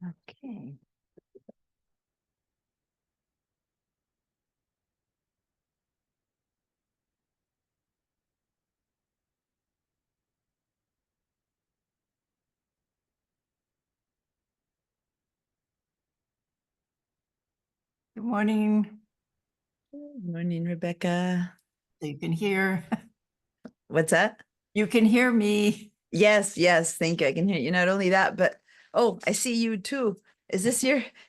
Okay. Good morning. Good morning, Rebecca. You can hear. What's that? You can hear me. Yes, yes, thank you. I can hear you. Not only that, but oh, I see you too. Is this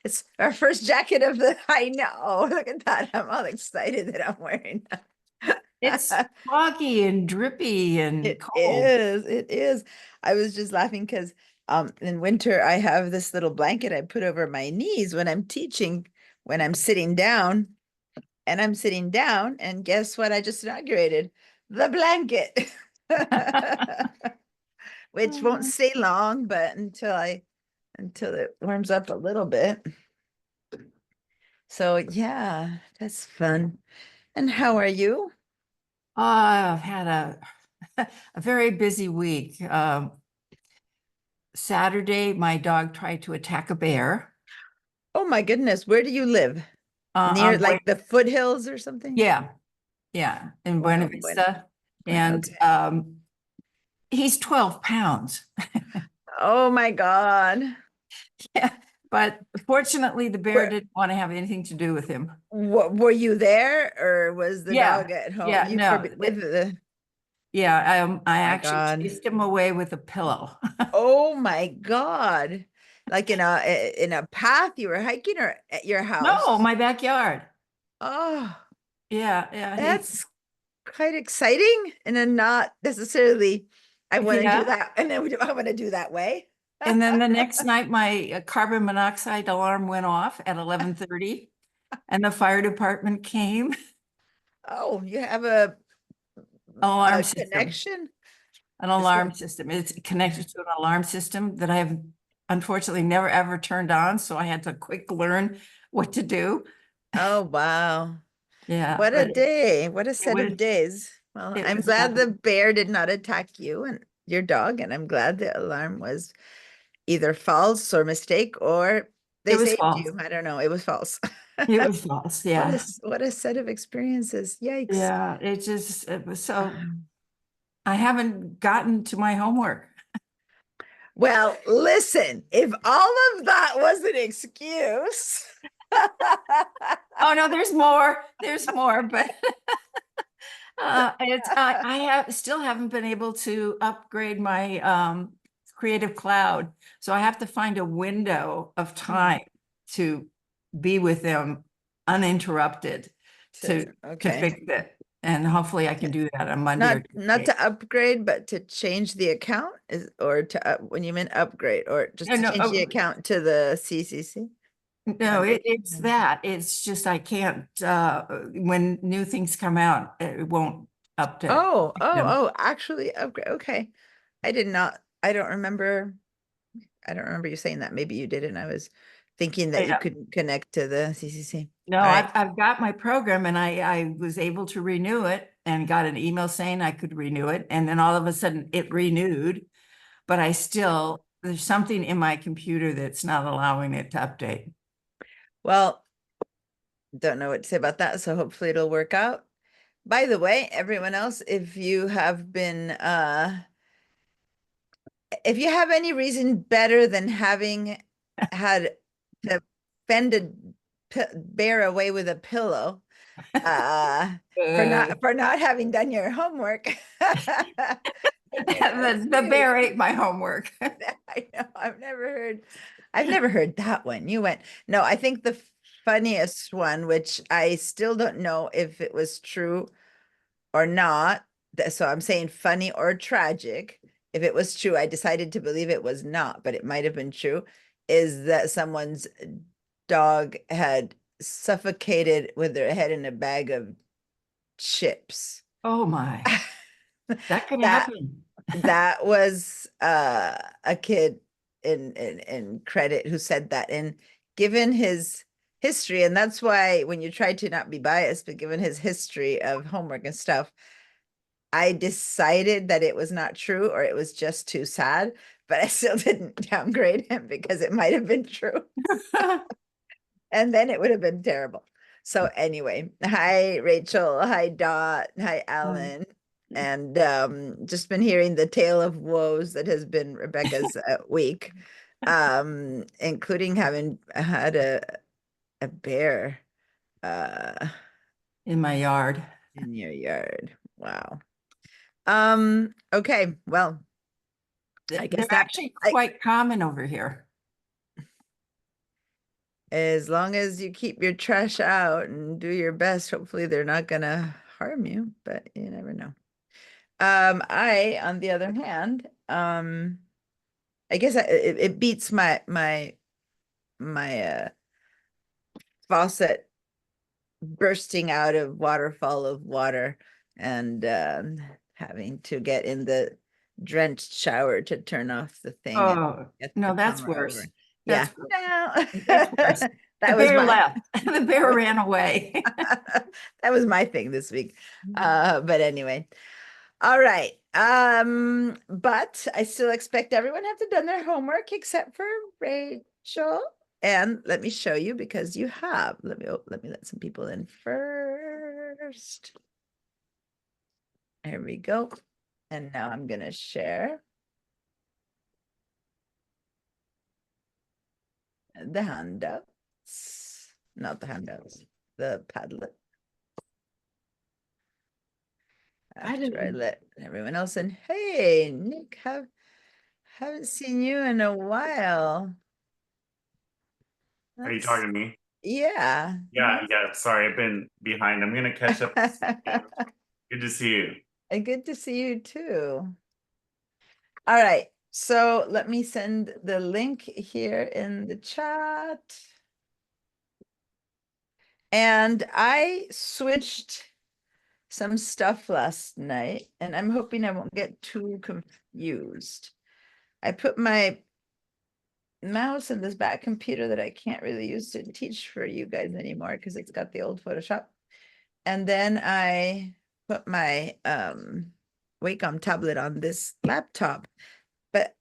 it's our first jacket of the, I know, look at that. I'm all excited that I'm wearing that. It's foggy and drippy and It cold. is, it is. I was just laughing because in winter I have this little blanket I put over my knees when I'm teaching, when I'm sitting down, and I'm sitting down, and guess what I just inaugurated? The blanket. Which won't stay long, but until it warms up a little bit. So yeah, that's fun. And how are you? I've had a very busy week. Saturday, my dog tried to attack a bear. Oh my goodness, where do you live? Near On like the foothills or something? yeah, yeah, in Buena Wow, Vista. And okay. he's 12 pounds. Oh my God. Yeah, but fortunately, the bear Where, didn't want to have anything to do with him. what, were you there or was the Yeah, dog at home? yeah, You were no, with the, yeah, I my actually God. chased him away with a pillow. Oh my God. Like in a path you were hiking or at your No, house? my backyard. Oh, Yeah, yeah, that's quite exciting and then not necessarily I want to do yeah. that and then I want to do that way. And then the next night, my carbon monoxide alarm went off at 11:30, and the fire department came. Oh, you have Alarm a system, connection? an It's alarm good. system. It's connected to an alarm system that I have unfortunately never ever turned on, so I had to quick learn what to do. Oh, wow. Yeah, What a but day. What a it set was of days. Well, it I'm was glad the bear did not attack you and your dog, and I'm glad the alarm was either false or mistake, or it they was saved false. you. I don't know. It was false. It was false. Yeah, What a set of experiences. Yikes. yeah. It was so. Um, I haven't gotten to my homework. Well, listen, if all of that was an excuse, Oh no, there's more. There's more, but I have still haven't been able to upgrade my Creative Cloud. So I have to find a window of time to be with them uninterrupted to okay. fix it. And hopefully I can do that on Monday or Not Tuesday. to upgrade, but to change the account is, or to when you meant upgrade, or just No, to no, change the account to the CCC no, it's foundation. that. It's just I can't when new things come out, it won't update them. Actually upgrade. Okay. I don't remember. I don't remember you saying that. Maybe you did, and I was thinking that you Yeah. could connect to the CCC. No, All right. I've got my program and I was able to renew it and got an email saying I could renew it. And then all of a sudden it renewed, but there's something in my computer that's not allowing it to update. Well, don't know what to say about that, so hopefully it'll work out. By the way, everyone else, if you have any reason better than having had to fend a bear away with a pillow, Uh, for not having done your homework, the bear ate my homework. I know I've never heard that one. You went, no, I think the funniest one, which I still don't know if it was true or not. So I'm saying funny or tragic. If it was true, I decided to believe it was not, but it might have been true, is that someone's dog had suffocated with their head in a bag of chips. Oh my, that could That happen. that was a kid in credit who said that. And given his history, and that's why when you try to not be biased, but given his history of homework and stuff, I decided that it was not true or it was just too sad. but I still didn't downgrade him because it might have been true. And then it would have been terrible. So anyway, hi Rachel, hi Dot, hi Alan. And just been hearing the tale of woes that has been Rebecca's week, including having had a bear In my yard. in your yard. Wow. Okay, well, I guess They're that actually I- quite common over here. as long as you keep your trash out and do your best, hopefully they're not gonna harm you, but you never know. I, on the other hand, I guess it beats my faucet bursting out of waterfall of water and having to get in the drenched shower to turn off the thing and Oh, get no, the that's plumber worse. over. Yeah. That's worse. No. That's worse. That The was bear my left. The bear ran away. that was my thing this week. But anyway. All right. But I still expect everyone have to done their homework except for Rachel. And let me show you because you have. Let me let some people in first. There we go. And now I'm gonna share the handouts. Not the handouts, the Padlet. After I let everyone else in. Hey, Nick, haven't seen you in a while. Are you That's- talking to me? Yeah. Yeah, sorry, I've been behind. I'm gonna catch up. Good to see you. And good to see you too. All right, so let me send the link here in the chat. And I switched some stuff last night, and I'm hoping I won't get too confused. I put my mouse in this back computer that I can't really use to teach for you guys anymore because it's got the old Photoshop. And then I put my Wacom tablet on this laptop, but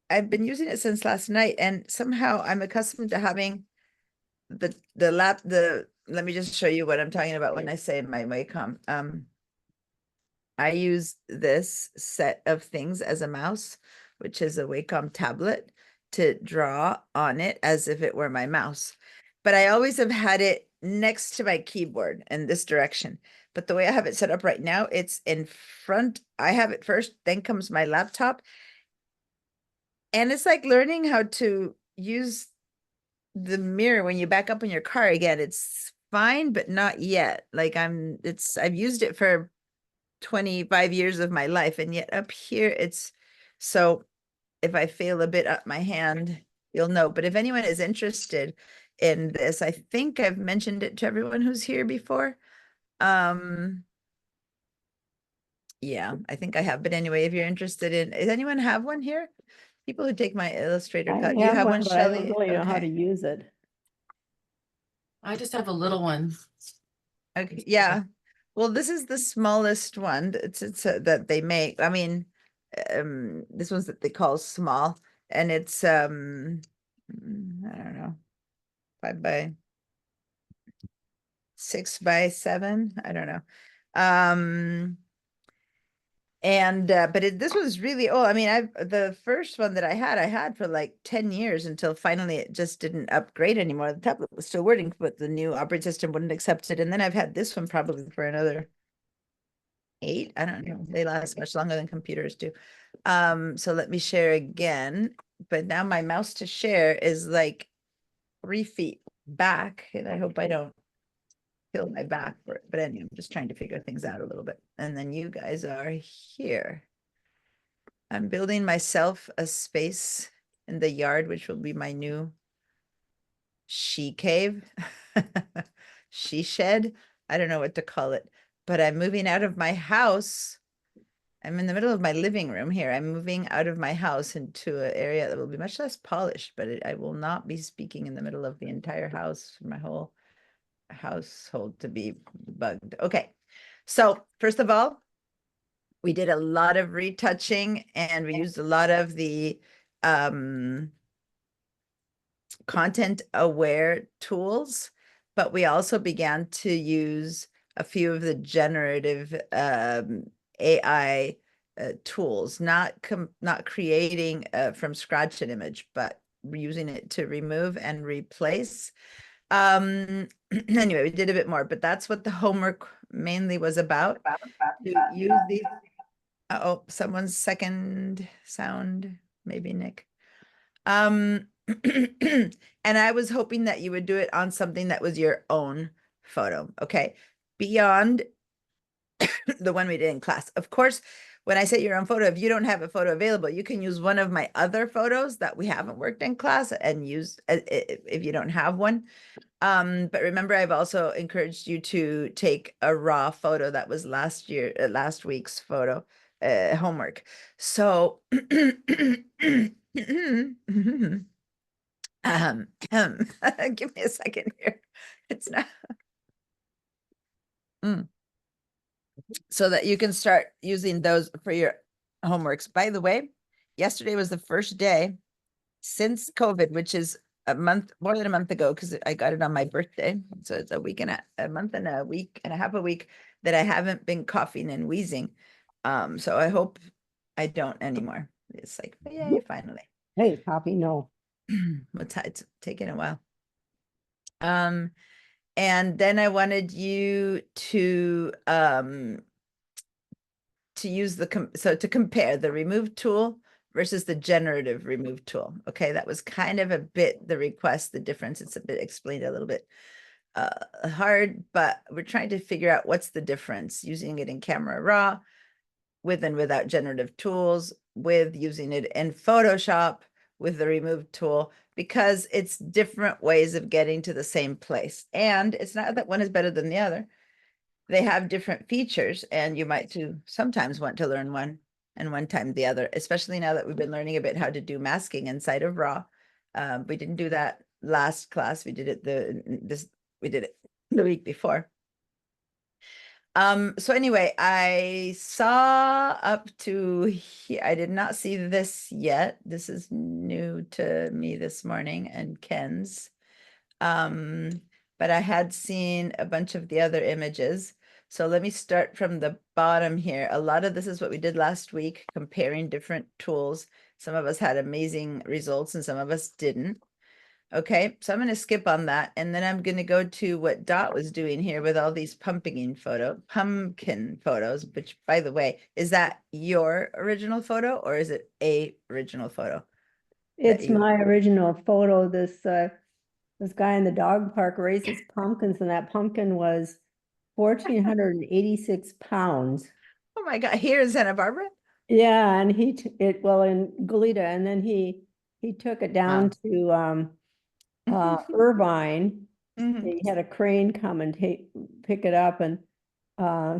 I've been using it since last night, and somehow I'm accustomed to having let me just show you what I'm talking about when I say my Wacom. I use this set of things as a mouse, which is a Wacom tablet, to draw on it as if it were my mouse. But I always have had it next to my keyboard in this direction. But the way I have it set up right now, it's in front. I have it first, then comes my laptop. And it's like learning how to use the mirror when you back up in your car again. It's fine, but not yet. Like I've used it for 25 years of my life, and yet up here it's so if I fail a bit up my hand, you'll know. But if anyone is interested in this, I think I've mentioned it to everyone who's here before. Yeah, I think I have. But anyway, if you're interested in, does anyone have one here? People who take my Illustrator I cut. You have one, but I don't Shelley? really know how to Okay. use it. I just have a little one. Okay, yeah. Well, this is the smallest one. It's that they make. I mean, this one's that they call small, and it's I don't know, 5 by 6 by 7. I don't know. And but this was really old. I mean, the first one that I had for like 10 years until finally it just didn't upgrade anymore. The tablet was still working, but the new operating system wouldn't accept it. And then I've had this one probably for another 8. I don't know. They last much longer than computers do. So let me share again. But now my mouse to share is like 3 feet back, and I hope I don't kill my back for it. But anyway, I'm just trying to figure things out a little bit. And then you guys are here. I'm building myself a space in the yard, which will be my new she cave, she shed. I don't know what to call it, but I'm moving out of my house. I'm in the middle of my living room here. I'm moving out of my house into an area that will be much less polished, but I will not be speaking in the middle of the entire house for my whole household to be bugged. Okay. So first of all, we did a lot of retouching and we used a lot of the content aware tools, but we also began to use a few of the generative AI tools, not creating from scratch an image, but using it to remove and replace. Anyway, we did a bit more, but that's what the homework mainly was about. To use these. Oh, someone's second sound, maybe Nick. And I was hoping that you would do it on something that was your own photo, okay? Beyond the one we did in class. Of course, when I say your own photo, if you don't have a photo available, you can use one of my other photos that we haven't worked in class and use if you don't have one. But remember, I've also encouraged you to take a raw photo that was last week's photo homework. So give me a second here. It's not so that you can start using those for your homeworks. By the way, yesterday was the first day since COVID, which is more than a month ago, because I got it on my birthday. So it's a month and a week and a half a week that I haven't been coughing and wheezing. So I hope I don't anymore. It's like, yay, finally. Hey, Poppy, no. It's taken a while. And then I wanted you to use to compare the remove tool versus the generative remove tool. Okay, that was kind of a bit the request, the difference. It's a bit explained a little bit hard, but we're trying to figure out what's the difference using it in Camera Raw with and without generative tools, with using it in Photoshop with the remove tool, because it's different ways of getting to the same place. And it's not that one is better than the other. They have different features, and you might sometimes want to learn one and one time the other, especially now that we've been learning a bit how to do masking inside of Raw. We didn't do that last class. We did it the week before. So anyway, I saw up to here. I did not see this yet. This is new to me this morning and Ken's. But I had seen a bunch of the other images. So let me start from the bottom here. A lot of this is what we did last week, comparing different tools. Some of us had amazing results and some of us didn't. Okay, so I'm going to skip on that. And then I'm going to go to what Dot was doing here with all these pumpkin photos, which, by the way, is that your original photo or is it a original photo? It's my original photo. This guy in the dog park raises pumpkins, and that pumpkin was 1,486 pounds. Oh my God, here in Santa Barbara? Yeah, and in Goleta, and then he took it down to Irvine. He had a crane come and pick it up, and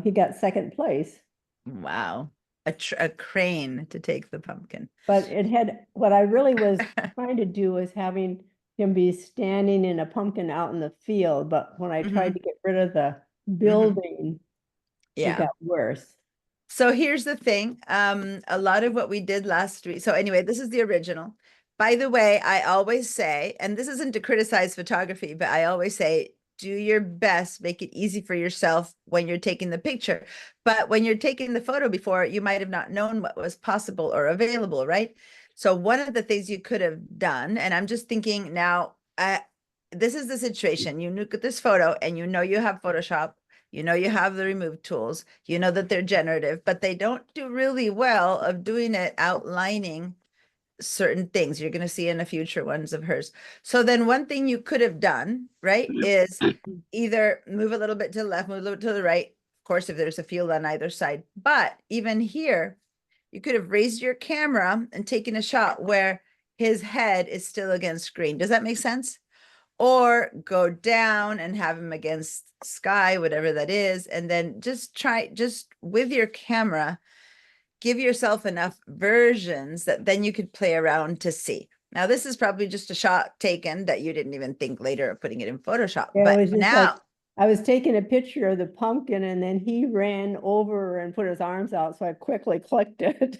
he got second place. Wow, a crane to take the pumpkin. But what I really was trying to do was having him be standing in a pumpkin out in the field, but when I tried to get rid of the building, it got worse. So here's the thing. A lot of what we did last week. So anyway, this is the original. By the way, I always say, and this isn't to criticize photography, but I always say, do your best, make it easy for yourself when you're taking the picture. But when you're taking the photo before, you might have not known what was possible or available, right? So one of the things you could have done, and I'm just thinking now, this is the situation. You look at this photo and you know you have Photoshop, you know you have the remove tools, you know that they're generative, but they don't do really well of doing it outlining certain things you're going to see in the future ones of hers. So then one thing you could have done, right, is either move a little bit to the left, move a little bit to the right, of course, if there's a field on either side. But even here, you could have raised your camera and taken a shot where his head is still against screen. Does that make sense? Or go down and have him against sky, whatever that is, and then just with your camera, give yourself enough versions that then you could play around to see. Now, this is probably just a shot taken that you didn't even think later of putting it in Photoshop. Yeah, but it was just now, like, I was taking a picture of the pumpkin, and then he ran over and put his arms out, so I quickly clicked it.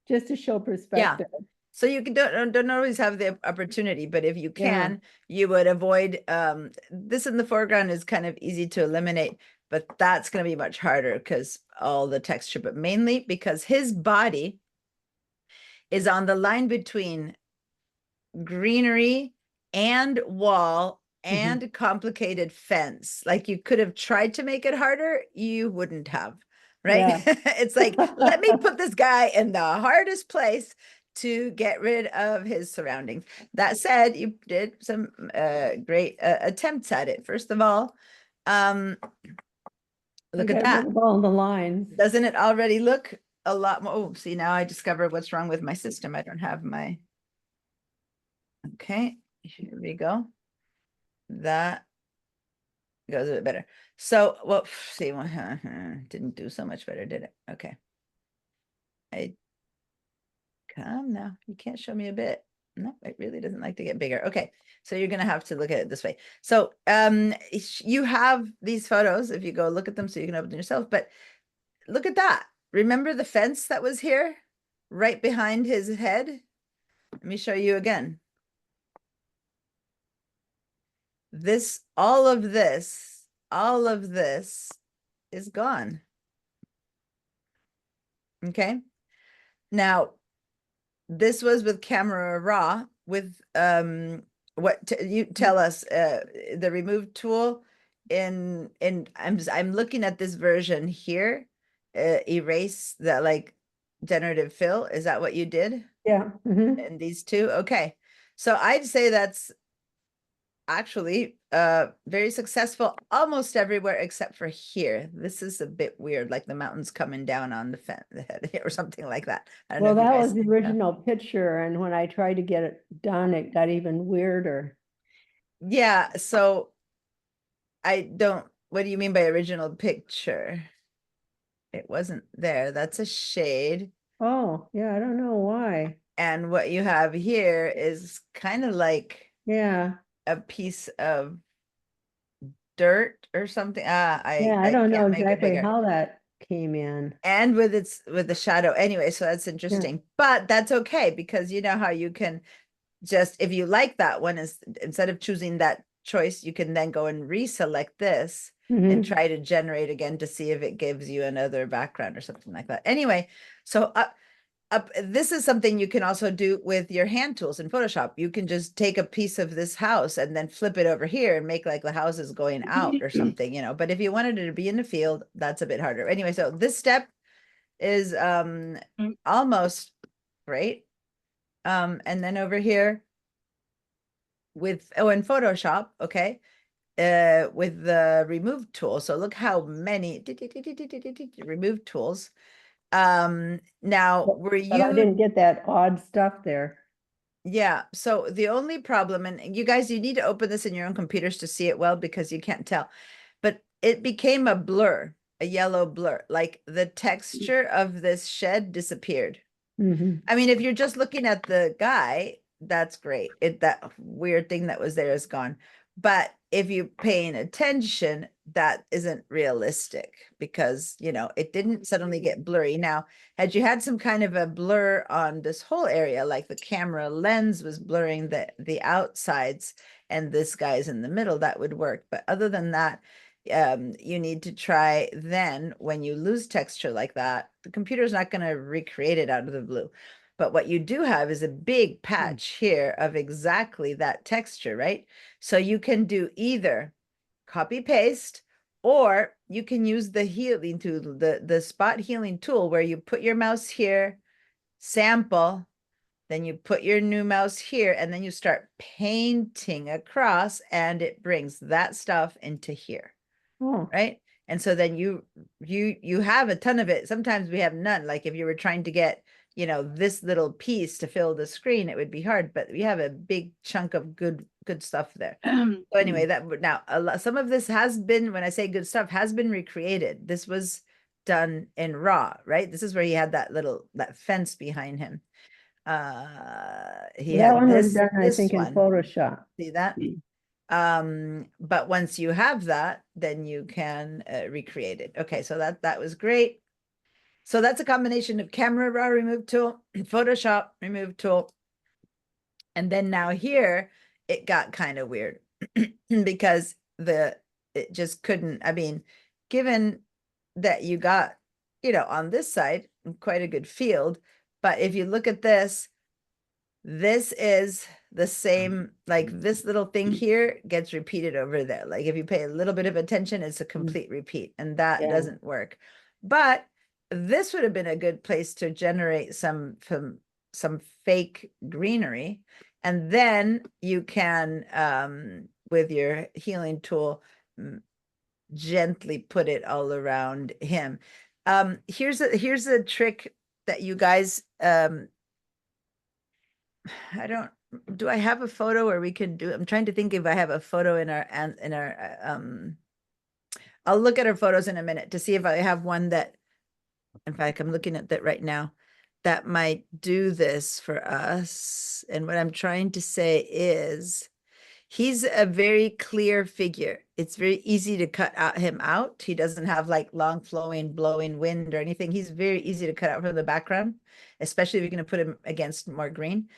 just to show perspective. So you can don't always have the opportunity, but if you Yeah. can, you would avoid this in the foreground is kind of easy to eliminate, but that's going to be much harder because all the texture, but mainly because his body is on the line between greenery and wall and complicated fence. Like you could have tried to make it harder, you wouldn't have, right? It's like, let me put this guy in the hardest place to get rid of his surroundings. That said, you did some great attempts at it. First of all, look at that. All the lines. Doesn't it already look a lot more? Oh, see, now I discovered what's wrong with my system. I don't have my. Okay, here we go. That goes a bit better. So, well, see, didn't do so much better, did it? Okay. Come now, you can't show me a bit. No, it really doesn't like to get bigger. Okay, so you're gonna have to look at it this way. So, you have these photos. If you go look at them, so you can open them yourself. But look at that. Remember the fence that was here, right behind his head? Let me show you again. All of this is gone. Okay. Now, this was with camera raw with, you tell us, the remove tool I'm looking at this version here, erase the like generative fill. Is that what you did? Yeah. And these two? Okay. So I'd say that's actually very successful almost everywhere except for here. This is a bit weird, like the mountains coming down on the head or something like that. I don't Well, know if you that guys was the can- original picture, and when I tried to get it done, it got even weirder. Yeah, so what do you mean by original picture? It wasn't there. That's a shade. Oh, yeah, I don't know why. And what you have here is kind of like Yeah, a piece of dirt or something. I don't know can't make it exactly bigger. how that came in. And with the shadow anyway, so that's interesting. But that's okay because you know how you can just, if you like that one, is instead of choosing that choice, you can then go and reselect this and Mhm. try to generate again to see if it gives you another background or something like that. Anyway, so this is something you can also do with your hand tools in Photoshop. You can just take a piece of this house and then flip it over here and make like the house is going out or something, but if you wanted it to be in the field, that's a bit harder. Anyway, so this step is almost great. And then over here with, in Photoshop, okay, with the remove tool. So look how many remove tools. Now were But I you, didn't get that odd stuff there. yeah, so the only problem, and you guys, you need to open this in your own computers to see it well because you can't tell, but it became a blur, a yellow blur, like the texture of this shed disappeared. Mhm. I mean, if you're just looking at the guy, that's great. That weird thing that was there is gone. But if you're paying attention, that isn't realistic because, it didn't suddenly get blurry. Now, had you had some kind of a blur on this whole area, like the camera lens was blurring the outsides and this guy's in the middle, that would work. But other than that, you need to try then when you lose texture like that, the computer's not going to recreate it out of the blue. But what you do have is a big patch here of exactly that texture, right? So you can do either copy paste, or you can use the healing tool, the spot healing tool, where you put your mouse here, sample, then you put your new mouse here, and then you start painting across, and it brings that stuff into here. Oh, Right. And so then you have a ton of it. Sometimes we have none. Like if you were trying to get, this little piece to fill the screen, it would be hard, but we have a big chunk of good stuff there. So anyway, some of this has been, when I say good stuff, has been recreated. This was done in RAW, right? This is where he had that fence behind him. He that had one was this done, I think, in one. Photoshop. See that? But once you have that, then you can recreate it. Okay, so that was great. So that's a combination of Camera Raw remove tool, Photoshop remove tool. And then now here, it got kind of weird because it just couldn't, I mean, given that you got, on this side, quite a good field, but if you look at this is the same, like this little thing here gets repeated over there. Like if you pay a little bit of attention, it's a complete repeat, and that Yeah. doesn't work. But this would have been a good place to generate some fake greenery. And then you can, with your healing tool, gently put it all around him. Here's a trick that you guys, do I have a photo where we can do, I'm trying to think if I have a photo in our, I'll look at our photos in a minute to see if I have one that, in fact, I'm looking at that right now, that might do this for us. And what I'm trying to say is, he's a very clear figure. It's very easy to cut him out. He doesn't have like long flowing, blowing wind or anything. He's very easy to cut out from the background, especially if you're going to put him against more green.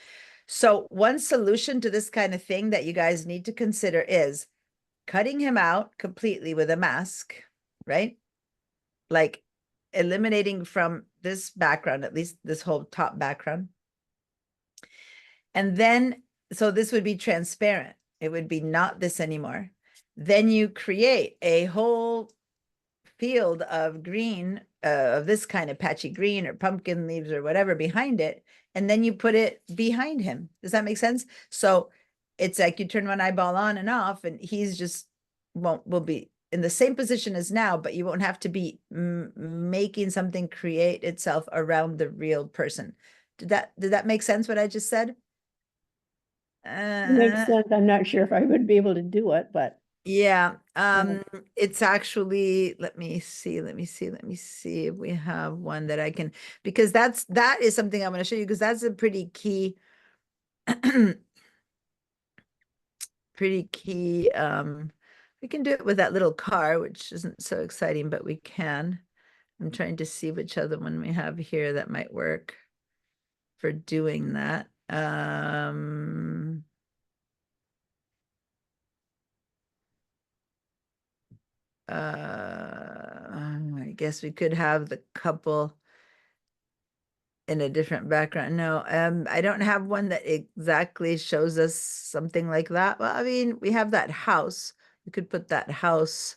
So one solution to this kind of thing that you guys need to consider is cutting him out completely with a mask, right? Like eliminating from this background, at least this whole top background. And then, so this would be transparent. It would be not this anymore. Then you create a whole field of green, of this kind of patchy green or pumpkin leaves or whatever behind it. And then you put it behind him. Does that make sense? So it's like you turn one eyeball on and off, and he's just will be in the same position as now, but you won't have to be making something create itself around the real person. Did that make sense what I just said? Makes sense. I'm not sure if I would be able to do it, but Yeah, it's actually, let me see if we have one that I can, because that is something I'm going to show you, because that's a pretty key, we can do it with that little car, which isn't so exciting, but we can. I'm trying to see which other one we have here that might work for doing that. I guess we could have the couple in a different background. No, I don't have one that exactly shows us something like that. Well, I mean, we have that house. We could put that house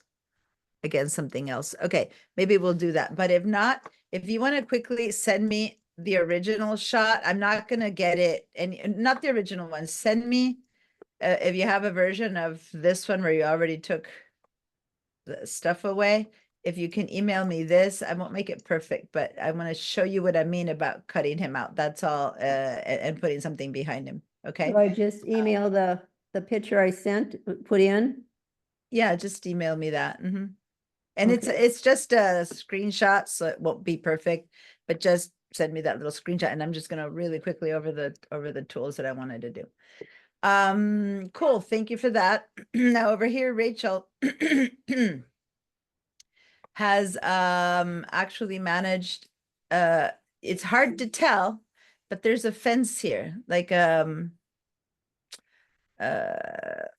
against something else. Okay, maybe we'll do that. But if not, if you want to quickly send me the original shot, I'm not going to get it. And not the original one. Send me, if you have a version of this one where you already took the stuff away. If you can email me this, I won't make it perfect, but I want to show you what I mean about cutting him out. That's all, and putting something behind him. Okay. so I just email the picture I sent, put in. Yeah, just email me that. And Okay. it's just a screenshot, so it won't be perfect, but just send me that little screenshot, and I'm just gonna really quickly over the tools that I wanted to do. Cool. Thank you for that. Now over here, Rachel has actually managed, it's hard to tell, but there's a fence here, like what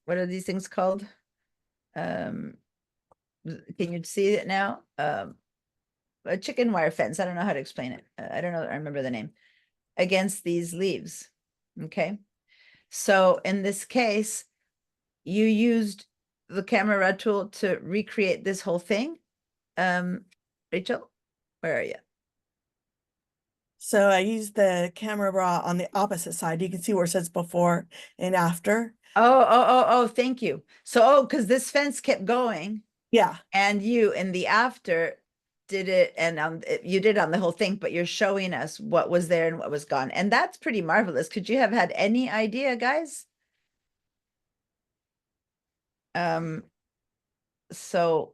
are these things called? Can you see it now? A chicken wire fence. I don't know how to explain it. I don't know. I remember the name. Against these leaves. Okay. So in this case, you used the Camera Raw tool to recreate this whole thing. Rachel, where are you? So I used the Camera Raw on the opposite side. You can see where it says before and after. Oh, thank you. So, because this fence kept going, Yeah. and you in the after did it, and you did on the whole thing, but you're showing us what was there and what was gone. And that's pretty marvelous. Could you have had any idea, guys? So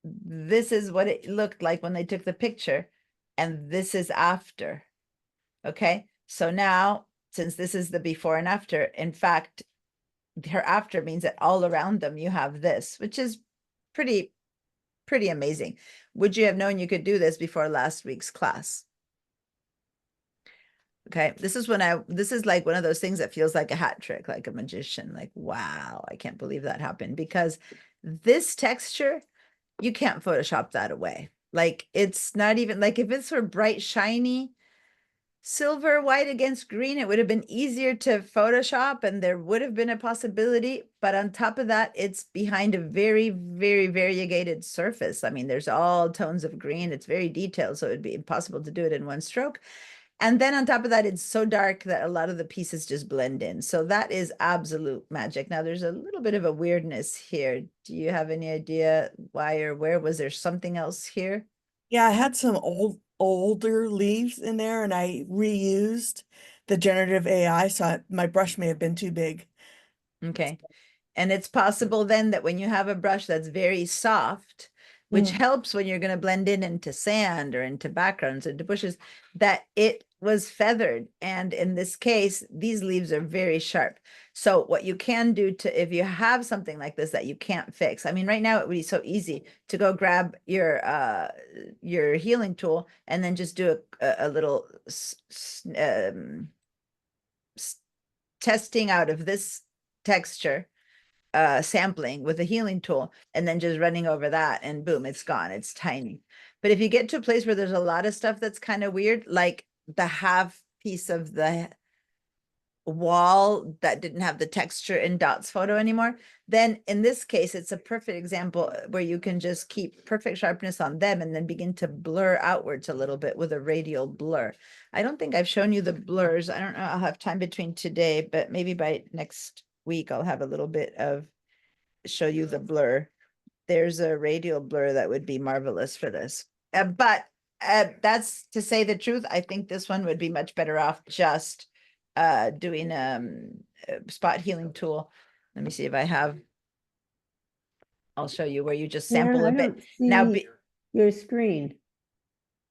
this is what it looked like when they took the picture, and this is after. Okay, so now, since this is the before and after, in fact, her after means that all around them you have this, which is pretty pretty amazing. Would you have known you could do this before last week's class? Okay, this is this is like one of those things that feels like a hat trick, like a magician, like, wow, I can't believe that happened, because this texture, you can't Photoshop that away. Like, it's not even like, if it's sort of bright, shiny, silver, white against green, it would have been easier to Photoshop and there would have been a possibility. But on top of that, it's behind a very, very variegated surface. I mean, there's all tones of green. It's very detailed, so it'd be impossible to do it in one stroke. And then on top of that, it's so dark that a lot of the pieces just blend in. So that is absolute magic. Now there's a little bit of a weirdness here. Do you have any idea why or where? Was there something else here? Yeah, I had some older leaves in there and I reused the generative AI, so my brush may have been too big. Okay. And it's possible then that when you have a brush that's very soft, which helps when you're going to blend in into sand or into backgrounds, into bushes, that it was feathered. And in this case, these leaves are very sharp. So what you can do to, if you have something like this that you can't fix, I mean, right now it would be so easy to go grab your healing tool and then just do a little testing out of this texture, sampling with a healing tool, and then just running over that, and boom, it's gone. It's tiny. But if you get to a place where there's a lot of stuff that's kind of weird, like the half piece of the wall that didn't have the texture in Dot's photo anymore, then in this case, it's a perfect example where you can just keep perfect sharpness on them and then begin to blur outwards a little bit with a radial blur. I don't think I've shown you the blurs. I don't know, I'll have time between today, but maybe by next week, I'll have a little bit of show you the blur. There's a radial blur that would be marvelous for this. But that's to say the truth. I think this one would be much better off just doing a spot healing tool. Let me see if I have. I'll show you where you just sample Karen, a I bit. don't Now, see your screen.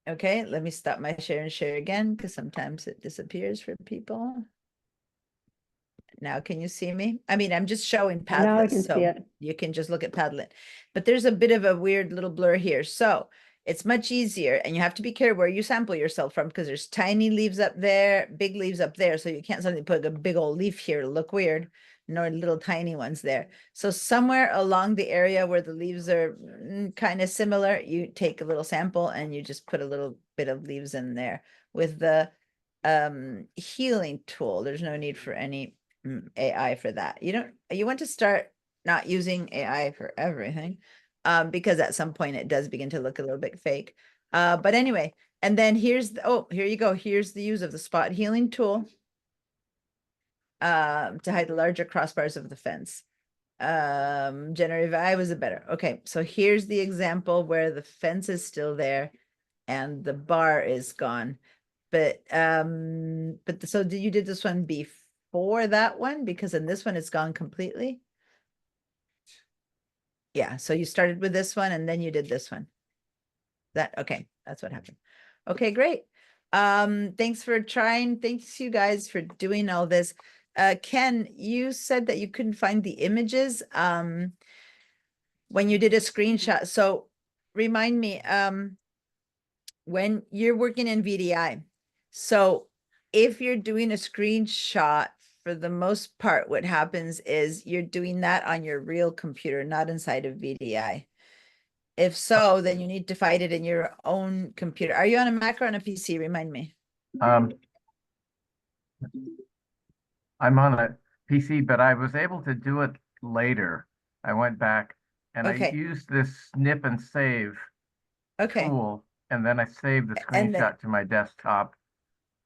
okay, let me stop my share and share again, because sometimes it disappears for people. Now, can you see me? I mean, I'm just showing Now I Padlet, can see so it. you can just look at Padlet. But there's a bit of a weird little blur here. So it's much easier, and you have to be careful where you sample yourself from, because there's tiny leaves up there, big leaves up there. So you can't suddenly put a big old leaf here to look weird, nor little tiny ones there. So somewhere along the area where the leaves are kind of similar, you take a little sample and you just put a little bit of leaves in there with the healing tool. There's no need for any AI for that. You want to start not using AI for everything, because at some point it does begin to look a little bit fake. But anyway, and then here's here you go. Here's the use of the spot healing tool to hide the larger crossbars of the fence. Generative AI was a better. Okay, so here's the example where the fence is still there and the bar is gone. But so you did this one before that one, because in this one it's gone completely? Yeah, so you started with this one and then you did this one. Okay, that's what happened. Okay, great. Thanks for trying. Thanks you guys for doing all this. Ken, you said that you couldn't find the images when you did a screenshot. So remind me, when you're working in VDI, so if you're doing a screenshot, for the most part, what happens is you're doing that on your real computer, not inside of VDI. If so, then you need to find it in your own computer. Are you on a Mac or on a PC? Remind me. I'm on a PC, but I was able to do it later. I went back and I Okay. used this snip and save Okay, tool, and then I saved the And then- screenshot to my desktop.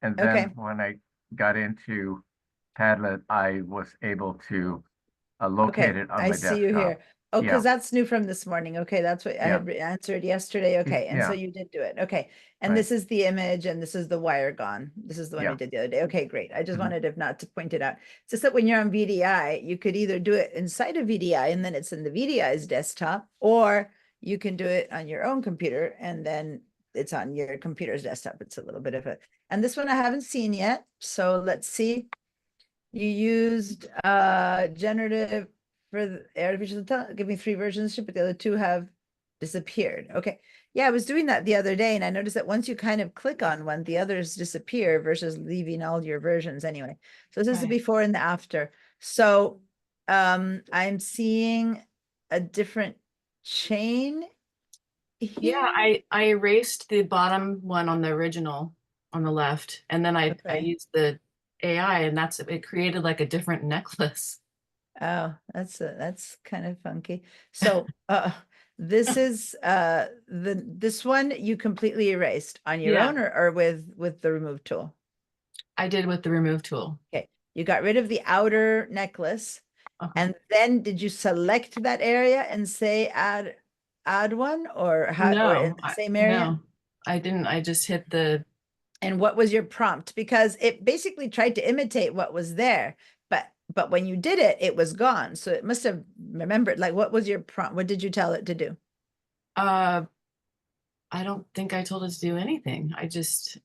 And Okay. then when I got into Padlet, I was able to locate okay, it on I my see you desktop. here. Oh, Yeah. because that's new from this morning. Okay, that's what I Yeah. had answered yesterday. Okay, and so yeah. you did do it. Okay, and Right. this is the image, and this is the wire gone. This is the one we Yeah. did the other day. Okay, great. I just Mhm. wanted if not to point it out. It's just that when you're on VDI, you could either do it inside of VDI and then it's in the VDI's desktop, or you can do it on your own computer and then it's on your computer's desktop. It's a little bit of and this one I haven't seen yet. So let's see. You used generative for the artificial intelligence. Give me 3 versions, but the other 2 have disappeared. Okay. Yeah, I was doing that the other day and I noticed that once you kind of click on one, the others disappear versus leaving all your versions anyway. So this is the Right. before and the after. So I'm seeing a different chain Yeah, here. I erased the bottom one on the original on the left, and then I Okay. used the AI, and it created like a different necklace. Oh, that's kind of funky. So this is this one you completely erased on your Yeah. own or with the remove tool. I did with the remove tool. Okay, you got rid of the outer necklace. Uh-huh. And then did you select that area and say add one or how or in No, the same area? no, I didn't. I just hit the, And what was your prompt? Because it basically tried to imitate what was there, but when you did it, it was gone. So it must have remembered, like, what was your prompt? What did you tell it to do? I don't think I told it to do anything. I just,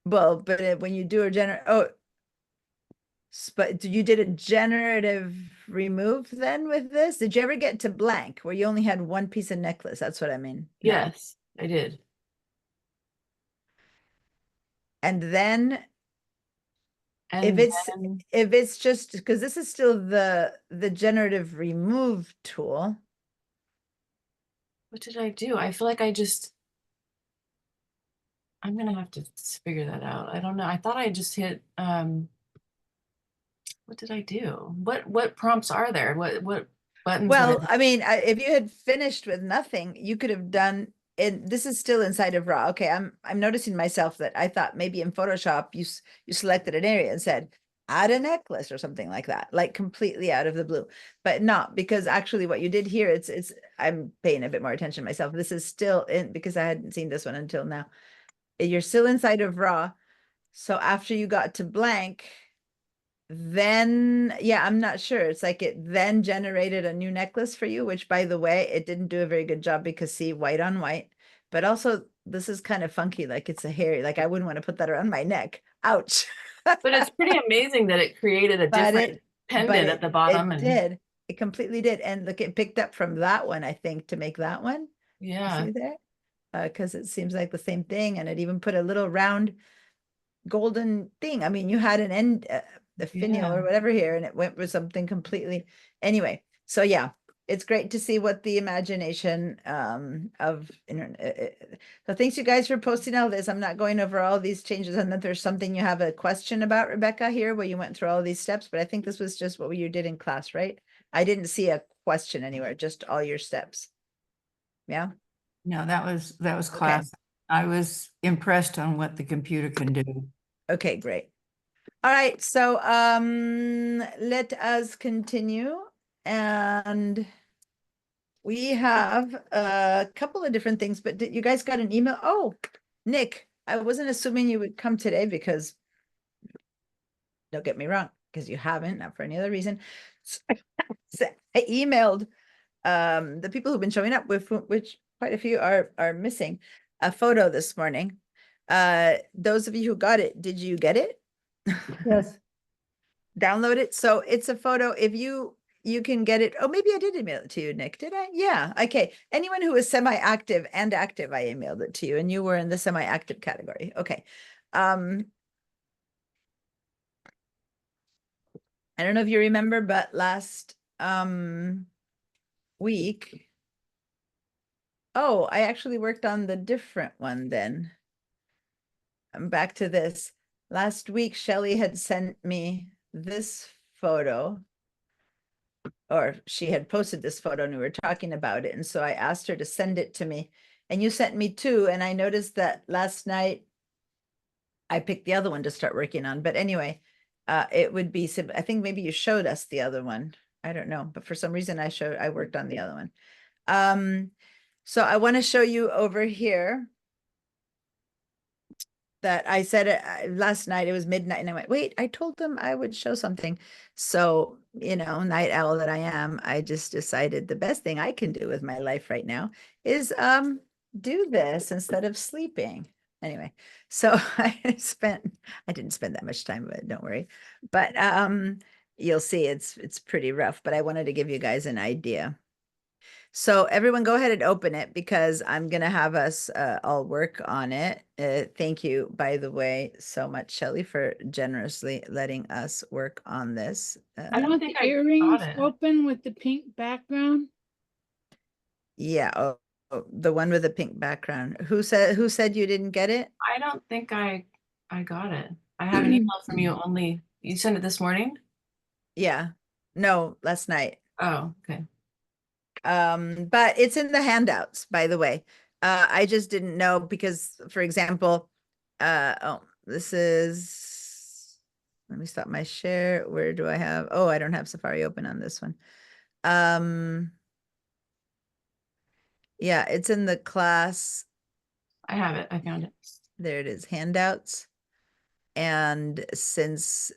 Well, but when you do a but you did a generative remove then with this? Did you ever get to blank where you only had one piece of necklace? That's what I mean. No. yes, I did. And then And then, if it's just because this is still the generative remove tool. what did I do? I feel like I'm gonna have to figure that out. I don't know. I thought I just hit, what did I do? What prompts are there? What buttons would I Well, I mean, if you had finished with nothing, you could have done and this is still inside of raw. Okay, I'm noticing myself that I thought maybe in Photoshop you selected an area and said add a necklace or something like that, like completely out of the blue, but not because actually what you did here, it's I'm paying a bit more attention myself. This is still in because I hadn't seen this one until now. You're still inside of raw. So after you got to blank, then yeah, I'm not sure. It's like it then generated a new necklace for you, which by the way, it didn't do a very good job because see, white on white, but also this is kind of funky, like it's a hairy, like I wouldn't want to put that around my neck. Ouch. but it's pretty amazing that it created a But different pendant at the bottom it and did. It completely did. And look, it picked up from that one, I think, to make that one. yeah. See there? Because it seems like the same thing. And it even put a little round golden thing. I mean, you had an end, the finial Yeah. or whatever here, and it went with something completely. Anyway, so yeah, it's great to see what the imagination of internet. So thanks you guys for posting all this. I'm not going over all these changes, and that there's something you have a question about, Rebecca, here where you went through all these steps, but I think this was just what you did in class, right? I didn't see a question anywhere, just all your steps. Yeah. No, that was Okay. class. I was impressed on what the computer can do. Okay, great. All right, so let us continue and we have a couple of different things, but you guys got an email? Oh, Nick, I wasn't assuming you would come today because don't get me wrong, because you haven't, not for any other reason. So I emailed the people who've been showing up with which quite a few are missing a photo this morning. Those of you who got it, did you get it? Yes, Download it. So it's a photo. If you can get it. Oh, maybe I did email it to you, Nick. Did I? Yeah. Okay. Anyone who is semi-active and active, I emailed it to you, and you were in the semi-active category. Okay. I don't know if you remember, but last week. Oh, I actually worked on the different one then. I'm back to this. Last week, Shelley had sent me this photo, or she had posted this photo and we were talking about it. And so I asked her to send it to me, and you sent me two. And I noticed that last night I picked the other one to start working on. But anyway, it would be, I think maybe you showed us the other one. I don't know, but for some reason I worked on the other one. So I want to show you over here that I said it last night. It was midnight and I went, wait, I told them I would show something. So, night owl that I am, I just decided the best thing I can do with my life right now is do this instead of sleeping. Anyway, so I didn't spend that much time, but don't worry. But you'll see it's pretty rough, but I wanted to give you guys an idea. So everyone go ahead and open it because I'm gonna have us all work on it. Thank you, by the way, so much, Shelley, for generously letting us work on this. I don't With think the I earrings got it. open with the pink background? Yeah, the one with the pink background. Who said you didn't get it? I don't think I got it. I have an email from you only. You sent it this morning? Yeah. No, last night. Oh, okay. But it's in the handouts, by the way. I just didn't know because, for example, this is, let me stop my share. Where do I have? Oh, I don't have Safari open on this one. Yeah, it's in the class. I have it. I found it. There it is, handouts. And since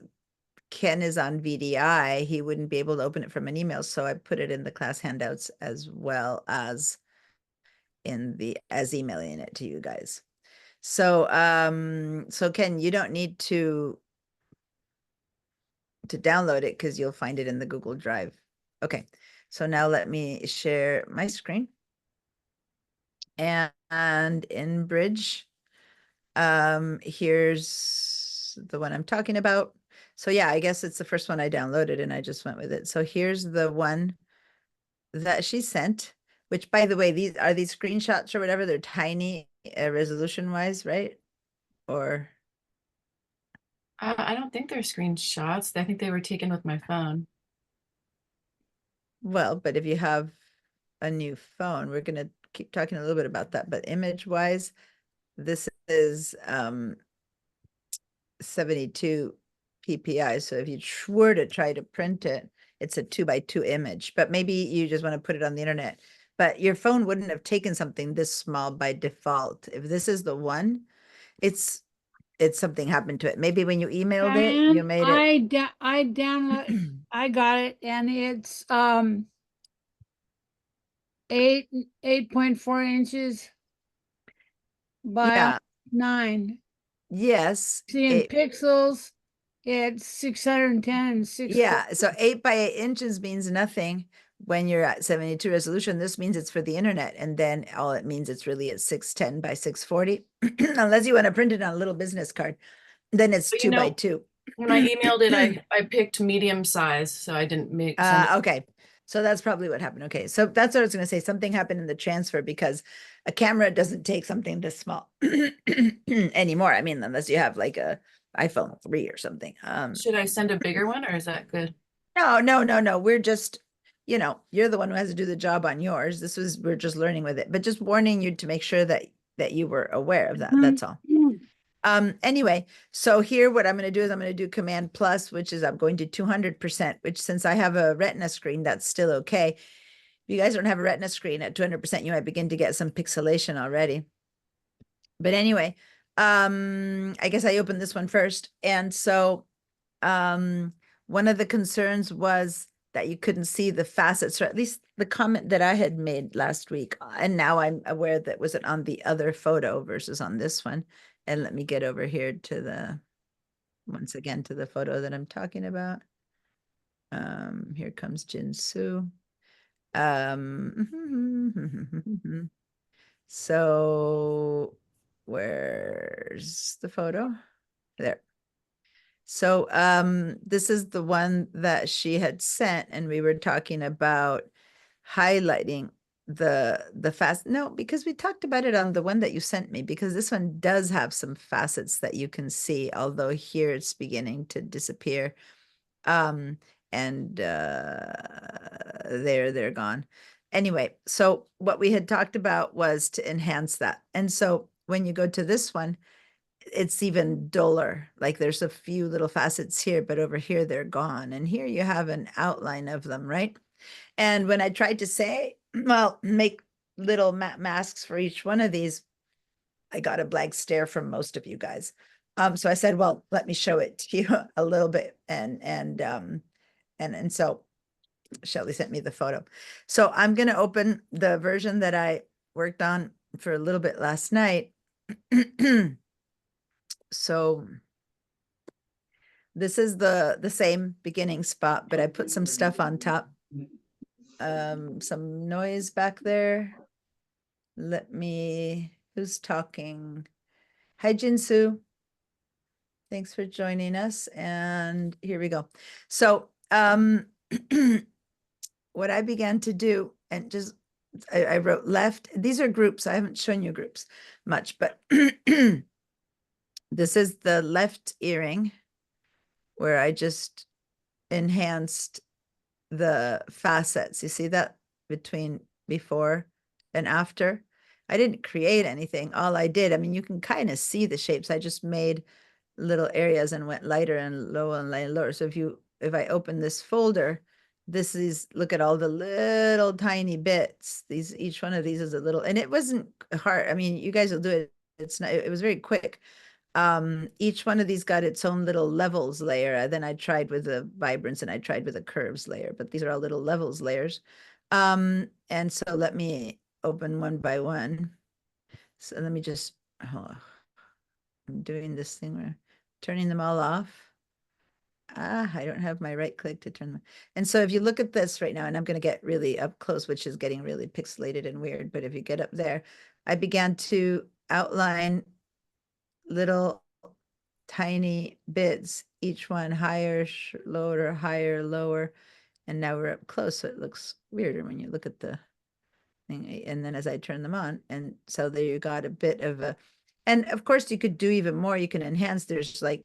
Ken is on VDI, he wouldn't be able to open it from an email. So I put it in the class handouts as well as as emailing it to you guys. So, so Ken, you don't need to download it because you'll find it in the Google Drive. Okay. So now let me share my screen. And in Bridge, here's the one I'm talking about. So yeah, I guess it's the first one I downloaded and I just went with it. So here's the one that she sent, which, by the way, these screenshots or whatever, they're tiny resolution wise, right? Or I don't think they're screenshots. I think they were taken with my phone. well, but if you have a new phone, we're gonna keep talking a little bit about that, but image wise, this is 72 PPI. So if you were to try to print it, it's a 2x2 image, but maybe you just want to put it on the internet. But your phone wouldn't have taken something this small by default. If this is the one, it's something happened to it. Maybe when you emailed it, you Diane, made it. I download, I got it, and it's 8.4 inches by Yeah, 9. yes. See, in it- pixels, it's 610 and 6. Yeah, so 8 by 8 inches means nothing when you're at 72 resolution. This means it's for the internet, and then all it means it's really at 610 by 640. Unless you want to print it on a little business card, then it's But you know, 2x2. When I emailed it, I picked medium size, so I didn't send it. Okay, so that's probably what happened. Okay, so that's what I was going to say. Something happened in the transfer because a camera doesn't take something this small anymore. I mean, unless you have like a iPhone 3 or something. Should I send a bigger one or is that good? No. We're just, you're the one who has to do the job on yours. We're just learning with it, but just warning you to make sure that you were aware of that. That's all. Anyway, so here what I'm going to do is I'm going to do Command Plus, which is I'm going to 200%, which since I have a Retina screen, that's still okay. If you guys don't have a Retina screen at 200%, you might begin to get some pixelation already. But anyway, I guess I opened this one first. And so, one of the concerns was that you couldn't see the facets, or at least the comment that I had made last week. And now I'm aware that was it on the other photo versus on this one. And let me get over here to once again, to the photo that I'm talking about. Here comes Jinsu. So where's the photo? There. So this is the one that she had sent, and we were talking about highlighting the fast. No, because we talked about it on the one that you sent me, because this one does have some facets that you can see, although here it's beginning to disappear. And they're gone. Anyway, so what we had talked about was to enhance that. And so when you go to this one, it's even duller. Like there's a few little facets here, but over here they're gone. And here you have an outline of them, right? And when I tried to say, well, make little masks for each one of these, I got a blank stare from most of you guys. So I said, well, let me show it to you a little bit. And so Shelley sent me the photo. So I'm going to open the version that I worked on for a little bit last night. So this is the same beginning spot, but I put some stuff on top. some noise back there. Who's talking? Hi, Jinsu. Thanks for joining us. And here we go. So, what I began to do, and just, I wrote left, these are groups. I haven't shown you groups much, but this is the left earring where I just enhanced the facets. You see that between before and after? I didn't create anything. All I did, I mean, you can kind of see the shapes. I just made little areas and went lighter and lower and lower. So if I open this folder, this is, look at all the little tiny bits. Each one of these is a little, and it wasn't hard. I mean, you guys will do it. It's not, it was very quick. Each one of these got its own little levels layer. Then I tried with the vibrance and I tried with the curves layer, but these are all little levels layers. And so let me open one by one. So let me just, I'm doing this thing where I'm turning them all off. I don't have my right click to turn them. And so if you look at this right now, and I'm going to get really up close, which is getting really pixelated and weird, but if you get up there, I began to outline little tiny bits, each one higher, lower, higher, lower. And now we're up close, so it looks weirder when you look at the thing. And then as I turn them on, and so there you got a bit of a, and of course you could do even more. You can enhance, there's like,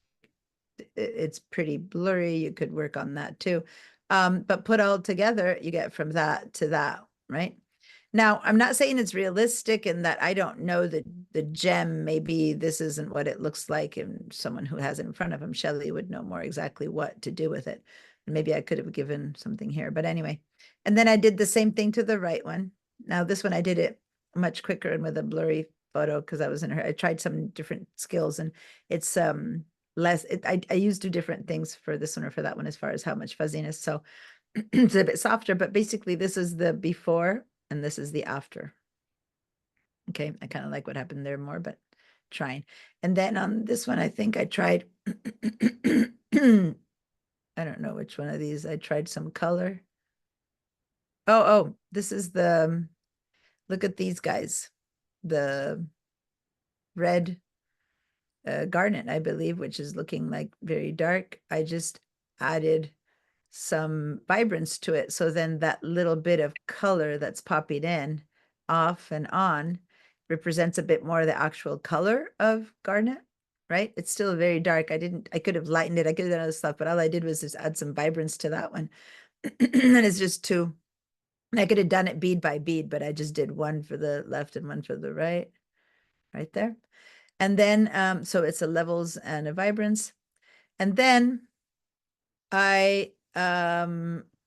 it's pretty blurry. You could work on that too. But put all together, you get from that to that, right? Now, I'm not saying it's realistic in that I don't know the gem, maybe this isn't what it looks like, and someone who has it in front of him, Shelley, would know more exactly what to do with it. Maybe I could have given something here, but anyway. And then I did the same thing to the right one. Now this one, I did it much quicker and with a blurry photo because I was in her, I tried some different skills, and it's less, I used two different things for this one or for that one as far as how much fuzziness. So it's a bit softer, but basically this is the before and this is the after. Okay, I kind of like what happened there more, but trying. And then on this one, I think I tried, I don't know which one of these, I tried some color. Oh, this is the, look at these guys, the red garnet, I believe, which is looking like very dark. I just added some vibrance to it. So then that little bit of color that's popping in off and on represents a bit more of the actual color of garnet, right? It's still very dark. I could have lightened it. I could have done other stuff, but all I did was just add some vibrance to that one. And it's just two. I could have done it bead by bead, but I just did one for the left and one for the right there. And then, so it's a levels and a vibrance. And then I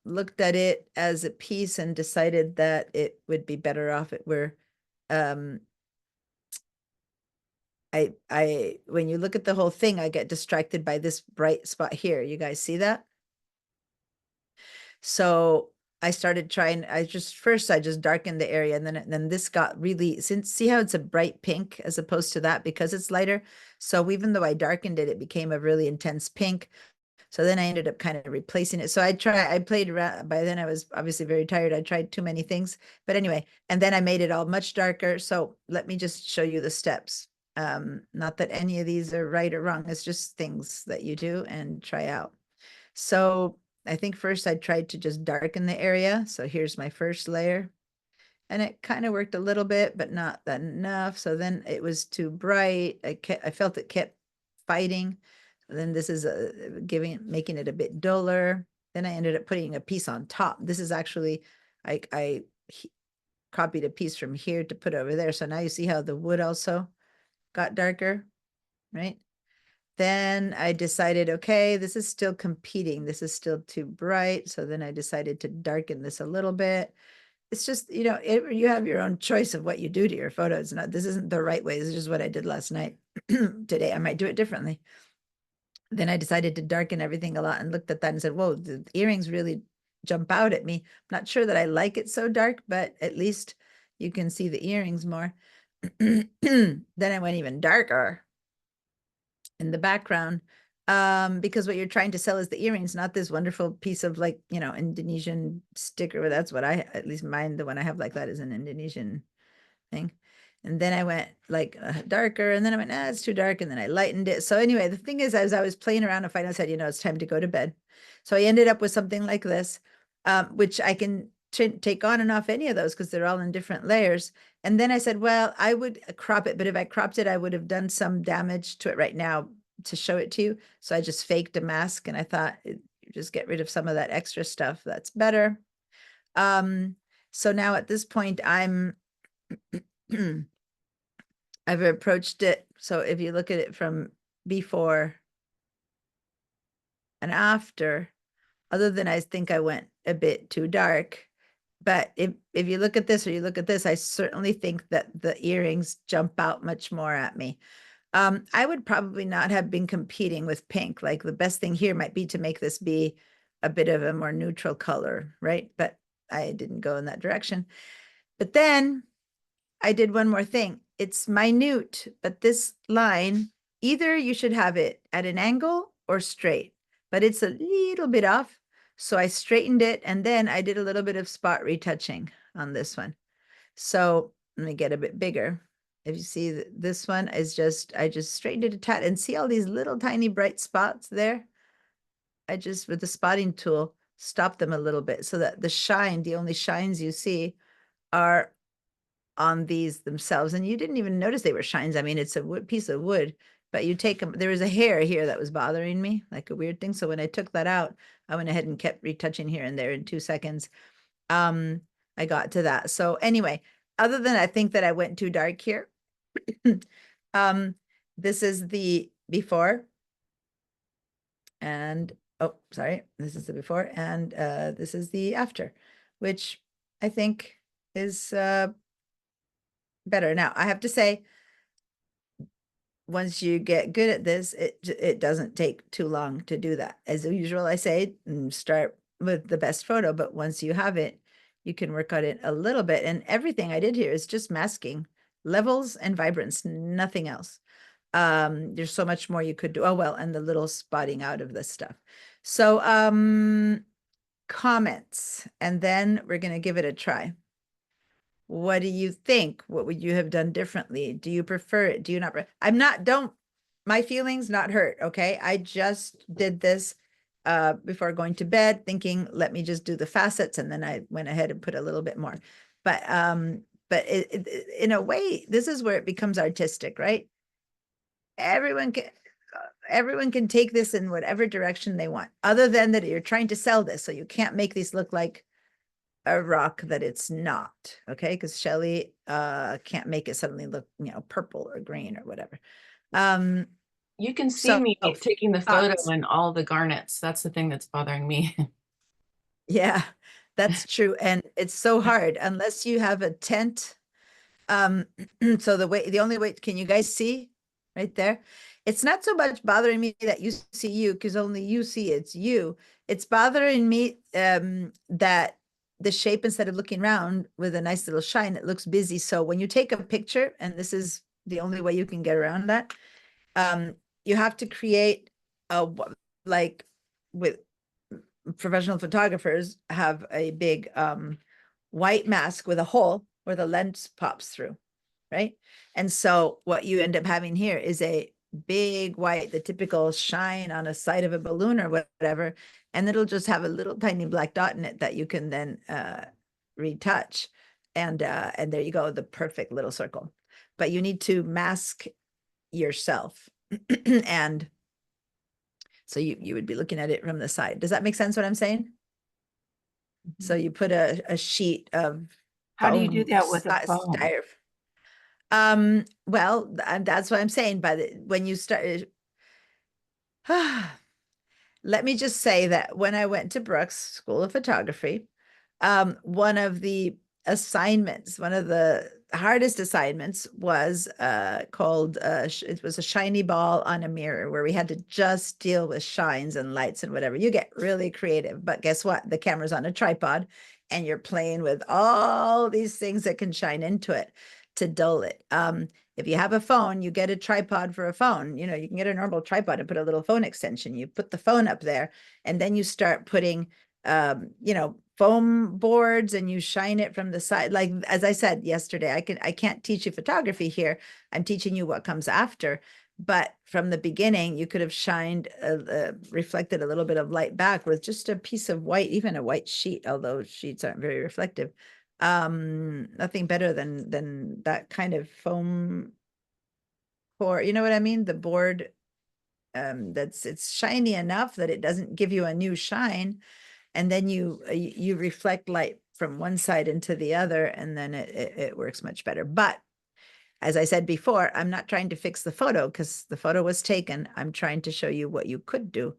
looked at it as a piece and decided that it would be better off it were, when you look at the whole thing, I get distracted by this bright spot here. You guys see that? So I started trying, first I just darkened the area, and then this got really, see how it's a bright pink as opposed to that because it's lighter. So even though I darkened it, it became a really intense pink. So then I ended up kind of replacing it. So I played around, by then I was obviously very tired. I tried too many things, but anyway, and then I made it all much darker. So let me just show you the steps. Not that any of these are right or wrong. It's just things that you do and try out. So I think first I tried to just darken the area. So here's my first layer. And it kind of worked a little bit, but not that enough. So then it was too bright. I felt it kept fighting. Then this is making it a bit duller. Then I ended up putting a piece on top. This is actually, I copied a piece from here to put over there. So now you see how the wood also got darker, right? Then I decided, okay, this is still competing. This is still too bright. So then I decided to darken this a little bit. It's just, you know, you have your own choice of what you do to your photos. This isn't the right way. This is just what I did last night. Today, I might do it differently. Then I decided to darken everything a lot and looked at that and said, whoa, the earrings really jump out at me. I'm not sure that I like it so dark, but at least you can see the earrings more. Then I went even darker in the background. Because what you're trying to sell is the earrings, not this wonderful piece of like, you know, Indonesian sticker. That's what at least mine, the one I have like that is an Indonesian thing. And then I went like darker, and then I went, nah, it's too dark. And then I lightened it. So anyway, the thing is, as I was playing around, I finally said, you know, it's time to go to bed. So I ended up with something like this, which I can take on and off any of those because they're all in different layers. And then I said, well, I would crop it, but if I cropped it, I would have done some damage to it right now to show it to you. So I just faked a mask, and I thought just get rid of some of that extra stuff. That's better. So now at this point, I've approached it. So if you look at it from before and after, other than I think I went a bit too dark, but if you look at this or you look at this, I certainly think that the earrings jump out much more at me. I would probably not have been competing with pink. Like the best thing here might be to make this be a bit of a more neutral color, right? But I didn't go in that direction. But then I did one more thing. It's minute, but this line, either you should have it at an angle or straight, but it's a little bit off. So I straightened it, and then I did a little bit of spot retouching on this one. So let me get a bit bigger. If you see this one is just, I just straightened it a tad, and see all these little tiny bright spots there? I just, with the spotting tool, stopped them a little bit so that the shine, the only shines you see are on these themselves. And you didn't even notice they were shines. I mean, it's a piece of wood, but you take them, there was a hair here that was bothering me, like a weird thing. So when I took that out, I went ahead and kept retouching here and there in 2 seconds. I got to that. So anyway, other than I think that I went too dark here, this is the before, and oh, sorry, this is the before, and this is the after, which I think is better. Now, I have to say, once you get good at this, it doesn't take too long to do that. As usual, I say, start with the best photo, but once you have it, you can work on it a little bit. And everything I did here is just masking levels and vibrance, nothing else. There's so much more you could do. Oh, well, and the little spotting out of this stuff. So comments, and then we're going to give it a try. What do you think? What would you have done differently? Do you prefer it? Do you not? My feelings not hurt. Okay. I just did this before going to bed, thinking, let me just do the facets. And then I went ahead and put a little bit more, but in a way, this is where it becomes artistic, right? Everyone can take this in whatever direction they want, other than that you're trying to sell this. So you can't make these look like a rock that it's not, okay? Because Shelley can't make it suddenly look, you know, purple or green or whatever. You can see So, me taking the photo thoughts? and all the garnets. That's the thing that's bothering me. Yeah, that's true. And it's so hard unless you have a tent. So the only way, can you guys see right there? It's not so much bothering me that you see you, because only you see it's you. It's bothering me that the shape, instead of looking round with a nice little shine, it looks busy. So when you take a picture, and this is the only way you can get around that, you have to create like with professional photographers have a big white mask with a hole where the lens pops through, right? And so what you end up having here is a big white, the typical shine on a side of a balloon or whatever, and it'll just have a little tiny black dot in it that you can then retouch. And there you go, the perfect little circle. But you need to mask yourself. And so you would be looking at it from the side. Does that make sense what I'm saying? So you put a sheet of How do you do that with a phone? Well, that's what I'm saying. When you start, let me just say that when I went to Brooks School of Photography, one of the assignments, one of the hardest assignments was called, it was a shiny ball on a mirror, where we had to just deal with shines and lights and whatever. You get really creative, but guess what? The camera's on a tripod and you're playing with all these things that can shine into it. to dull it. If you have a phone, you get a tripod for a phone. You know, you can get a normal tripod and put a little phone extension. You put the phone up there, and then you start putting, you know, foam boards, and you shine it from the side. Like, as I said yesterday, I can't teach you photography here. I'm teaching you what comes after. But from the beginning, you could have shined, reflected a little bit of light back with just a piece of white, even a white sheet, although sheets aren't very reflective. Nothing better than that kind of foam core, you know what I mean? The board, it's shiny enough that it doesn't give you a new shine. And then you reflect light from one side into the other, and then it works much better. But as I said before, I'm not trying to fix the photo because the photo was taken. I'm trying to show you what you could do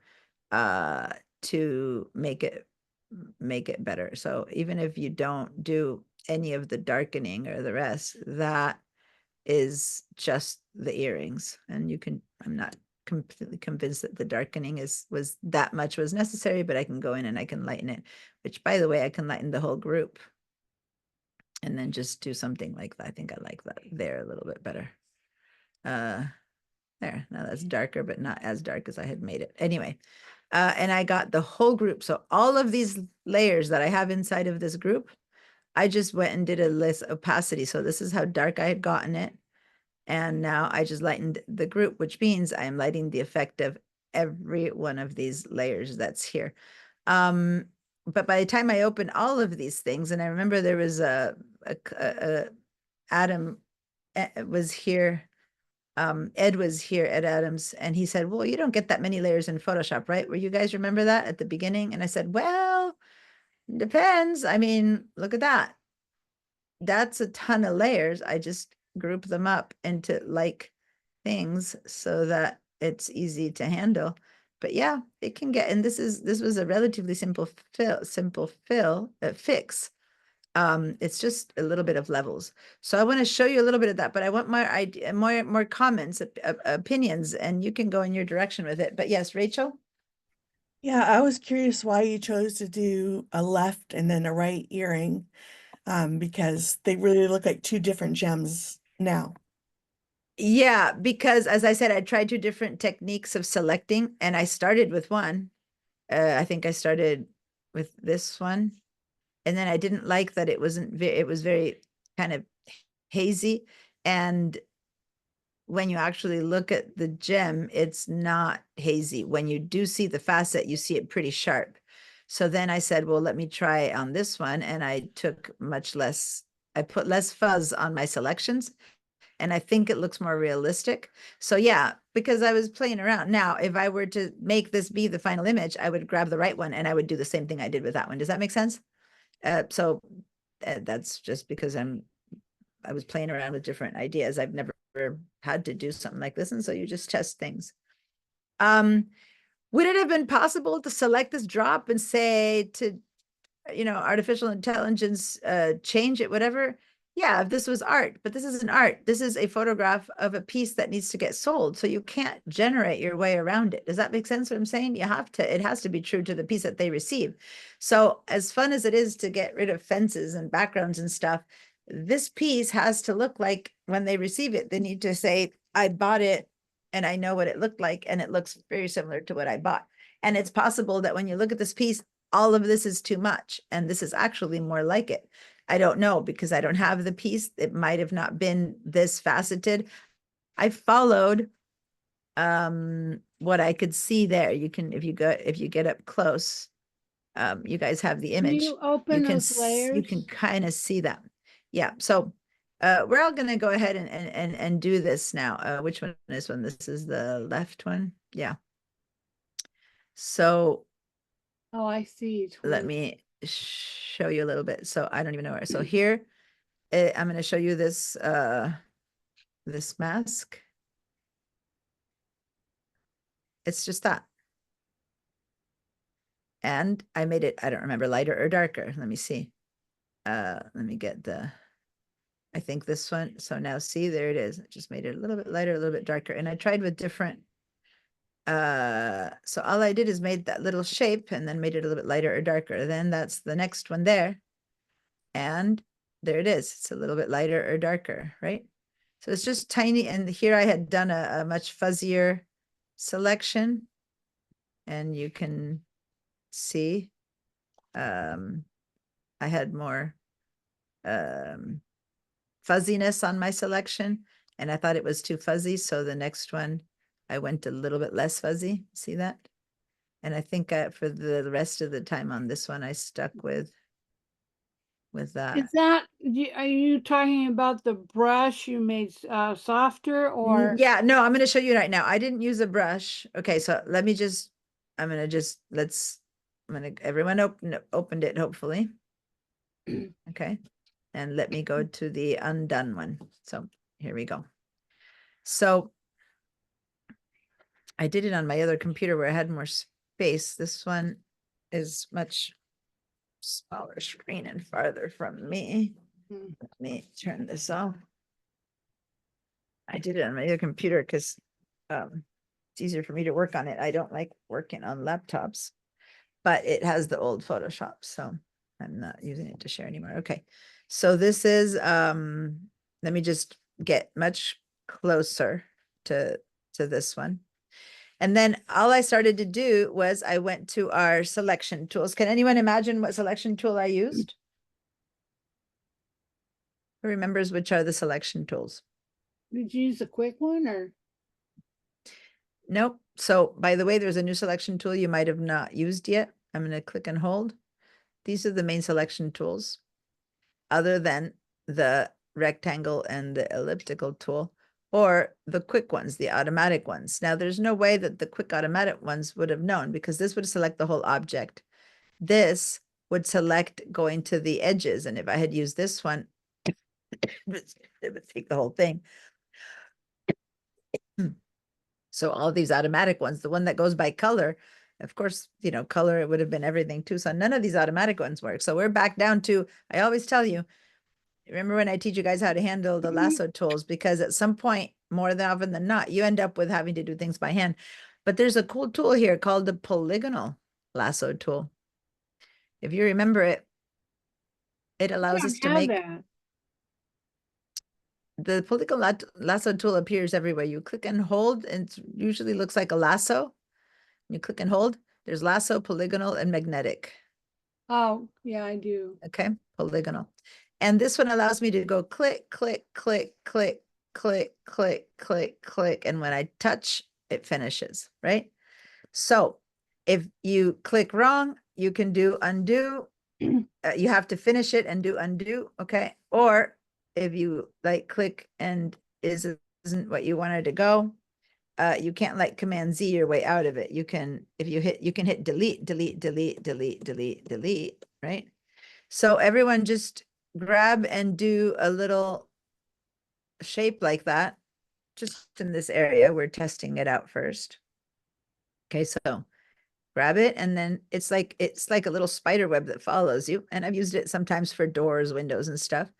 to make it better. So even if you don't do any of the darkening or the rest, that is just the earrings. And you can, I'm not completely convinced that the darkening was that much was necessary, but I can go in and I can lighten it, which, by the way, I can lighten the whole group. And then just do something like that. I think I like that there a little bit better. There, now that's darker, but not as dark as I had made it. Anyway, and I got the whole group. So all of these layers that I have inside of this group, I just went and did a list opacity. So this is how dark I had gotten it. And now I just lightened the group, which means I am lighting the effect of every one of these layers that's here. But by the time I opened all of these things, and I remember there was Adam was here, Ed was here, Ed Adams, and he said, well, you don't get that many layers in Photoshop, right? Where you guys remember that at the beginning? And I said, well, depends. I mean, look at that. That's a ton of layers. I just group them up into like things so that it's easy to handle. But yeah, it can get, and this was a relatively simple fix. It's just a little bit of levels. So I want to show you a little bit of that, but I want more comments, opinions, and you can go in your direction with it. But yes, Rachel? Yeah, I was curious why you chose to do a left and then a right earring, because they really look like two different gems now. Yeah, because as I said, I tried 2 different techniques of selecting, and I started with one. I think I started with this one, and then I didn't like that it wasn't it was very kind of hazy. And when you actually look at the gem, it's not hazy. When you do see the facet, you see it pretty sharp. So then I said, well, let me try on this one. And I took much less, I put less fuzz on my selections, and I think it looks more realistic. So yeah, because I was playing around. Now, if I were to make this be the final image, I would grab the right one and I would do the same thing I did with that one. Does that make sense? So that's just because I was playing around with different ideas. I've never had to do something like this. And so you just test things. Would it have been possible to select this drop and say to, you know, artificial intelligence, change it, whatever? Yeah, if this was art, but this isn't art. This is a photograph of a piece that needs to get sold. So you can't generate your way around it. Does that make sense what I'm saying? You have to, it has to be true to the piece that they receive. So as fun as it is to get rid of fences and backgrounds and stuff, this piece has to look like when they receive it, they need to say, I bought it and I know what it looked like, and it looks very similar to what I bought. And it's possible that when you look at this piece, all of this is too much, and this is actually more like it. I don't know because I don't have the piece. It might have not been this faceted. I followed what I could see there. You can, if you get up close, you guys have the Can image. you open can those layers? You can kind of see that. Yeah. So we're all gonna go ahead and do this now. Which one is this one? This is the left one. Yeah. So Oh, I see. It's let weird. me show you a little bit. So I don't even know where. So here, I'm going to show you this, this mask. It's just that. And I made it, I don't remember, lighter or darker. Let me see. Let me get I think this one. So now see, there it is. I just made it a little bit lighter, a little bit darker. And I tried with different, so all I did is made that little shape and then made it a little bit lighter or darker. Then that's the next one there. And there it is. It's a little bit lighter or darker, right? So it's just tiny. And here I had done a much fuzzier selection. And you can see, I had more fuzziness on my selection, and I thought it was too fuzzy. So the next one, I went a little bit less fuzzy. See that? And I think for the rest of the time on this one, I stuck with that. Is that, are you talking about the brush you made softer or? Yeah, no, I'm going to show you right now. I didn't use a brush. Okay, so let me just, everyone opened it, hopefully. Okay. And let me go to the undone one. So here we go. So I did it on my other computer where I had more space. This one is much smaller screen and farther from me. Let me turn this off. I did it on my other computer because it's easier for me to work on it. I don't like working on laptops, but it has the old Photoshop, so I'm not using it to share anymore. Okay, so this is, let me just get much closer to this one. And then all I started to do was I went to our selection tools. Can anyone imagine what selection tool I used? Who remembers which are the selection tools? Did you use a quick one or? Nope. So by the way, there's a new selection tool you might have not used yet. I'm going to click and hold. These are the main selection tools, other than the rectangle and the elliptical tool, or the quick ones, the automatic ones. Now, there's no way that the quick automatic ones would have known, because this would select the whole object. This would select going to the edges. And if I had used this one, it would take the whole thing. So all these automatic ones, the one that goes by color, of course, you know, color, it would have been everything too. So none of these automatic ones work. So we're back down to, I always tell you, remember when I teach you guys how to handle the lasso tools, because at some point, more than often than not, you end up with having to do things by hand. But there's a cool tool here called the polygonal lasso tool. If you remember it, it allows us to make That. the polygonal lasso tool appears everywhere. You click and hold, and it usually looks like a lasso. You click and hold. There's lasso, polygonal, and magnetic. Oh, yeah, I do. Okay, polygonal. And this one allows me to go click, click, click, click, click, click, click, click. And when I touch, it finishes, right? So if you click wrong, you can do undo. You have to finish it and do undo, okay? Or if you like click and isn't what you wanted to go, you can't like Command Z your way out of it. You can, if you hit, you can hit delete, delete, delete, delete, delete, delete, right? So everyone just grab and do a little shape like that, just in this area. We're testing it out first. Okay, so grab it, and then it's like a little spider web that follows you. And I've used it sometimes for doors, windows, and stuff.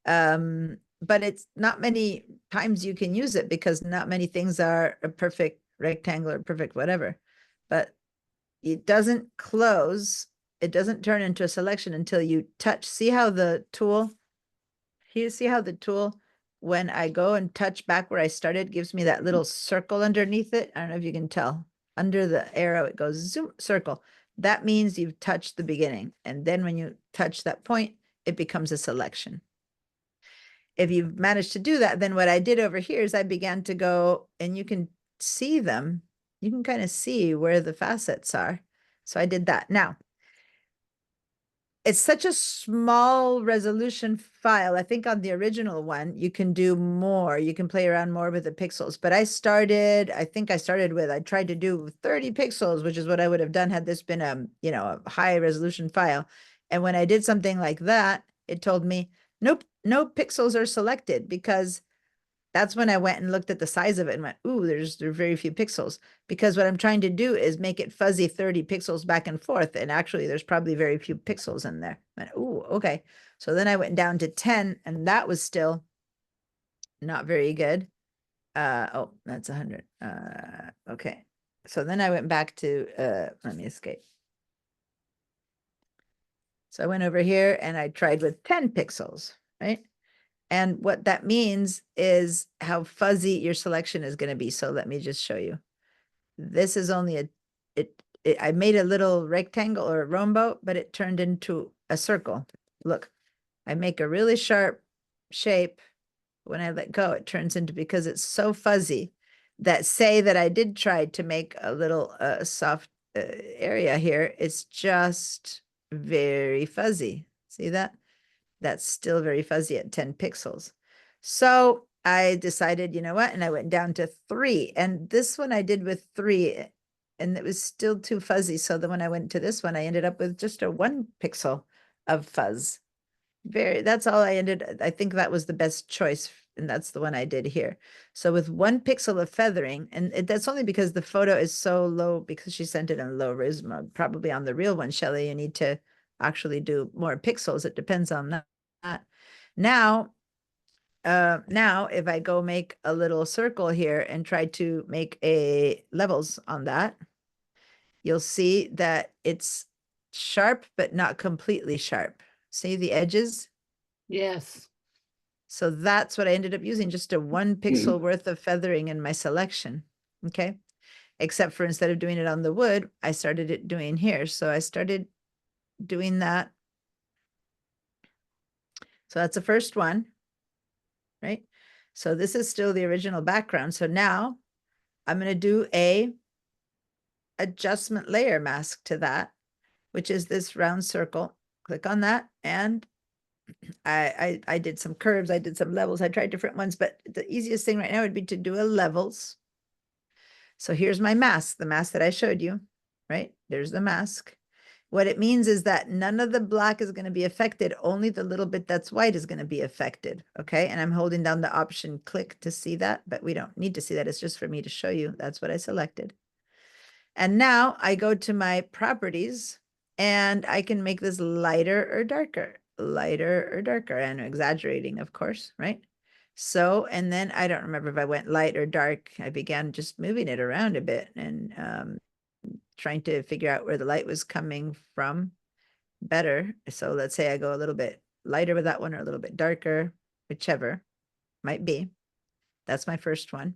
But it's not many times you can use it, because not many things are a perfect rectangle or perfect whatever. But it doesn't close. It doesn't turn into a selection until you touch. See how the tool, here, see how the tool, when I go and touch back where I started, gives me that little circle underneath it. I don't know if you can tell. Under the arrow, it goes zoom, circle. That means you've touched the beginning. And then when you touch that point, it becomes a selection. If you've managed to do that, then what I did over here is I began to go, and you can see them. You can kind of see where the facets are. So I did that. Now, it's such a small resolution file. I think on the original one, you can do more. You can play around more with the pixels. But I tried to do 30 pixels, which is what I would have done had this been a high resolution file. And when I did something like that, it told me, nope, no pixels are selected, because that's when I went and looked at the size of it and went, ooh, there are very few pixels, because what I'm trying to do is make it fuzzy 30 pixels back and forth. And actually there's probably very few pixels in there. I went, ooh, okay. So then I went down to 10, and that was still not very good. Oh, that's 100. Okay. So then I went back to, let me escape. So I went over here and I tried with 10 pixels, right? And what that means is how fuzzy your selection is going to be. So let me just show you. This is only I made a little rectangle or a rhombo, but it turned into a circle. Look, I make a really sharp shape. When I let go, it turns into, because it's so fuzzy, that say that I did try to make a little soft area here, it's just very fuzzy. See that? That's still very fuzzy at 10 pixels. So I decided, you know what? And I went down to 3. And this one I did with 3, and it was still too fuzzy. So then when I went to this one, I ended up with just a 1 pixel of fuzz. That's all I ended. I think that was the best choice. And that's the one I did here. So with 1 pixel of feathering, and that's only because the photo is so low, because she sent it in low res mode. Probably on the real one, Shelley, you need to actually do more pixels. It depends on that. Now, if I go make a little circle here and try to make a levels on that, you'll see that it's sharp, but not completely sharp. See the edges? Yes. So that's what I ended up using, just a 1 pixel worth of feathering in my selection. Okay. Except for instead of doing it on the wood, I started it doing here. So I started doing that. So that's the first one, right? So this is still the original background. So now I'm going to do a adjustment layer mask to that, which is this round circle. Click on that, and I did some curves, I did some levels, I tried different ones, but the easiest thing right now would be to do a levels. So here's my mask, the mask that I showed you, right? There's the mask. What it means is that none of the black is going to be affected, only the little bit that's white is going to be affected, okay? And I'm holding down the option click to see that, but we don't need to see that. It's just for me to show you. That's what I selected. And now I go to my properties, and I can make this lighter or darker, and I'm exaggerating, of course, right? So, and then I don't remember if I went light or dark. I began just moving it around a bit and trying to figure out where the light was coming from better. So let's say I go a little bit lighter with that one or a little bit darker, whichever might be. That's my first one.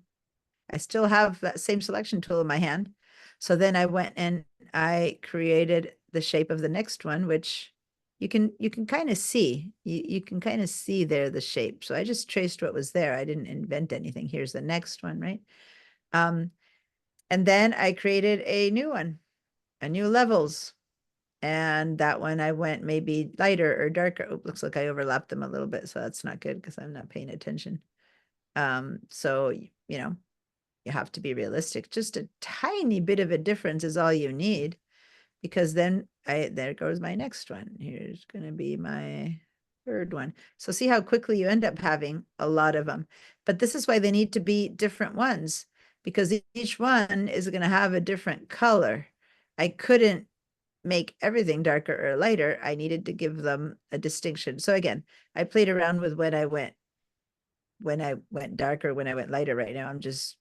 I still have that same selection tool in my hand. So then I went and I created the shape of the next one, which you can kind of see. You can kind of see there the shape. So I just traced what was there. I didn't invent anything. Here's the next one, right? And then I created a new one, a new levels. And that one I went maybe lighter or darker. Oh, looks like I overlapped them a little bit. So that's not good because I'm not paying attention. So, you know, you have to be realistic. Just a tiny bit of a difference is all you need, because then there goes my next one. Here's going to be my third one. So see how quickly you end up having a lot of them. But this is why they need to be different ones, because each one is going to have a different color. I couldn't make everything darker or lighter. I needed to give them a distinction. So again, I played around with when I went darker, when I went lighter. Right now I'm just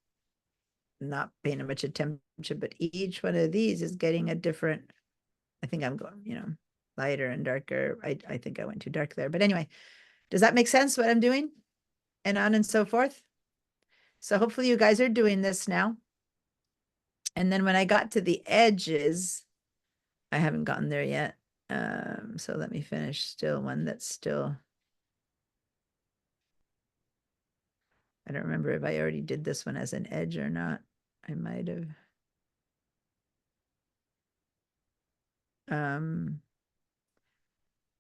not paying much attention, but each one of these is getting a different, I think I'm going, you know, lighter and darker. I think I went too dark there, but anyway, does that make sense what I'm doing? And on and so forth. So hopefully you guys are doing this now. And then when I got to the edges, I haven't gotten there yet. So let me finish still one that's still, I don't remember if I already did this one as an edge or not. I might have.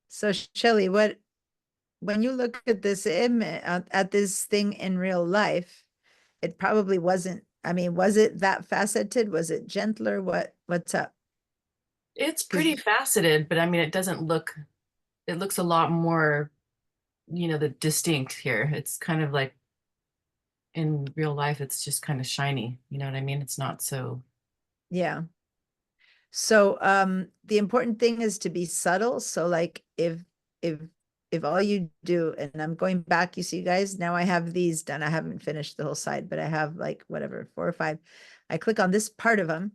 So Shelley, when you look at this image, at this thing in real life, it probably wasn't, I mean, was it that faceted? Was it gentler? What's up? It's pretty faceted, but I mean, it doesn't look, it looks a lot more, you know, the distinct here. It's kind of like in real life, it's just kind of shiny. You know what I mean? It's not so. Yeah. So the important thing is to be subtle. So like if all you do, and I'm going back, you see guys, now I have these done. I haven't finished the whole side, but I have like whatever, 4 or 5. I click on this part of them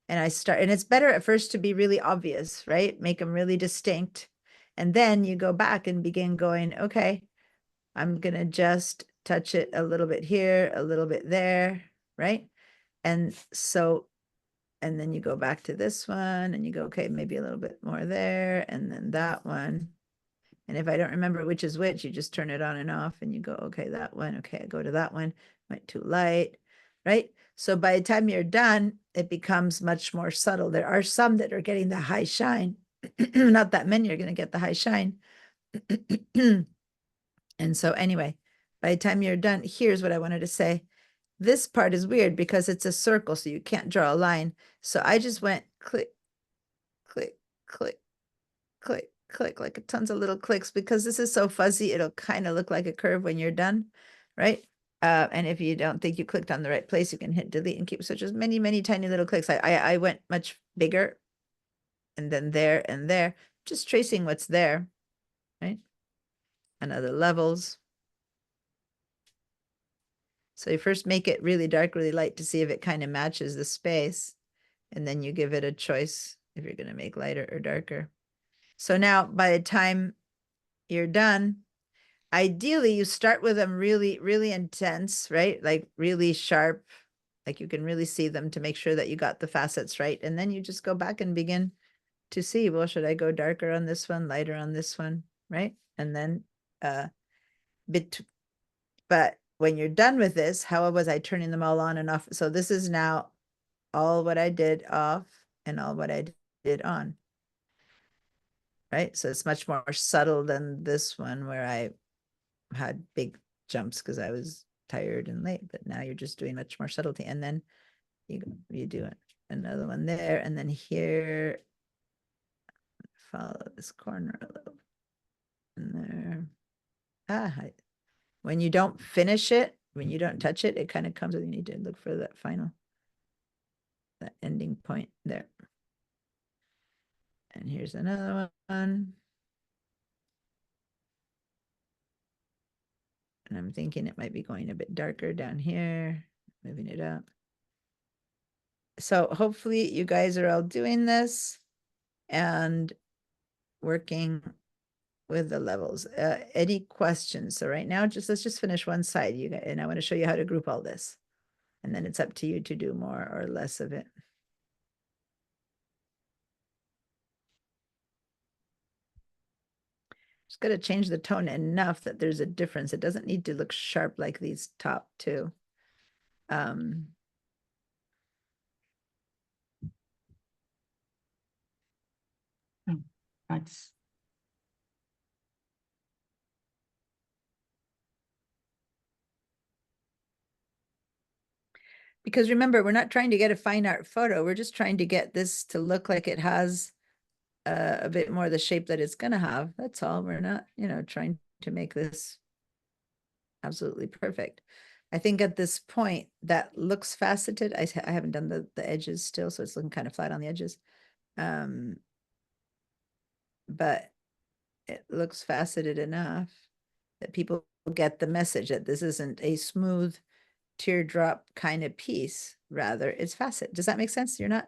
and I start, and it's better at first to be really obvious, right? Make them really distinct. And then you go back and begin going, okay, I'm gonna just touch it a little bit here, a little bit there, right? And so, and then you go back to this one and you go, okay, maybe a little bit more there, and then that one. And if I don't remember which is which, you just turn it on and off and you go, okay, that one, okay, I go to that one, went too light, right? So by the time you're done, it becomes much more subtle. There are some that are getting the high shine. Not that many are going to get the high shine. And so anyway, by the time you're done, here's what I wanted to say. This part is weird because it's a circle, so you can't draw a line. So I just went click, click, click, click, click, like tons of little clicks, because this is so fuzzy, it'll kind of look like a curve when you're done, right? And if you don't think you clicked on the right place, you can hit delete and keep, so just many, many tiny little clicks. I went much bigger, and then there and there, just tracing what's there, right? And other levels. So you first make it really dark, really light to see if it kind of matches the space. And then you give it a choice if you're going to make lighter or darker. So now by the time you're done, ideally you start with them really, really intense, right? Like really sharp, like you can really see them to make sure that you got the facets right. And then you just go back and begin to see, well, should I go darker on this one, lighter on this one, right? And then, but when you're done with this, how was I turning them all on and off? So this is now all what I did off and all what I did on. Right? So it's much more subtle than this one where I had big jumps because I was tired and late, but now you're just doing much more subtlety. And then you do it. Another one there, and then here, follow this corner a little. And there. When you don't finish it, when you don't touch it, it kind of comes, you need to look for that final, that ending point there. And here's another one. And I'm thinking it might be going a bit darker down here, moving it up. So hopefully you guys are all doing this and working with the levels. Any questions? So right now, let's just finish one side, you guys, and I want to show you how to group all this. And then it's up to you to do more or less of it. Just got to change the tone enough that there's a difference. It doesn't need to look sharp like these top two. That's Because remember, we're not trying to get a fine art photo. We're just trying to get this to look like it has a bit more the shape that it's going to have. That's all. We're not, trying to make this absolutely perfect. I think at this point that looks faceted. I haven't done the edges still, so it's looking kind of flat on the edges. But it looks faceted enough that people get the message that this isn't a smooth teardrop kind of piece. Rather, it's facet. Does that make sense? You're not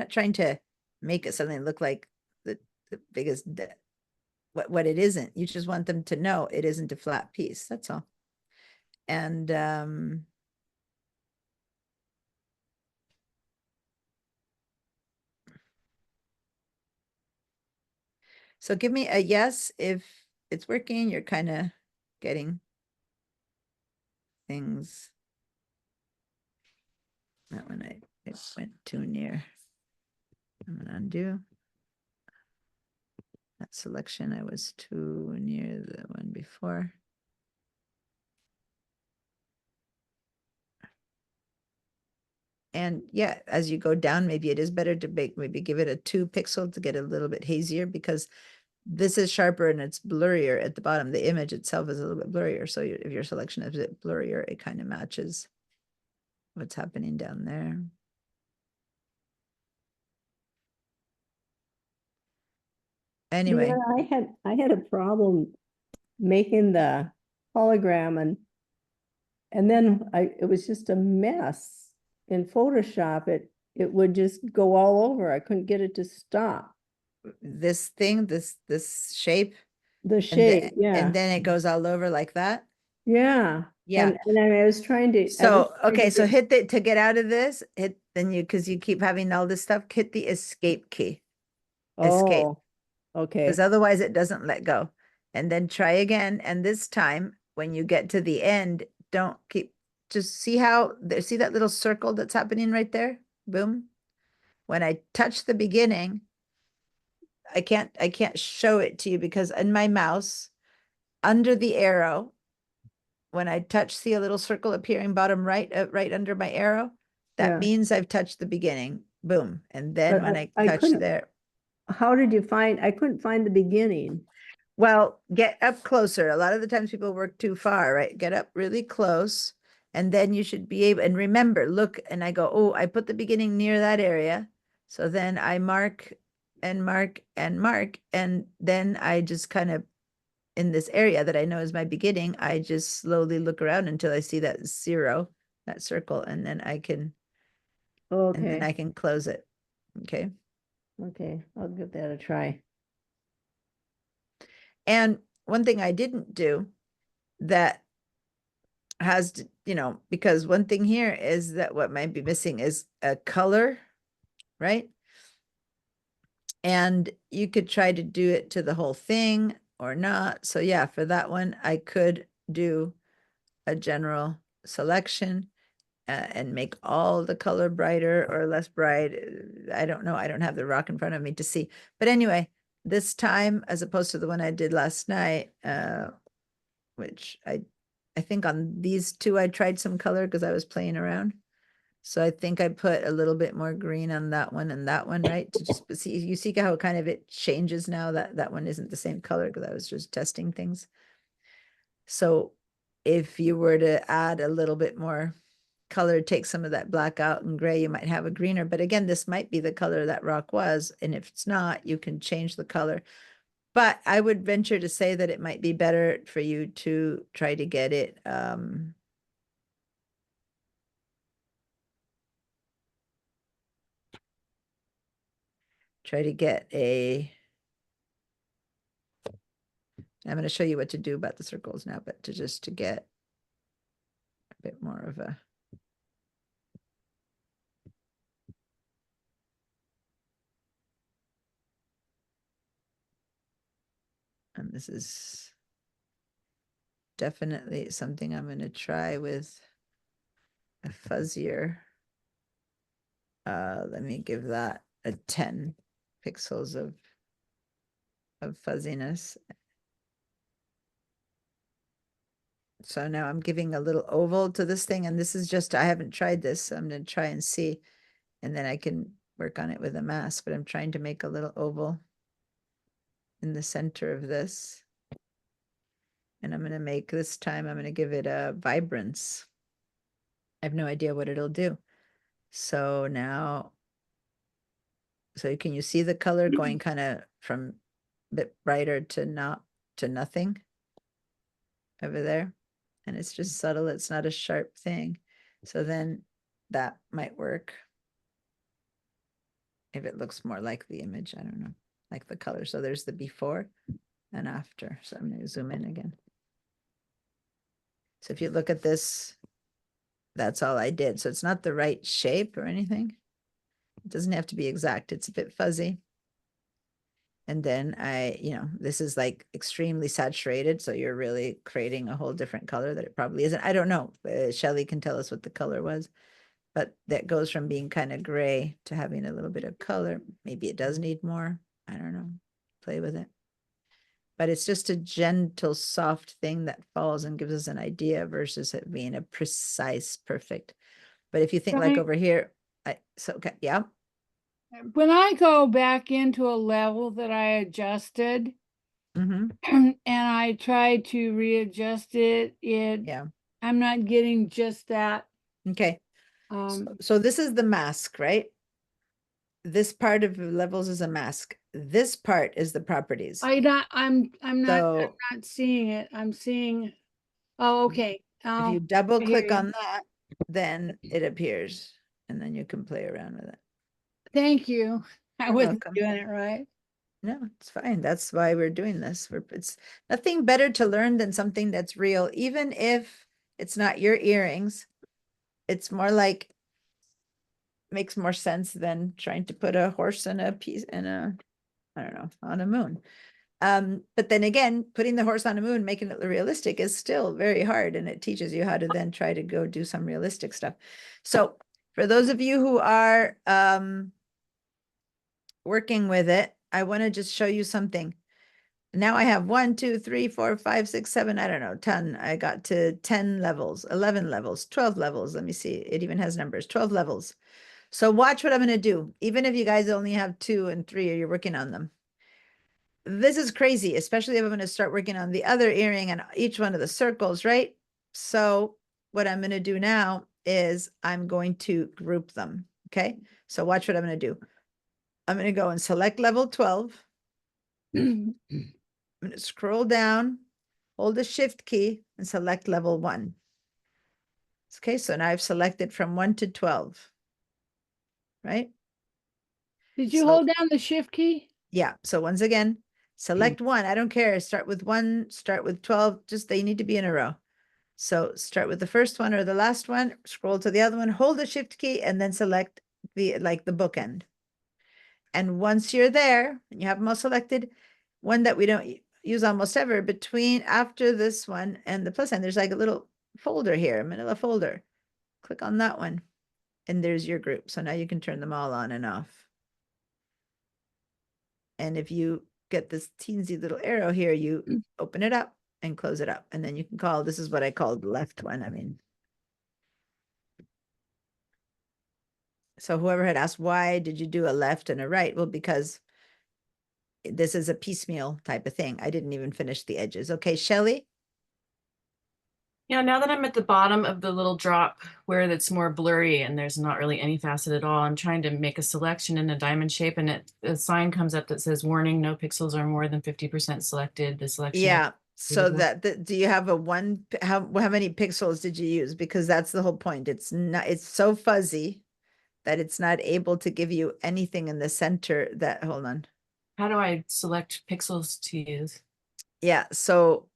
trying to make it something look like the biggest what it isn't. You just want them to know it isn't a flat piece. That's all. And so give me a yes if it's working. You're kind of getting things. That one it went too near. I'm gonna undo that selection. I was too near the one before. And yeah, as you go down, maybe it is better to maybe give it a 2 pixel to get a little bit hazier, because this is sharper and it's blurrier at the bottom. The image itself is a little bit blurrier. So if your selection is a bit blurrier, it kind of matches what's happening down there. Anyway. Yeah, I had a problem making the hologram, and then it was just a mess in Photoshop. It would just go all over. I couldn't get it to stop. this thing, this shape. The And shape, then, yeah, and then it goes all over like that. yeah. Yeah. And I was trying to. I was So, trying to okay, so get- hit the, to get out of this, hit, then you, cause you keep having all this stuff, hit the escape key. Escape. Oh, okay. Because otherwise it doesn't let go. And then try again. And this time, when you get to the end, don't keep, just see how, see that little circle that's happening right there? Boom. When I touch the beginning, I can't show it to you because in my mouse, under the arrow, when I touch, see a little circle appearing bottom right, right under my arrow, that Yeah. means I've touched the beginning. Boom. And then But when I I touch couldn't- there, How did you find, I couldn't find the beginning. well, get up closer. A lot of the times people work too far, right? Get up really close. And then you should be able, and remember, look, and I go, oh, I put the beginning near that area. So then I mark and mark and mark. And then I just kind of, in this area that I know is my beginning, I just slowly look around until I see that 0, that circle, and then I can, and then Okay, I can close it. Okay. okay, I'll give that a try. And one thing I didn't do that has to, you know, because one thing here is that what might be missing is a color, right? And you could try to do it to the whole thing or not. So yeah, for that one, I could do a general selection and make all the color brighter or less bright. I don't know. I don't have the rock in front of me to see. But anyway, this time, as opposed to the one I did last night, which I think on these two, I tried some color because I was playing around. So I think I put a little bit more green on that one and that one, right? To just see, you see how kind of it changes now that that one isn't the same color because I was just testing things. So if you were to add a little bit more color, take some of that black out and gray, you might have a greener. But again, this might be the color that rock was. And if it's not, you can change the color. But I would venture to say that it might be better for you to try to get it try to get a, I'm going to show you what to do about the circles now, but to just to get a bit more of a, and this is definitely something I'm going to try with a fuzzier. Let me give that a 10 pixels of fuzziness. So now I'm giving a little oval to this thing, and this is just, I haven't tried this, so I'm going to try and see, and then I can work on it with a mask, but I'm trying to make a little oval in the center of this. And I'm going to make, this time I'm going to give it a vibrance. I have no idea what it'll do. So now, so can you see the color going kind of from a bit brighter to not, to nothing over there? And it's just subtle, it's not a sharp thing. So then that might work. If it looks more like the image, I don't know, like the color. So there's the before and after. So I'm going to zoom in again. So if you look at this, that's all I did. So it's not the right shape or anything. It doesn't have to be exact. It's a bit fuzzy. And then you know, this is like extremely saturated. So you're really creating a whole different color that it probably isn't. I don't know. Shelley can tell us what the color was, but that goes from being kind of gray to having a little bit of color. Maybe it does need more. I don't know. Play with it. But it's just a gentle, soft thing that falls and gives us an idea versus it being a precise, perfect. But if you think like Right. over here, okay, yeah. When I go back into a level that I adjusted Mm-hmm. and I try to readjust it, Yeah. I'm not getting just that. Okay. So this is the mask, right? This part of the levels is a mask. This part is the properties. I'm So not seeing it. I'm seeing, oh, okay. if you Oh, double I hear click you. on that, then it appears and then you can play around with it. Thank you. I You're wasn't welcome. doing it right. No, it's fine. That's why we're doing this. It's nothing better to learn than something that's real, even if it's not your earrings. It's more like, makes more sense than trying to put a horse in a piece in a, I don't know, on a moon. But then again, putting the horse on a moon, making it realistic is still very hard, and it teaches you how to then try to go do some realistic stuff. So for those of you who are working with it, I want to just show you something. Now I have 1, 2, 3, 4, 5, 6, 7, I don't know, 10. I got to 10 levels, 11 levels, 12 levels. Let me see. It even has numbers, 12 levels. So watch what I'm going to do. Even if you guys only have 2 and 3 or you're working on them. This is crazy, especially if I'm going to start working on the other earring and each one of the circles, right? So what I'm going to do now is I'm going to group them. Okay. So watch what I'm going to do. I'm going to go and select level 12. I'm going to scroll down, hold the shift key and select level 1. Okay. So now I've selected from 1 to 12. Right? Did you So- hold down the shift key? Yeah. So once again, select 1. I don't care. Start with 1, start with 12. Just they need to be in a row. So start with the first one or the last one, scroll to the other one, hold the shift key, and then select the bookend. And once you're there, and you have them all selected, one that we don't use almost ever, after this one and the plus sign, there's like a little folder here, a manila folder. Click on that one, and there's your group. So now you can turn them all on and off. And if you get this teensy little arrow here, you open it up and close it up. And then you can call, this is what I called the left one. I mean, so whoever had asked, why did you do a left and a right? Well, because this is a piecemeal type of thing. I didn't even finish the edges. Okay, Shelley? Yeah, now that I'm at the bottom of the little drop where it's more blurry and there's not really any facet at all, I'm trying to make a selection in a diamond shape, and a sign comes up that says warning, no pixels are more than 50% selected. The selection. Yeah. So Beautiful. do you have a one, how many pixels did you use? Because that's the whole point. It's not, it's so fuzzy that it's not able to give you anything in the center that, hold on. How do I select pixels to use? Yeah. So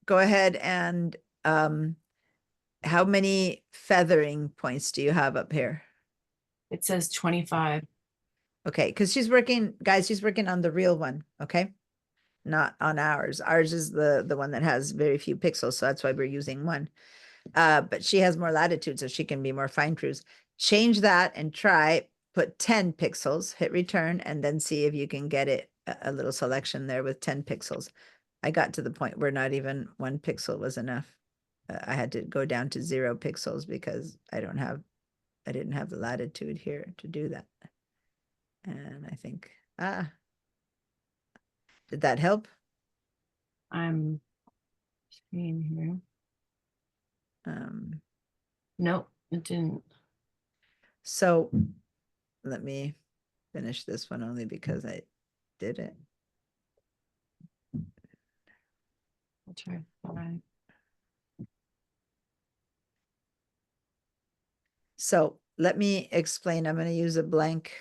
go ahead and, how many feathering points do you have up here? It says 25. Okay. Because she's working, guys, she's working on the real one. Okay. Not on ours. Ours is the one that has very few pixels. So that's why we're using 1. But she has more latitude, so she can be more fine crews. Change that and try, put 10 pixels, hit return, and then see if you can get it a little selection there with 10 pixels. I got to the point where not even 1 pixel was enough. I had to go down to 0 pixels because I didn't have the latitude here to do that. And I think, did that help? I'm seeing here. Nope, it didn't. So let me finish this one only because I did it. I'll try 5. So let me explain. I'm going to use a blank.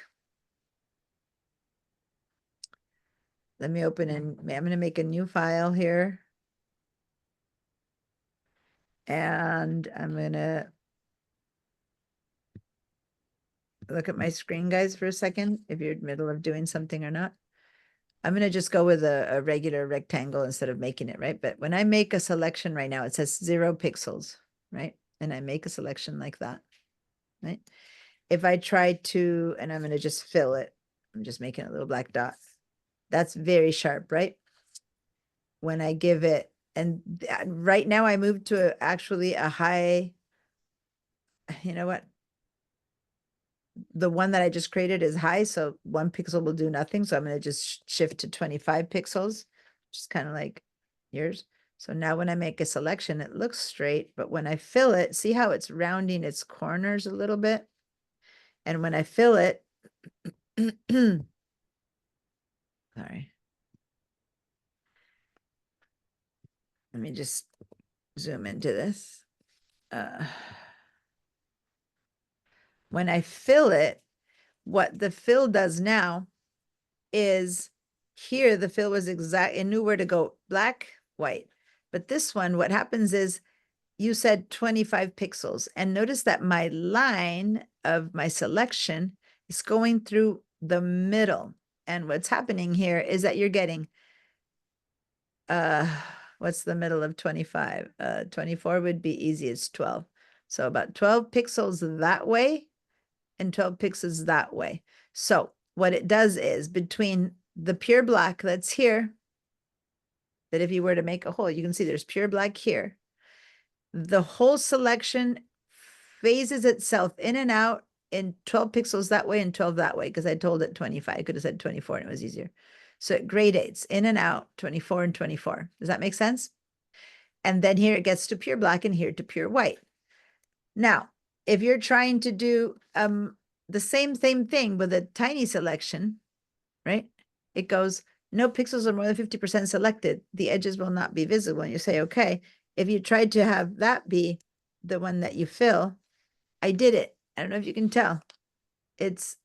Let me open in. I'm going to make a new file here. And I'm going to look at my screen, guys, for a second, if you're in the middle of doing something or not. I'm going to just go with a regular rectangle instead of making it, right? But when I make a selection right now, it says 0 pixels, right? And I make a selection like that, right? If I try to, and I'm going to just fill it, I'm just making a little black dot. That's very sharp, right? When I give it, and right now I moved to actually a high, you know what? The one that I just created is high, so 1 pixel will do nothing. So I'm going to just shift to 25 pixels, which is kind of like yours. So now when I make a selection, it looks straight, but when I fill it, see how it's rounding its corners a little bit? And when I fill it, sorry. Let me just zoom into this. When I fill it, what the fill does now is here the fill was exact, it knew where to go, black, white. But this one, what happens is you said 25 pixels, and notice that my line of my selection is going through the middle. And what's happening here is that you're getting, what's the middle of 25? 24 would be easy, it's 12. So about 12 pixels that way and 12 pixels that way. So what it does is between the pure black that's here, that if you were to make a hole, you can see there's pure black here. The whole selection phases itself in and out in 12 pixels that way and 12 that way, because I told it 25. I could have said 24 and it was easier. So it gradates in and out 24 and 24. Does that make sense? And then here it gets to pure black and here to pure white. Now, if you're trying to do the same thing with a tiny selection, right? It goes, no pixels are more than 50% selected. The edges will not be visible. And you say, okay, if you tried to have that be the one that you fill, I did it. I don't know if you can tell. It's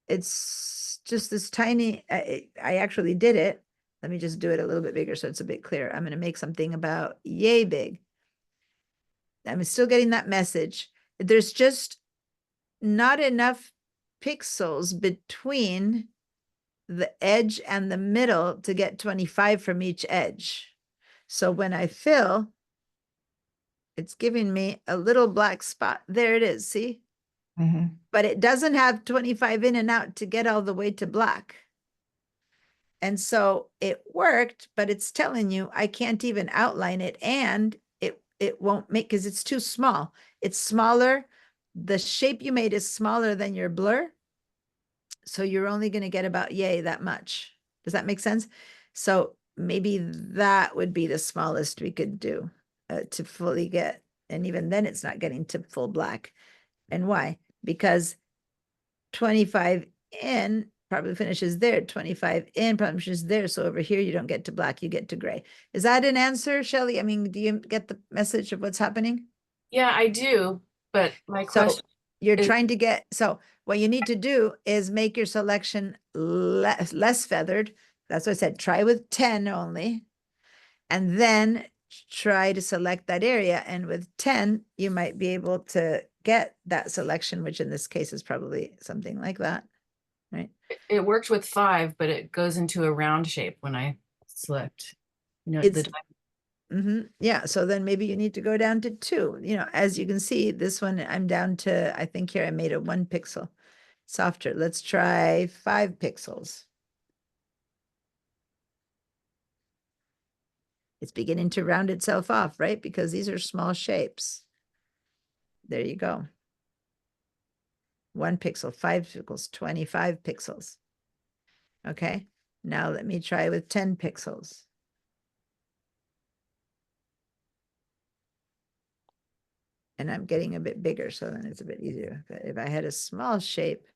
just this tiny, I actually did it. Let me just do it a little bit bigger so it's a bit clearer. I'm going to make something about yay big. I'm still getting that message. There's just not enough pixels between the edge and the middle to get 25 from each edge. So when I fill, it's giving me a little black spot. There it is, see? But it doesn't have 25 in and out to get all the way to black. And so it worked, but it's telling you I can't even outline it, and it won't make, because it's too small. It's smaller. The shape you made is smaller than your blur. So you're only going to get about yay that much. Does that make sense? So maybe that would be the smallest we could do to fully get. And even then it's not getting to full black. And why? Because 25 in probably finishes there. 25 in probably finishes there. So over here, you don't get to black, you get to gray. Is that an answer, Shelley? I mean, do you get the message of what's happening? Yeah, I do. But my So question you're is- trying to get, so what you need to do is make your selection less feathered. That's what I said, try with 10 only. And then try to select that area. And with 10, you might be able to get that selection, which in this case is probably something like that, right? it worked with 5, but it goes into a round shape when I select. You know, It's yeah, so then maybe you need to go down to 2. You know, as you can see, this one I'm down to, I think here I made it 1 pixel softer. Let's try 5 pixels. It's beginning to round itself off, right? Because these are small shapes. There you go. 1 pixel, 5 pixels, 25 pixels. Okay, now let me try with 10 pixels. And I'm getting a bit bigger, so then it's a bit easier. But if I had a small shape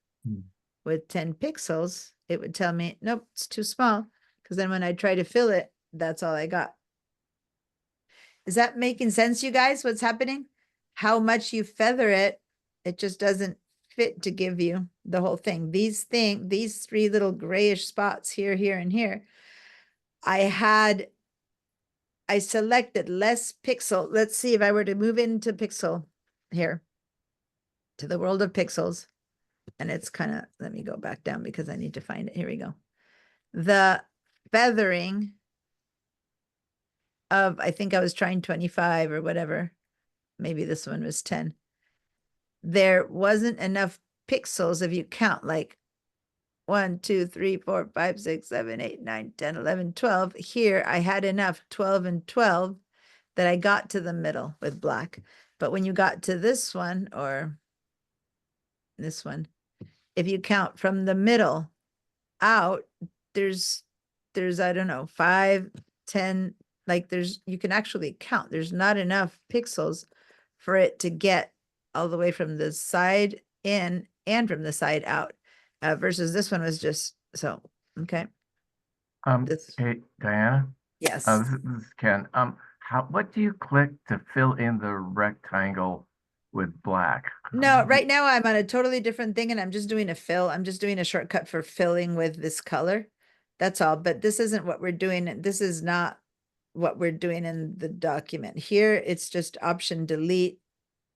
with 10 pixels, it would tell me, nope, it's too small. Because then when I try to fill it, that's all I got. Is that making sense, you guys, what's happening? How much you feather it, it just doesn't fit to give you the whole thing. These 3 little grayish spots here, here, and here, I selected less pixel. Let's see if I were to move into pixel here, to the world of pixels. And it's kind of, let me go back down because I need to find it. Here we go. The feathering of, I think I was trying 25 or whatever. Maybe this one was 10. There wasn't enough pixels if you count like 1, 2, 3, 4, 5, 6, 7, 8, 9, 10, 11, 12. Here I had enough 12 and 12 that I got to the middle with black. But when you got to this one or this one, if you count from the middle out, there's I don't know, 5, 10, like you can actually count. There's not enough pixels for it to get all the way from the side in and from the side out. Versus this one was just so, okay. This, Hey, Diana, yes. this is Ken. What do you click to fill in the rectangle with black? No, right now I'm on a totally different thing and I'm just doing a fill. I'm just doing a shortcut for filling with this color. That's all, but this isn't what we're doing. This is not what we're doing in the document. Here, it's just option delete.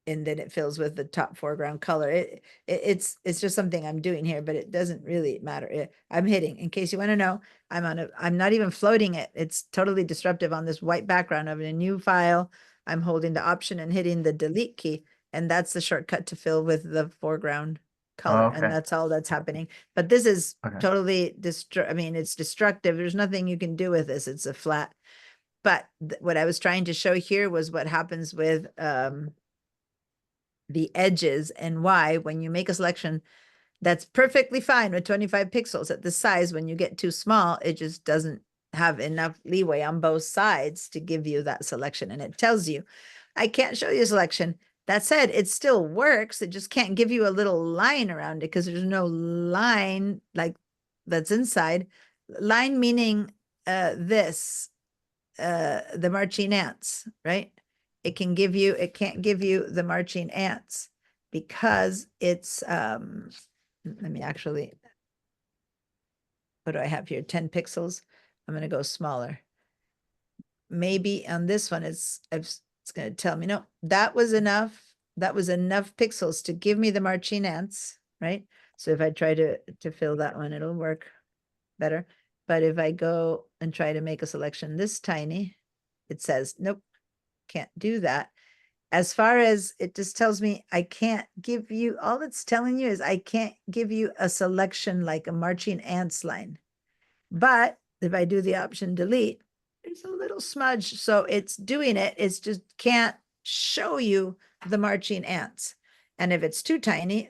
And then it fills with the top foreground color. It's just something I'm doing here, but it doesn't really matter. I'm hitting, in case you want to know, I'm not even floating it. It's totally disruptive on this white background of a new file. I'm holding the option and hitting the delete key, and that's the shortcut to fill with the foreground color. And Okay. that's all that's happening. But this is Okay. totally I mean, it's destructive. There's nothing you can do with this. It's a flat. But what I was trying to show here was what happens with, the edges and why when you make a selection that's perfectly fine with 25 pixels at this size, when you get too small, it just doesn't have enough leeway on both sides to give you that selection. And it tells you, I can't show you a selection. That said, it still works. It just can't give you a little line around it because there's no line like that's inside. Line meaning the marching ants, right? It can't give you the marching ants because it's, let me actually, what do I have here? 10 pixels. I'm going to go smaller. Maybe on this one, it's going to tell me, no, that was enough. That was enough pixels to give me the marching ants, right? So if I try to fill that one, it'll work better. But if I go and try to make a selection this tiny, it says, nope, can't do that. As far as it just tells me I can't give you, all it's telling you is I can't give you a selection like a marching ants line. But if I do the option delete, there's a little smudge. So it's doing it. It's just can't show you the marching ants. And if it's too tiny,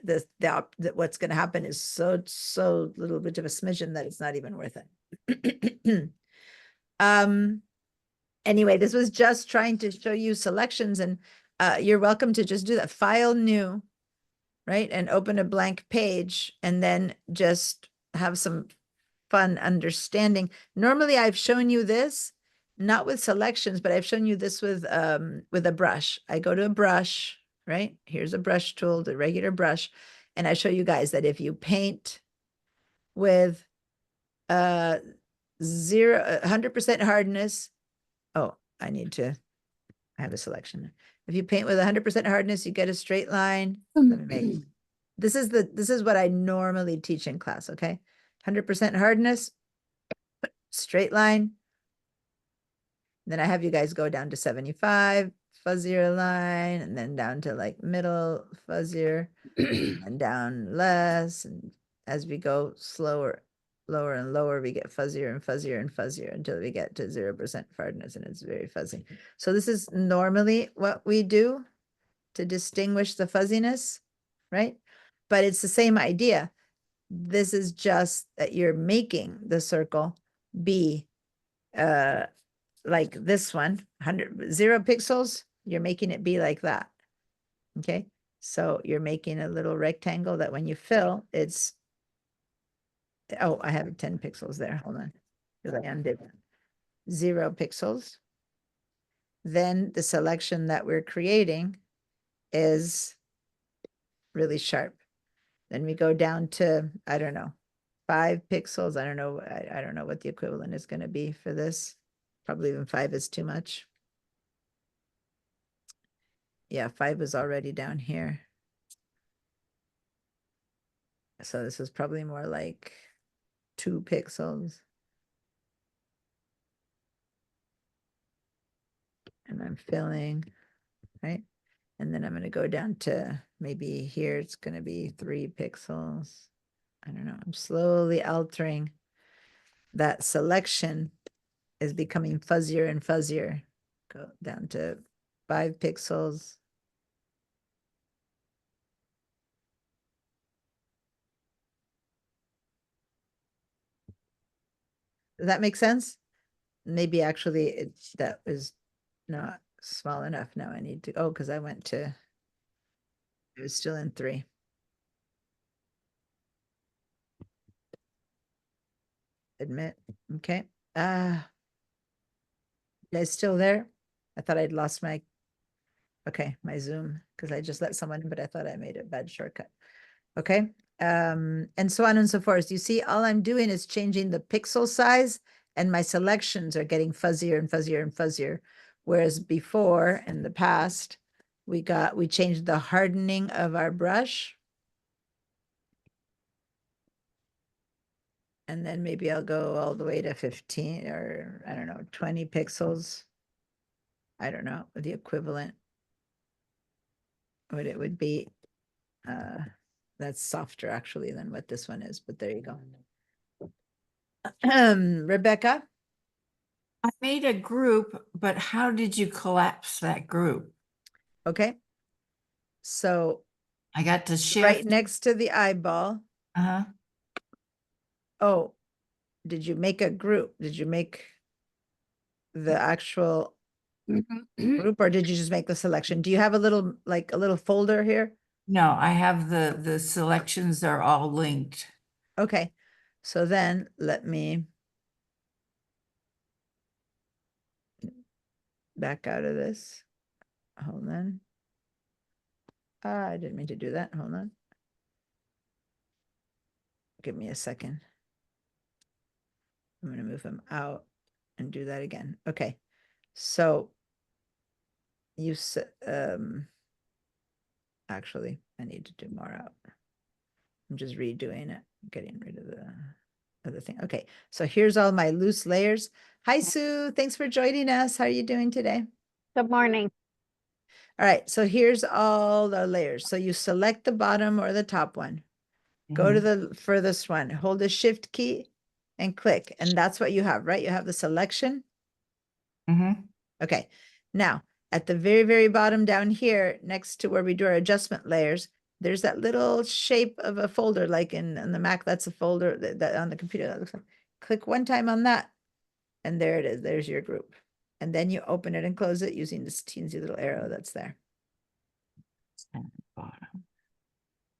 what's going to happen is so little bit of a smidgen that it's not even worth it. Anyway, this was just trying to show you selections, and you're welcome to just do that. File new, right? And open a blank page and then just have some fun understanding. Normally I've shown you this, not with selections, but I've shown you this with a brush. I go to a brush, right? Here's a brush tool, the regular brush. And I show you guys that if you paint with 100% hardness, oh, I have a selection. If you paint with 100% hardness, you get a straight line. Let me make, this is what I normally teach in class, okay? 100% hardness, straight line. Then I have you guys go down to 75, fuzzier line, and then down to like middle, fuzzier, and down less. And as we go slower, lower and lower, we get fuzzier and fuzzier and fuzzier until we get to 0% hardness, and it's very fuzzy. So this is normally what we do to distinguish the fuzziness, right? But it's the same idea. This is just that you're making the circle be like this one, 0 pixels, you're making it be like that. Okay, so you're making a little rectangle that when you fill, it's, oh, I have 10 pixels there. Hold on, because I undid 0 pixels. Then the selection that we're creating is really sharp. Then we go down to, I don't know, 5 pixels. I don't know. I don't know what the equivalent is going to be for this. Probably even 5 is too much. Yeah, 5 is already down here. So this is probably more like 2 pixels. And I'm filling, right? And then I'm going to go down to maybe here, it's going to be 3 pixels. I don't know. I'm slowly altering that selection is becoming fuzzier and fuzzier. Go down to 5 pixels. Does that make sense? Maybe actually that was not small enough. Now I need to, oh, because I went to, it was still in 3. Admit, okay. You guys still there? I thought I'd lost my, okay, my Zoom, because I just let someone in, but I thought I made a bad shortcut. Okay, and so on and so forth. You see, all I'm doing is changing the pixel size and my selections are getting fuzzier and fuzzier and fuzzier. Whereas before, in the past, we changed the hardening of our brush. And then maybe I'll go all the way to 15 or I don't know, 20 pixels. I don't know, the equivalent. What it would be. That's softer actually than what this one is, but there you go. Rebecca? I made a group, but how did you collapse that group? Okay. So I got to right shift. next to the eyeball. Uh-huh. Oh, did you make a group? Did you make the actual group or did you just make the selection? Do you have a little, like a little folder here? No, I have the selections are all linked. Okay. So then let me back out of this. Hold on. I didn't mean to do that. Hold on. Give me a second. I'm going to move him out and do that again. Okay. So you said, actually, I need to do more out. I'm just redoing it, getting rid of the other thing. Okay. So here's all my loose layers. Hi, Sue. Thanks for joining us. How are you doing today? Good morning. All right. So here's all the layers. So you select the bottom or the top one. Go to the furthest one, hold the shift key and click. And that's what you have, right? You have the selection. Mm-hmm. Okay. Now at the very, very bottom down here, next to where we do our adjustment layers, there's that little shape of a folder, like in the Mac, that's a folder that on the computer that looks like. Click one time on that. And there it is. There's your group. And then you open it and close it using this teensy little arrow that's there.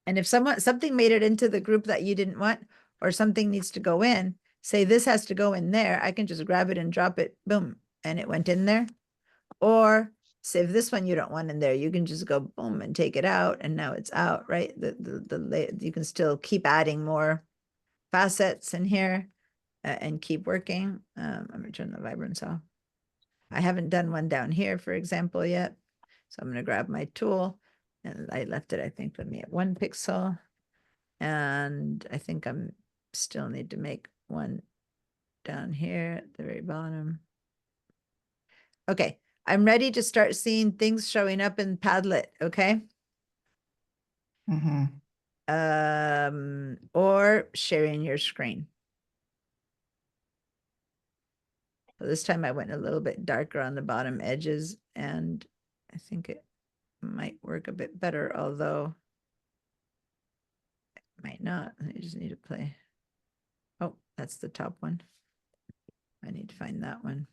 And if something made it into the group that you didn't want, or something needs to go in, say this has to go in there, I can just grab it and drop it, boom, and it went in there. Or say if this one you don't want in there, you can just go boom and take it out, and now it's out, right? You can still keep adding more facets in here and keep working. I'm gonna turn the vibrance off. I haven't done one down here, for example, yet. So I'm gonna grab my tool. And I left it, I think, with me at 1 pixel. And I think I'm still need to make one down here at the very bottom. Okay, I'm ready to start seeing things showing up in Padlet, okay? Mm-hmm. Or sharing your screen. So this time I went a little bit darker on the bottom edges, and I think it might work a bit better, although it might not. I just need to play. Oh, that's the top one. I need to find that one.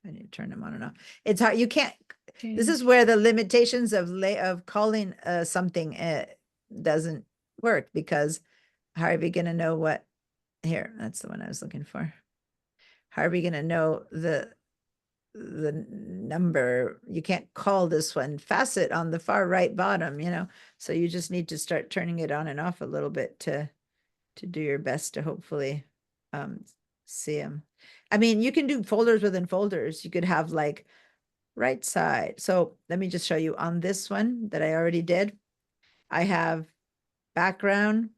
I need to turn them on and off. It's hard. You can't. This is where the limitations of calling something doesn't work, because how are we going to know what? Here, that's the one I was looking for. How are we going to know the number? You can't call this one facet on the far right bottom, you know, so you just need to start turning it on and off a little bit to do your best to hopefully see them. I mean, you can do folders within folders. You could have like right side. So let me just show you on this one that I already did. I have background,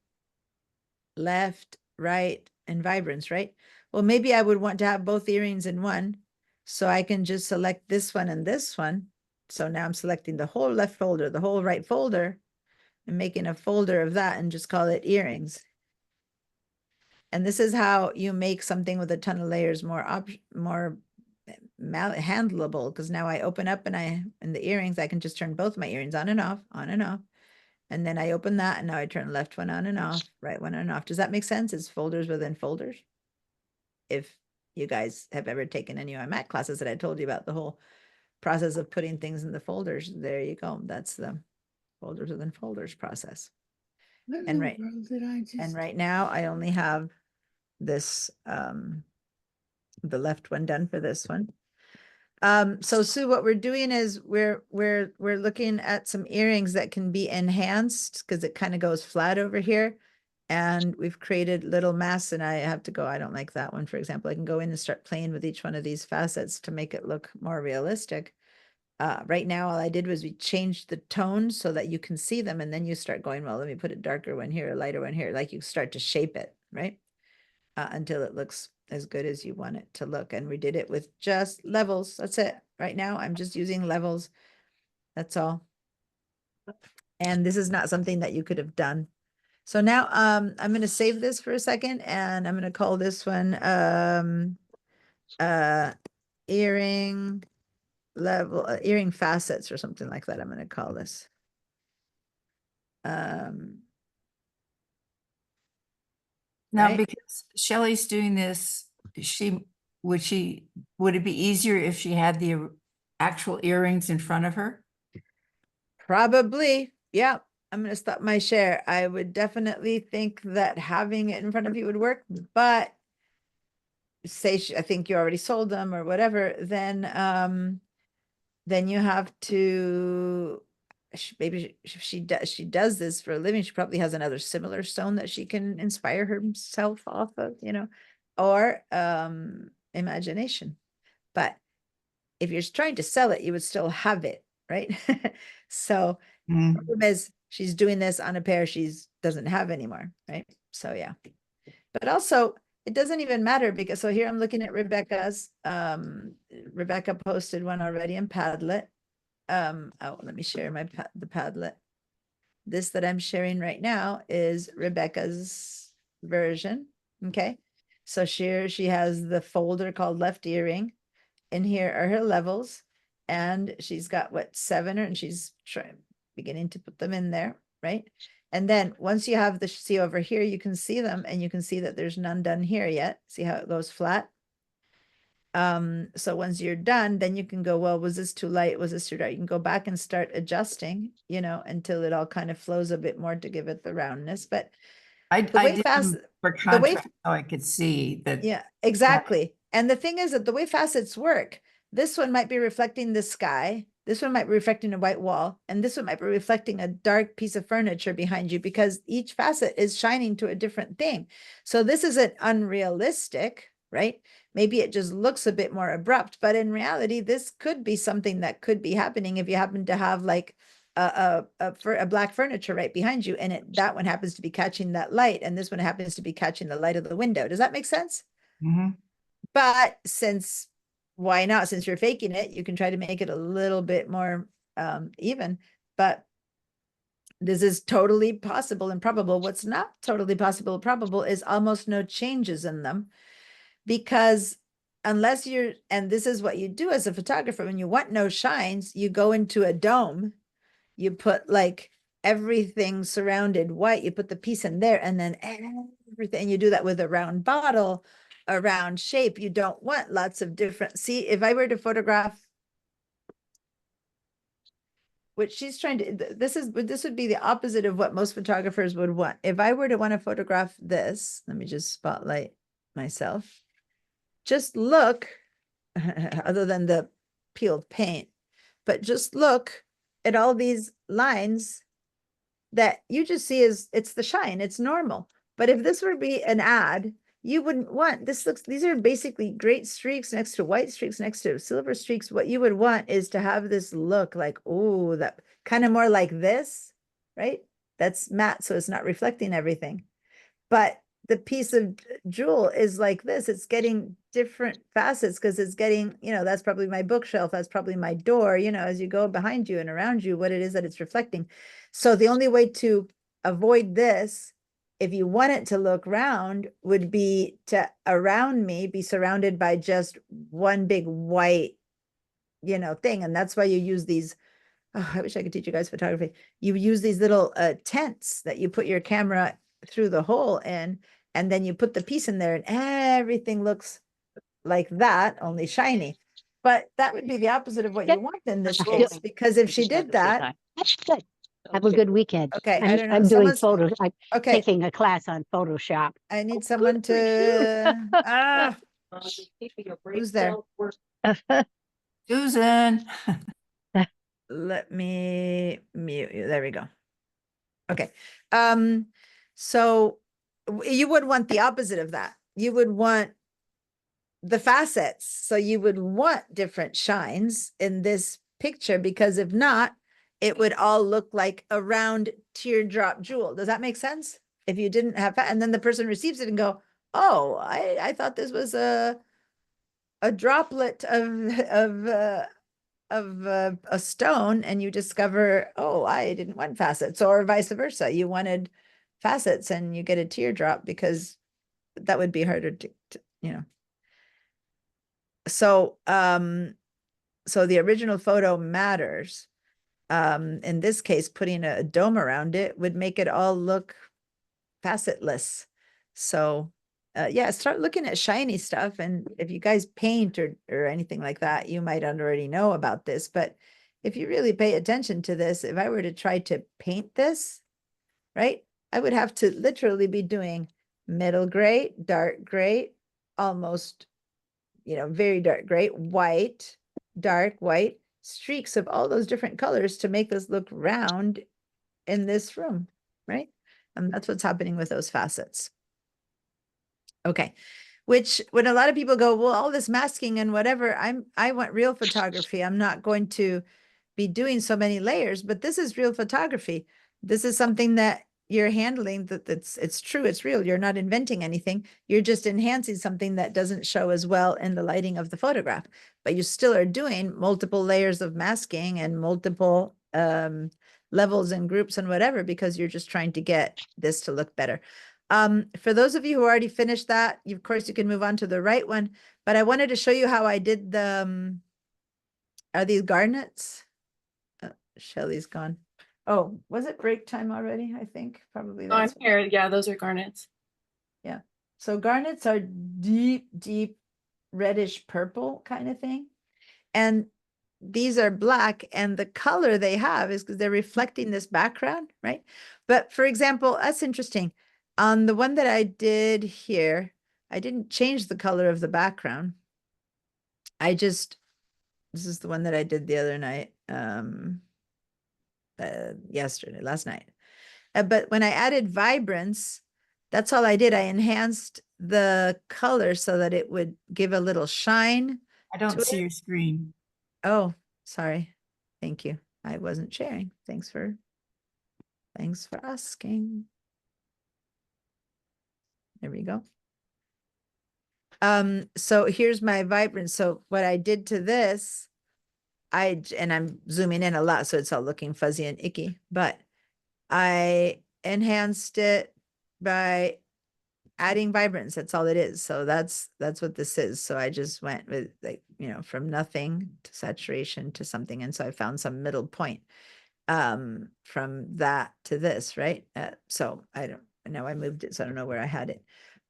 left, right, and vibrance, right? Well, maybe I would want to have both earrings in one. So I can just select this one and this one. So now I'm selecting the whole left folder, the whole right folder, and making a folder of that and just call it earrings. And this is how you make something with a ton of layers more handleable, because now I open up and in the earrings, I can just turn both my earrings on and off, on and off. And then I open that and now I turn left one on and off, right one on and off. Does that make sense? It's folders within folders. If you guys have ever taken any of my Mac classes that I told you about the whole process of putting things in the folders, there you go. That's the folders within folders process. And right now I only have this, the left one done for this one. So Sue, what we're doing is we're looking at some earrings that can be enhanced because it kind of goes flat over here. And we've created little masks, and I have to go, I don't like that one, for example. I can go in and start playing with each one of these facets to make it look more realistic. Right now, all I did was we changed the tone so that you can see them, and then you start going, well, let me put a darker one here, a lighter one here, like you start to shape it, right? Until it looks as good as you want it to look. And we did it with just levels. That's it. Right now, I'm just using levels. That's all. And this is not something that you could have done. So now, I'm going to save this for a second, and I'm going to call this one, earring level, earring facets or something like that. I'm going to call this. Now, Right. because Shelley's doing this, would it be easier if she had the actual earrings in front of her? Probably. Yeah. I'm going to stop my share. I would definitely think that having it in front of you would work, but say, I think you already sold them or whatever, then you have to, maybe if she does this for a living, she probably has another similar stone that she can inspire herself off of, or imagination. But if you're trying to sell it, you would still have it, right? So problem is she's doing this on a pair she doesn't have anymore, right? So yeah, but also it doesn't even matter because, so here I'm looking at Rebecca's, Rebecca posted one already in Padlet. Oh, let me share the Padlet. This that I'm sharing right now is Rebecca's version. Okay. So she has the folder called left earring, and here are her levels, and she's got what, 7, and she's beginning to put them in there, right? And then once you have see over here, you can see them, and you can see that there's none done here yet. See how it goes flat? So once you're done, then you can go, well, was this too light? Was this too dark? You can go back and start adjusting, until it all kind of flows a bit more to give it the roundness. But I way did fast- them for the way contrast, so I could see that. yeah, exactly. And the thing is that the way facets work, this one might be reflecting the sky, this one might be reflecting a white wall, and this one might be reflecting a dark piece of furniture behind you, because each facet is shining to a different thing. So this isn't unrealistic, right? Maybe it just looks a bit more abrupt, but in reality, this could be something that could be happening if you happen to have like a black furniture right behind you, and that one happens to be catching that light, and this one happens to be catching the light of the window. Does that make sense? Mhm. But why not? Since you're faking it, you can try to make it a little bit more even. But this is totally possible and probable. What's not totally possible and probable is almost no changes in them, because unless and this is what you do as a photographer, when you want no shines, you go into a dome, you put like everything surrounded white, you put the piece in there, and then everything, you do that with a round bottle, a round shape. You don't want lots of different, see, if I were to photograph, which she's trying to, this would be the opposite of what most photographers would want. If I were to want to photograph this, let me just spotlight myself. Just look, other than the peeled paint, but just look at all these lines that you just see as it's the shine, it's normal. But if this were to be an ad, you wouldn't want, these are basically great streaks next to white streaks next to silver streaks. What you would want is to have this look like, oh, that kind of more like this, right? That's matte, so it's not reflecting everything. But the piece of jewel is like this, it's getting different facets because it's getting, that's probably my bookshelf, that's probably my door, as you go behind you and around you, what it is that it's reflecting. So the only way to avoid this, if you want it to look round, would be to around me be surrounded by just one big white, thing. And that's why you use these, I wish I could teach you guys photography. You use these little tents that you put your camera through the hole in, and then you put the piece in there, and everything looks like that, only shiny. But that would be the opposite of what you want in this case, because if she did that, That's good. Have a good weekend. okay, I I'm, don't know. I'm doing Someone's- I'm okay, taking a class on Photoshop. I need someone to, who's there? Susan. Let me mute you. There we go. Okay. So you would want the opposite of that. You would want the facets. So you would want different shines in this picture, because if not, it would all look like a round teardrop jewel. Does that make sense? If you didn't have, and then the person receives it and go, oh, I thought this was a droplet of a stone, and you discover, oh, I didn't want facets, or vice versa. You wanted facets and you get a teardrop, because that would be harder to you know. So, so the original photo matters. In this case, putting a dome around it would make it all look facetless. So, yeah, start looking at shiny stuff. And if you guys paint or anything like that, you might already know about this. But if you really pay attention to this, if I were to try to paint this, right, I would have to literally be doing middle gray, dark gray, almost, very dark gray, white, dark white, streaks of all those different colors to make this look round in this room, right? And that's what's happening with those facets. Okay, which when a lot of people go, well, all this masking and whatever, I want real photography. I'm not going to be doing so many layers, but this is real photography. This is something that you're handling, it's true, it's real. You're not inventing anything. You're just enhancing something that doesn't show as well in the lighting of the photograph, but you still are doing multiple layers of masking and multiple levels and groups and whatever, because you're just trying to get this to look better. For those of you who already finished that, of course, you can move on to the right one, but I wanted to show you how I did the, are these garnets? Shelly's gone. Oh, was it break time already? I think probably On that's. here, yeah, those are garnets. Yeah. So garnets are deep, deep reddish purple kind of thing. And these are black, and the color they have is because they're reflecting this background, right? But for example, that's interesting. On the one that I did here, I didn't change the color of the background. This is the one that I did the other night, last night. But when I added vibrance, that's all I did. I enhanced the color so that it would give a little shine. I don't to see it. your screen. Oh, sorry. Thank you. I wasn't sharing. Thanks for asking. There we go. So here's my vibrance. So what I did to this, and I'm zooming in a lot, so it's all looking fuzzy and icky, but I enhanced it by adding vibrance. That's all it is. So that's what this is. So I just went with, like, from nothing to saturation to something. And so I found some middle point from that to this, right? So I know I moved it, so I don't know where I had it.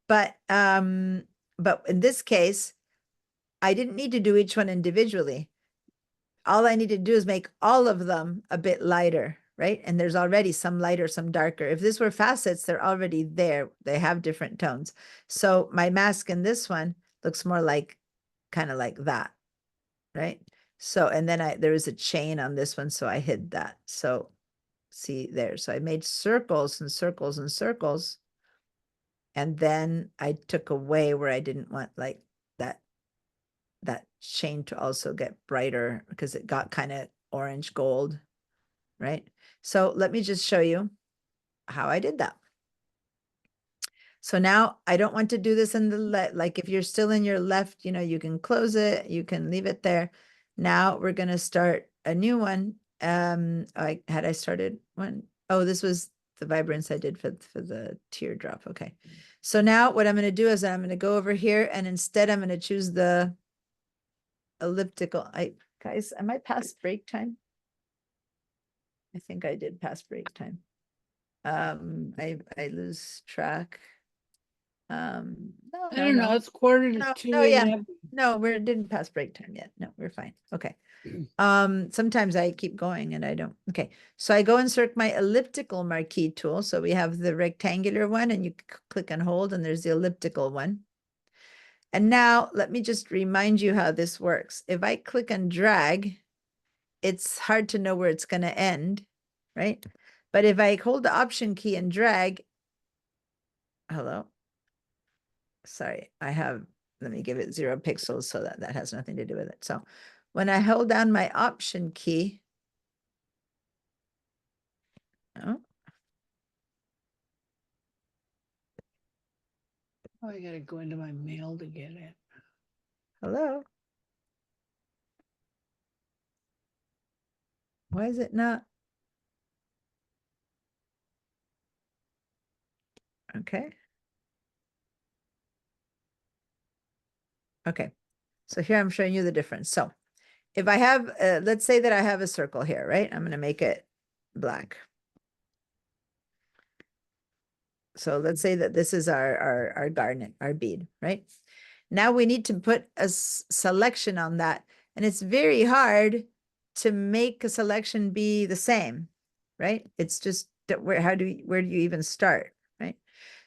But in this case, I didn't need to do each one individually. All I need to do is make all of them a bit lighter, right? And there's already some lighter, some darker. If this were facets, they're already there. They have different tones. So my mask in this one looks more like, kind of like that, right? So, and then there was a chain on this one, so I hid that. So see there. So I made circles and circles and circles. And then I took away where I didn't want like that chain to also get brighter, because it got kind of orange gold, right? So let me just show you how I did that. So now I don't want to do this in the like if you're still in your left, you can close it, you can leave it there. Now we're going to start a new one. I started one? Oh, this was the vibrance I did for the teardrop. Okay. So now what I'm going to do is I'm going to go over here, and instead I'm going to choose the elliptical. Guys, am I past break time? I think I did pass break time. I lose track. No, I don't know, it's quarter to No, 2. no, and yeah. you have- No, we didn't pass break time yet. No, we're fine. Okay. Sometimes I keep going and I don't. Okay. So I go insert my elliptical marquee tool. So we have the rectangular one, and you click and hold, and there's the elliptical one. And now let me just remind you how this works. If I click and drag, it's hard to know where it's going to end, right? But if I hold the Option key and drag, hello. Sorry, let me give it 0 pixels so that that has nothing to do with it. So when I hold down my Option key, oh, I gotta go into my mail to get it. hello. Why is it not? Okay. Okay. So here I'm showing you the difference. So if I have, let's say that I have a circle here, right? I'm going to make it black. So let's say that this is our garnet, our bead, right? Now we need to put a selection on that. And it's very hard to make a selection be the same, right? It's just that where do you even start, right?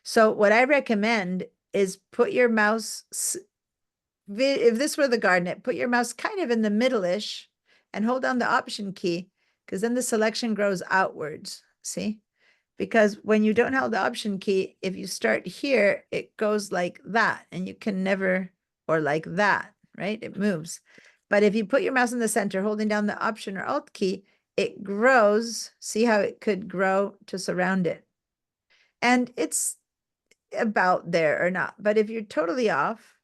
So what I recommend is put your mouse, if this were the garnet, put your mouse kind of in the middle-ish and hold down the Option key, because then the selection grows outwards, see? Because when you don't hold the Option key, if you start here, it goes like that, and you can never, or like that, right? It moves. But if you put your mouse in the center, holding down the Option or Alt key, it grows. See how it could grow to surround it. And it's about there or not. But if you're totally off,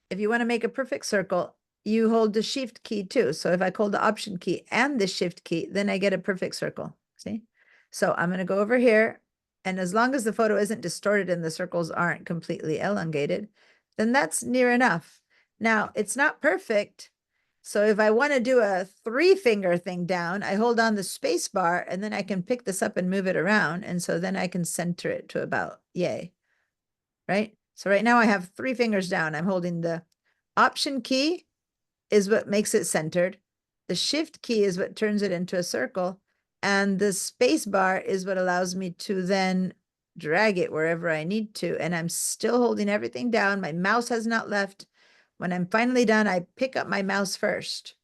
if you want to make a perfect circle, you hold the Shift key too. So if I hold the Option key and the Shift key, then I get a perfect circle. See? So I'm going to go over here. And as long as the photo isn't distorted and the circles aren't completely elongated, then that's near enough. Now, it's not perfect. So if I want to do a 3-finger thing down, I hold on the space bar and then I can pick this up and move it around. And so then I can center it to about yay. Right? So right now I have 3 fingers down. I'm holding the Option key is what makes it centered. The Shift key is what turns it into a circle. And the space bar is what allows me to then drag it wherever I need to. And I'm still holding everything down. My mouse has not left. When I'm finally done, I pick up my mouse first.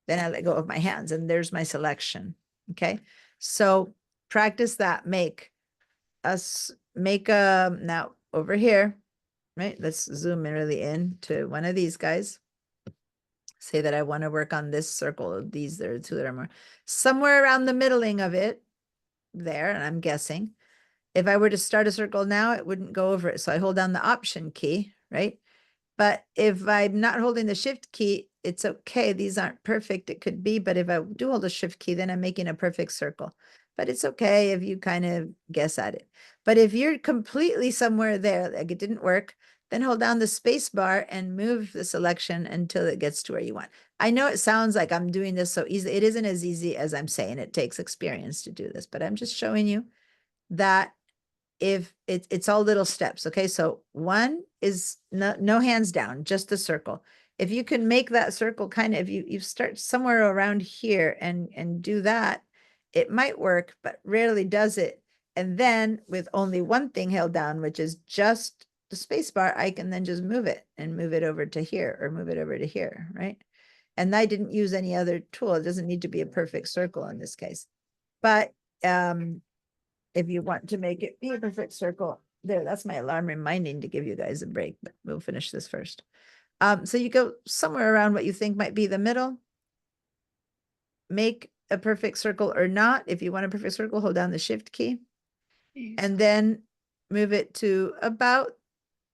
Then I let go of my hands and there's my selection. Okay. So practice that. Make a, now over here, right? Let's zoom in really in to one of these guys. Say that I want to work on this circle of these. There are 2 that are more somewhere around the middling of it there. And I'm guessing if I were to start a circle now, it wouldn't go over it. So I hold down the Option key, right? But if I'm not holding the Shift key, it's okay. These aren't perfect. It could be, but if I do hold the Shift key, then I'm making a perfect circle. But it's okay if you kind of guess at it. But if you're completely somewhere there, like it didn't work, then hold down the space bar and move the selection until it gets to where you want. I know it sounds like I'm doing this so easy. It isn't as easy as I'm saying. It takes experience to do this, but I'm just showing you that if it's all little steps. Okay. So 1 is no hands down, just the circle. If you can make that circle kind of, if you start somewhere around here and do that, it might work, but rarely does it. And then with only one thing held down, which is just the space bar, I can then just move it and move it over to here or move it over to here, right? And I didn't use any other tool. It doesn't need to be a perfect circle in this case. But if you want to make it be a perfect circle, there, that's my alarm reminding to give you guys a break, but we'll finish this first. So you go somewhere around what you think might be the middle. Make a perfect circle or not. If you want a perfect circle, hold down the Shift key. And then move it to about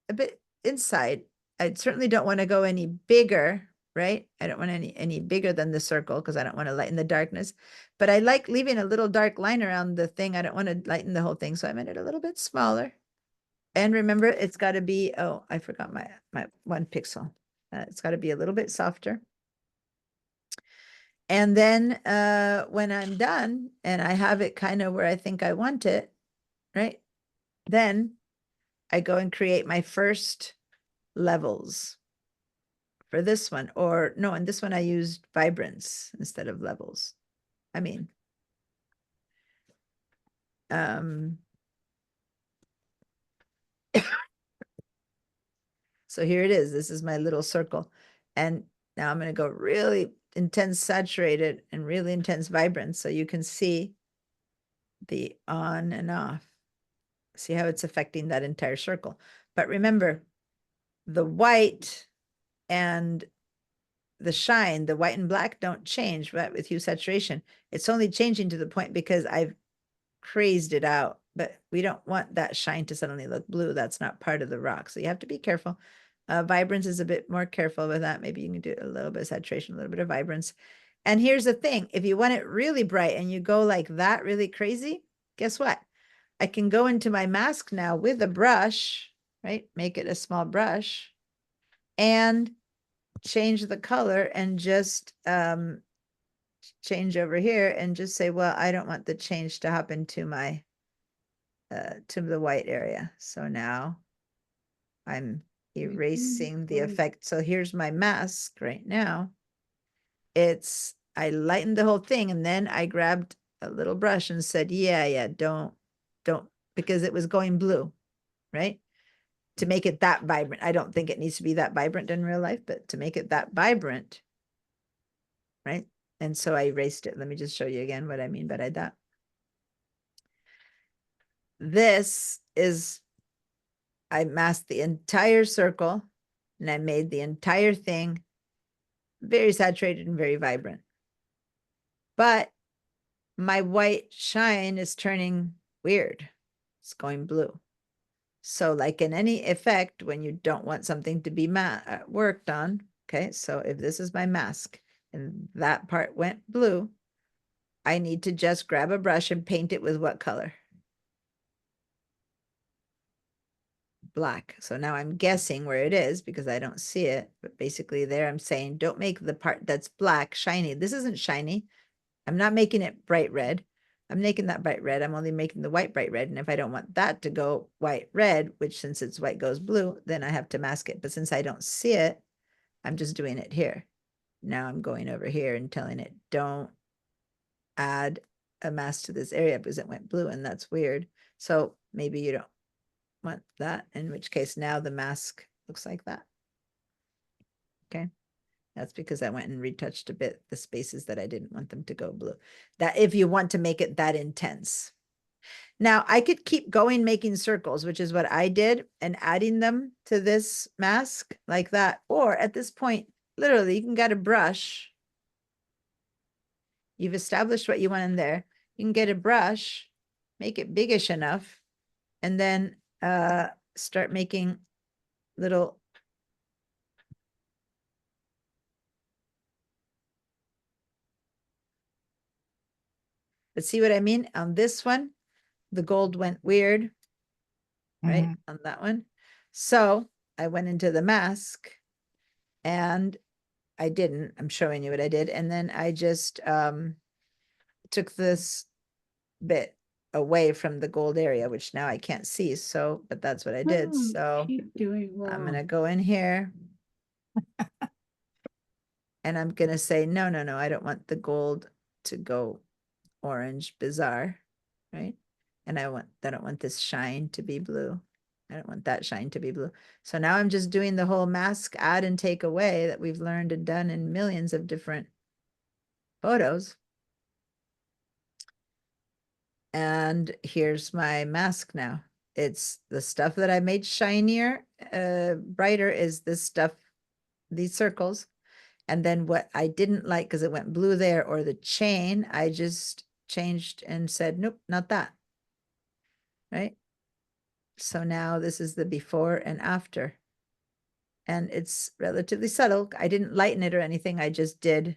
a bit inside. I certainly don't want to go any bigger, right? I don't want any bigger than the circle because I don't want to lighten the darkness. But I like leaving a little dark line around the thing. I don't want to lighten the whole thing. So I made it a little bit smaller. And remember, it's got to be, oh, I forgot my 1 pixel. It's got to be a little bit softer. And then when I'm done and I have it kind of where I think I want it, right? Then I go and create my first levels for this one. Or no, in this one I used vibrance instead of levels. I mean, So here it is. This is my little circle. And now I'm going to go really intense saturated and really intense vibrant. So you can see the on and off. See how it's affecting that entire circle. But remember, the white and the shine, the white and black don't change, right, with hue saturation. It's only changing to the point because I've crazed it out, but we don't want that shine to suddenly look blue. That's not part of the rock. So you have to be careful. Vibrance is a bit more careful with that. Maybe you can do a little bit of saturation, a little bit of vibrance. And here's the thing, if you want it really bright and you go like that really crazy, guess what? I can go into my mask now with a brush, right? Make it a small brush and change the color and just change over here and just say, well, I don't want the change to happen to my to the white area. So now I'm erasing the effect. So here's my mask right now. I lightened the whole thing and then I grabbed a little brush and said, yeah, don't, because it was going blue, right? To make it that vibrant. I don't think it needs to be that vibrant in real life, but to make it that vibrant, right? And so I erased it. Let me just show you again what I mean by that. This is, I masked the entire circle and I made the entire thing very saturated and very vibrant. But my white shine is turning weird. It's going blue. So like in any effect, when you don't want something to be worked on, okay, so if this is my mask and that part went blue, I need to just grab a brush and paint it with what color? Black. So now I'm guessing where it is because I don't see it, but basically there I'm saying, don't make the part that's black shiny. This isn't shiny. I'm not making it bright red. I'm making that bright red. I'm only making the white bright red. And if I don't want that to go white red, which since it's white goes blue, then I have to mask it. But since I don't see it, I'm just doing it here. Now I'm going over here and telling it, don't add a mask to this area because it went blue and that's weird. So maybe you don't want that, in which case now the mask looks like that. Okay. That's because I went and retouched a bit the spaces that I didn't want them to go blue. That if you want to make it that intense. Now I could keep going making circles, which is what I did, and adding them to this mask like that. Or at this point, literally you can get a brush. You've established what you want in there. You can get a brush, make it biggish enough, and then start making little but see what I mean? On this one, the gold went weird, right? On that one. So I went into the mask and I didn't. I'm showing you what I did. And then I just took this bit away from the gold area, which now I can't see. So, but that's what I did. So Keep doing I'm wrong. going to go in here. And I'm going to say, no, I don't want the gold to go orange, bizarre, right? And I don't want this shine to be blue. I don't want that shine to be blue. So now I'm just doing the whole mask add and take away that we've learned and done in millions of different photos. And here's my mask now. It's the stuff that I made shinier, brighter is this stuff, these circles. And then what I didn't like, because it went blue there, or the chain, I just changed and said, nope, not that. Right? So now this is the before and after. And it's relatively subtle. I didn't lighten it or anything. I just did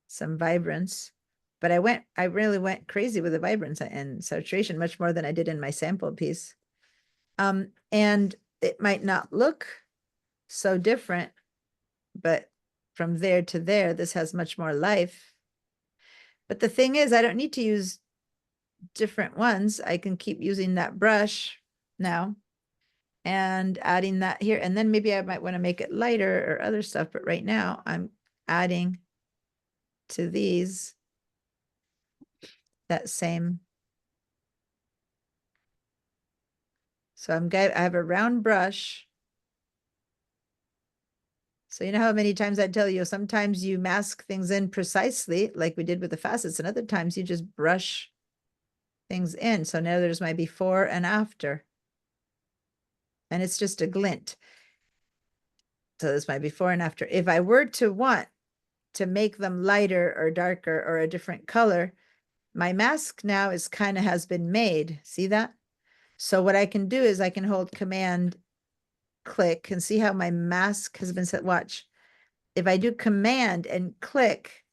some vibrance. But I really went crazy with the vibrance and saturation, much more than I did in my sample piece. And it might not look so different, but from there to there, this has much more life. But the thing is, I don't need to use different ones. I can keep using that brush now and adding that here. And then maybe I might want to make it lighter or other stuff. But right now I'm adding to these that same. So I have a round brush So you know how many times I tell you, sometimes you mask things in precisely, like we did with the facets, and other times you just brush things in. So now there's my before and after. And it's just a glint. So there's my before and after. If I were to want to make them lighter or darker or a different color, my mask now is kind of has been made. See that? So what I can do is I can hold Command click and see how my mask has been set. Watch. If I do Command and click,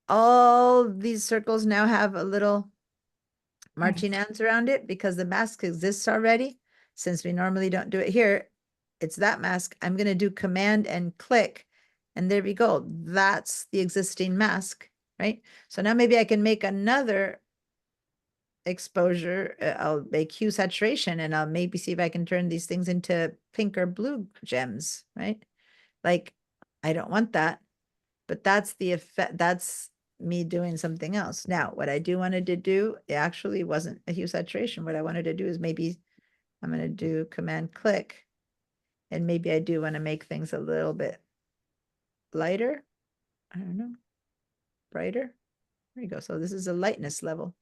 all these circles now have a little marching ants around it because the mask exists already. Since we normally don't do it here, it's that mask. I'm going to do Command and click, and there we go. That's the existing mask, right? So now maybe I can make another exposure. I'll make hue saturation, and I'll maybe see if I can turn these things into pink or blue gems, right? Like, I don't want that, but that's the effect. That's me doing something else. Now, what I do wanted to do, it actually wasn't a hue saturation. What I wanted to do is maybe I'm going to do Command click, and maybe I do want to make things a little bit lighter. I don't know, brighter. There you go. So this is a lightness level.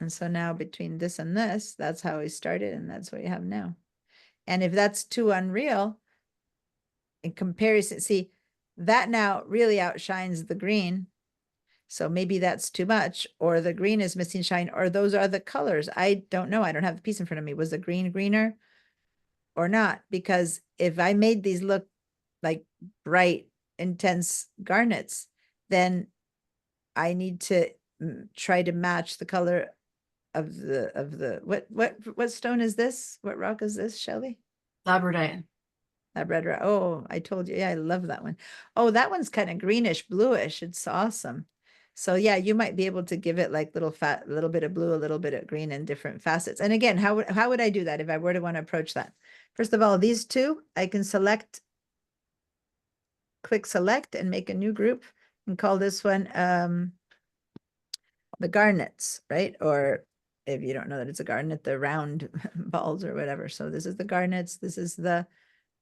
And so now between this and this, that's how we started, and that's what you have now. And if that's too unreal, in comparison, see, that now really outshines the green. So maybe that's too much, or the green is missing shine, or those are the colors. I don't know. I don't have the piece in front of me. Was the green greener or not? Because if I made these look like bright, intense garnets, then I need to try to match the color of the what stone is this? What rock is this, Shelley? Labradorite. Labradorite. Oh, I told you. Yeah, I love that one. Oh, that one's kind of greenish, bluish. It's awesome. So yeah, you might be able to give it like little bit of blue, a little bit of green, and different facets. And again, how would I do that if I were to want to approach that? First of all, these two, I can click select and make a new group and call this one the garnets, right? Or if you don't know that it's a garnet, the round balls or whatever. So this is the garnets. This is the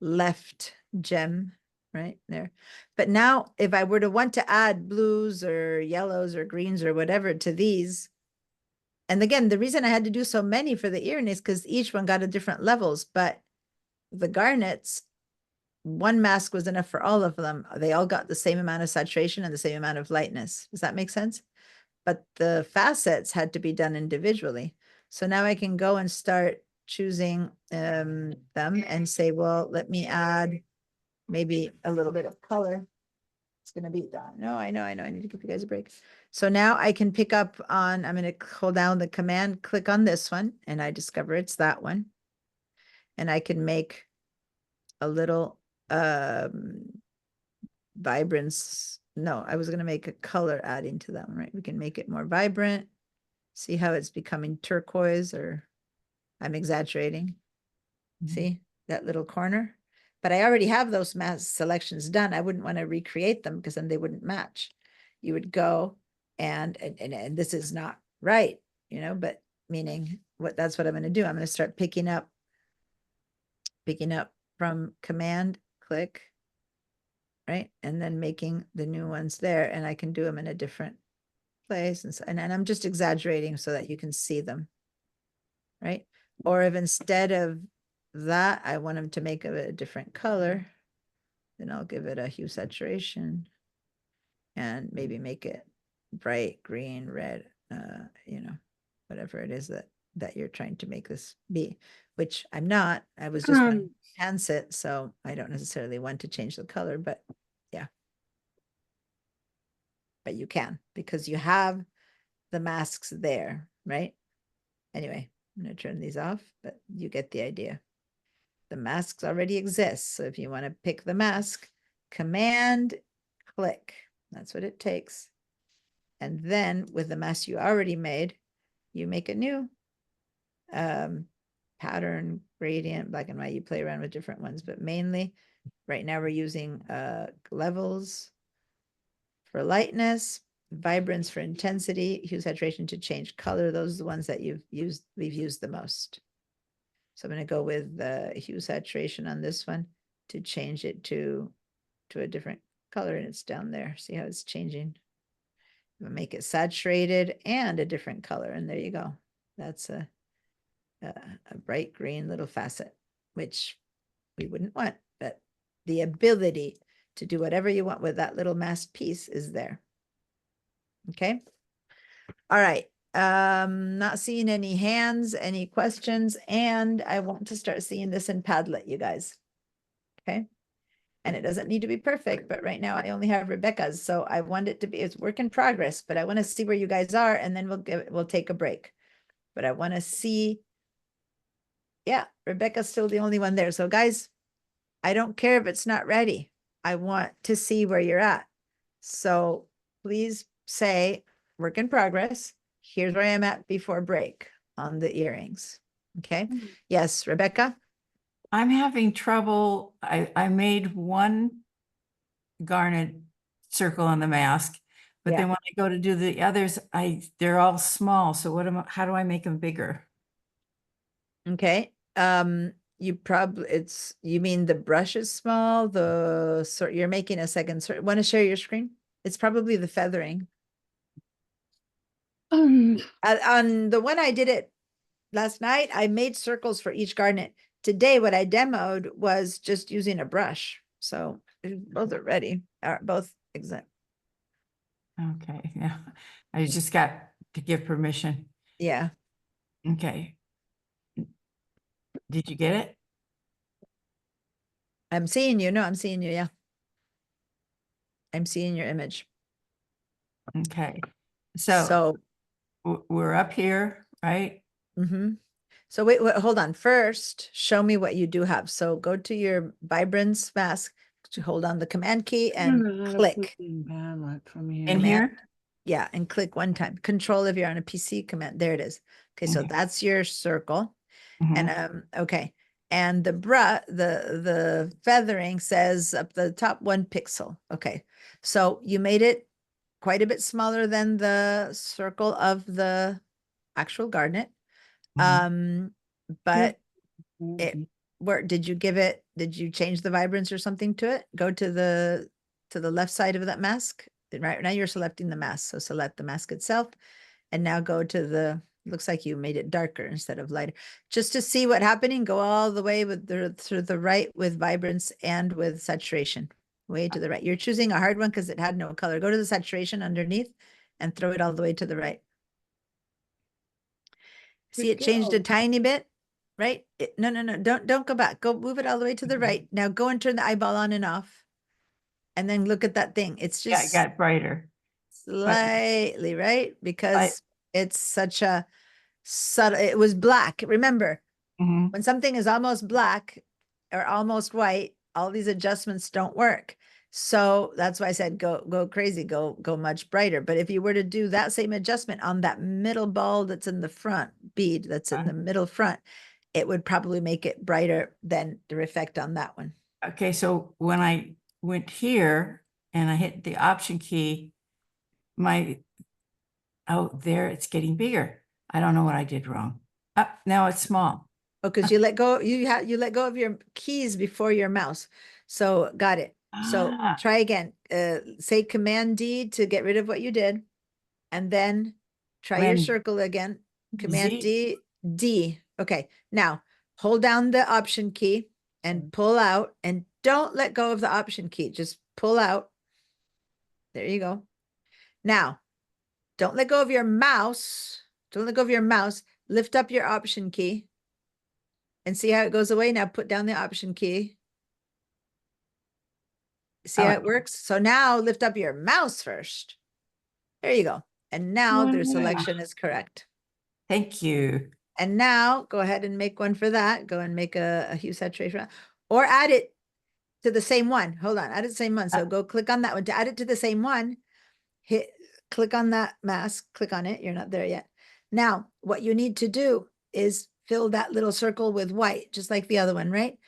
left gem right there. But now if I were to want to add blues or yellows or greens or whatever to these, and again, the reason I had to do so many for the earring is because each one got a different levels, but the garnets, one mask was enough for all of them. They all got the same amount of saturation and the same amount of lightness. Does that make sense? But the facets had to be done individually. So now I can go and start choosing them and say, well, let me add maybe a little bit of color. It's going to be done. No, I know. I need to give you guys a break. So now I can pick up on, I'm going to hold down the command, click on this one, and I discover it's that one. And I can make a little vibrance. No, I was going to make a color adding to that one, right? We can make it more vibrant. See how it's becoming turquoise, or I'm exaggerating. See that little corner? But I already have those mask selections done. I wouldn't want to recreate them because then they wouldn't match. You would go and this is not right, you know, but meaning that's what I'm going to do. I'm going to start picking up from command click, right? And then making the new ones there, and I can do them in a different place. And I'm just exaggerating so that you can see them, right? Or if instead of that, I want them to make a different color, then I'll give it a hue saturation and maybe make it bright green, red, you know, whatever it is that you're trying to make this be, which I'm not. I was just going to enhance it, so I don't necessarily want to change the color, but yeah. But you can, because you have the masks there, right? Anyway, I'm going to turn these off, but you get the idea. The masks already exist. So if you want to pick the mask, command click, that's what it takes. And then with the mask you already made, you make a new pattern, gradient, black and white. You play around with different ones, but mainly right now we're using levels for lightness, vibrance for intensity, hue saturation to change color. Those are the ones that we've used the most. So I'm going to go with the hue saturation on this one to change it to a different color, and it's down there. See how it's changing? We'll make it saturated and a different color, and there you go. That's a bright green little facet, which we wouldn't want, but the ability to do whatever you want with that little masked piece is there. Okay. All right. Not seeing any hands, any questions, and I want to start seeing this in Padlet, you guys. Okay. And it doesn't need to be perfect, but right now I only have Rebecca's, so I want it to be, it's work in progress, but I want to see where you guys are, and then we'll take a break. But I want to see, yeah, Rebecca's still the only one there. So guys, I don't care if it's not ready. I want to see where you're at. So please say work in progress. Here's where I am at before break on the earrings. Okay. Yes, Rebecca. I'm having trouble. I made one garnet circle on the mask, but Yeah. then when I go to do the others, they're all small. So how do I make them bigger? Okay. You probably, you mean the brush is small, you're making a second, want to share your screen? It's probably the feathering. On the one I did it last night, I made circles for each garnet. Today, what I demoed was just using a brush. So both are ready, both exact. Okay, yeah. I just got to give permission. Yeah. Okay. Did you get it? I'm seeing you. No, I'm seeing you. Yeah. I'm seeing your image. Okay. So we're up here, right? Mm-hmm. So wait, hold on. First, show me what you do have. So go to your Vibrance mask, to hold on the command key and click. In here? Yeah, and click one time. Control if you're on a PC, command. There it is. Okay, so Okay. that's your circle. Mhm. And okay. And the feathering says up the top 1 pixel. Okay. So you made it quite a bit smaller than the circle of the actual garnet. But it did you change the vibrance or something to it? Go to the left side of that mask. Right now you're selecting the mask. So select the mask itself. And now go to looks like you made it darker instead of lighter. Just to see what happening, go all the way with through the right with vibrance and with saturation. Way to the right. You're choosing a hard one because it had no color. Go to the saturation underneath and throw it all the way to the right. See, it changed a tiny bit, right? No, don't go back. Go move it all the way to the right. Now go and turn the eyeball on and off. And then look at that thing. It's Yeah, it just got brighter. slightly, right? Because it's such a subtle, it was black. Remember, Mhm. when something is almost black or almost white, all these adjustments don't work. So that's why I said go crazy, go much brighter. But if you were to do that same adjustment on that middle ball that's in the front, bead that's in the middle front, it would probably make it brighter than the effect on that one. Okay, so when I went here and I hit the option key, there it's getting bigger. I don't know what I did wrong. Now it's small. Oh, because you let go, you let go of your keys before your mouse. So got it. So try again. Say Command D to get rid of what you did. And then try your Command circle again. Command Z? D. Okay. Now hold down the option key and pull out, and don't let go of the option key. Just pull out. There you go. Now, don't let go of your mouse. Don't let go of your mouse. Lift up your option key and see how it goes away. Now put down the option key. See how it works? So now lift up your mouse first. There you go. And now their selection is correct. Thank you. And now go ahead and make one for that. Go and make a hue saturation or add it to the same one. Hold on, add it to the same one. So go click on that one to add it to the same one. Click on that mask, click on it. You're not there yet. Now, what you need to do is fill that little circle with white, just like the other one, right?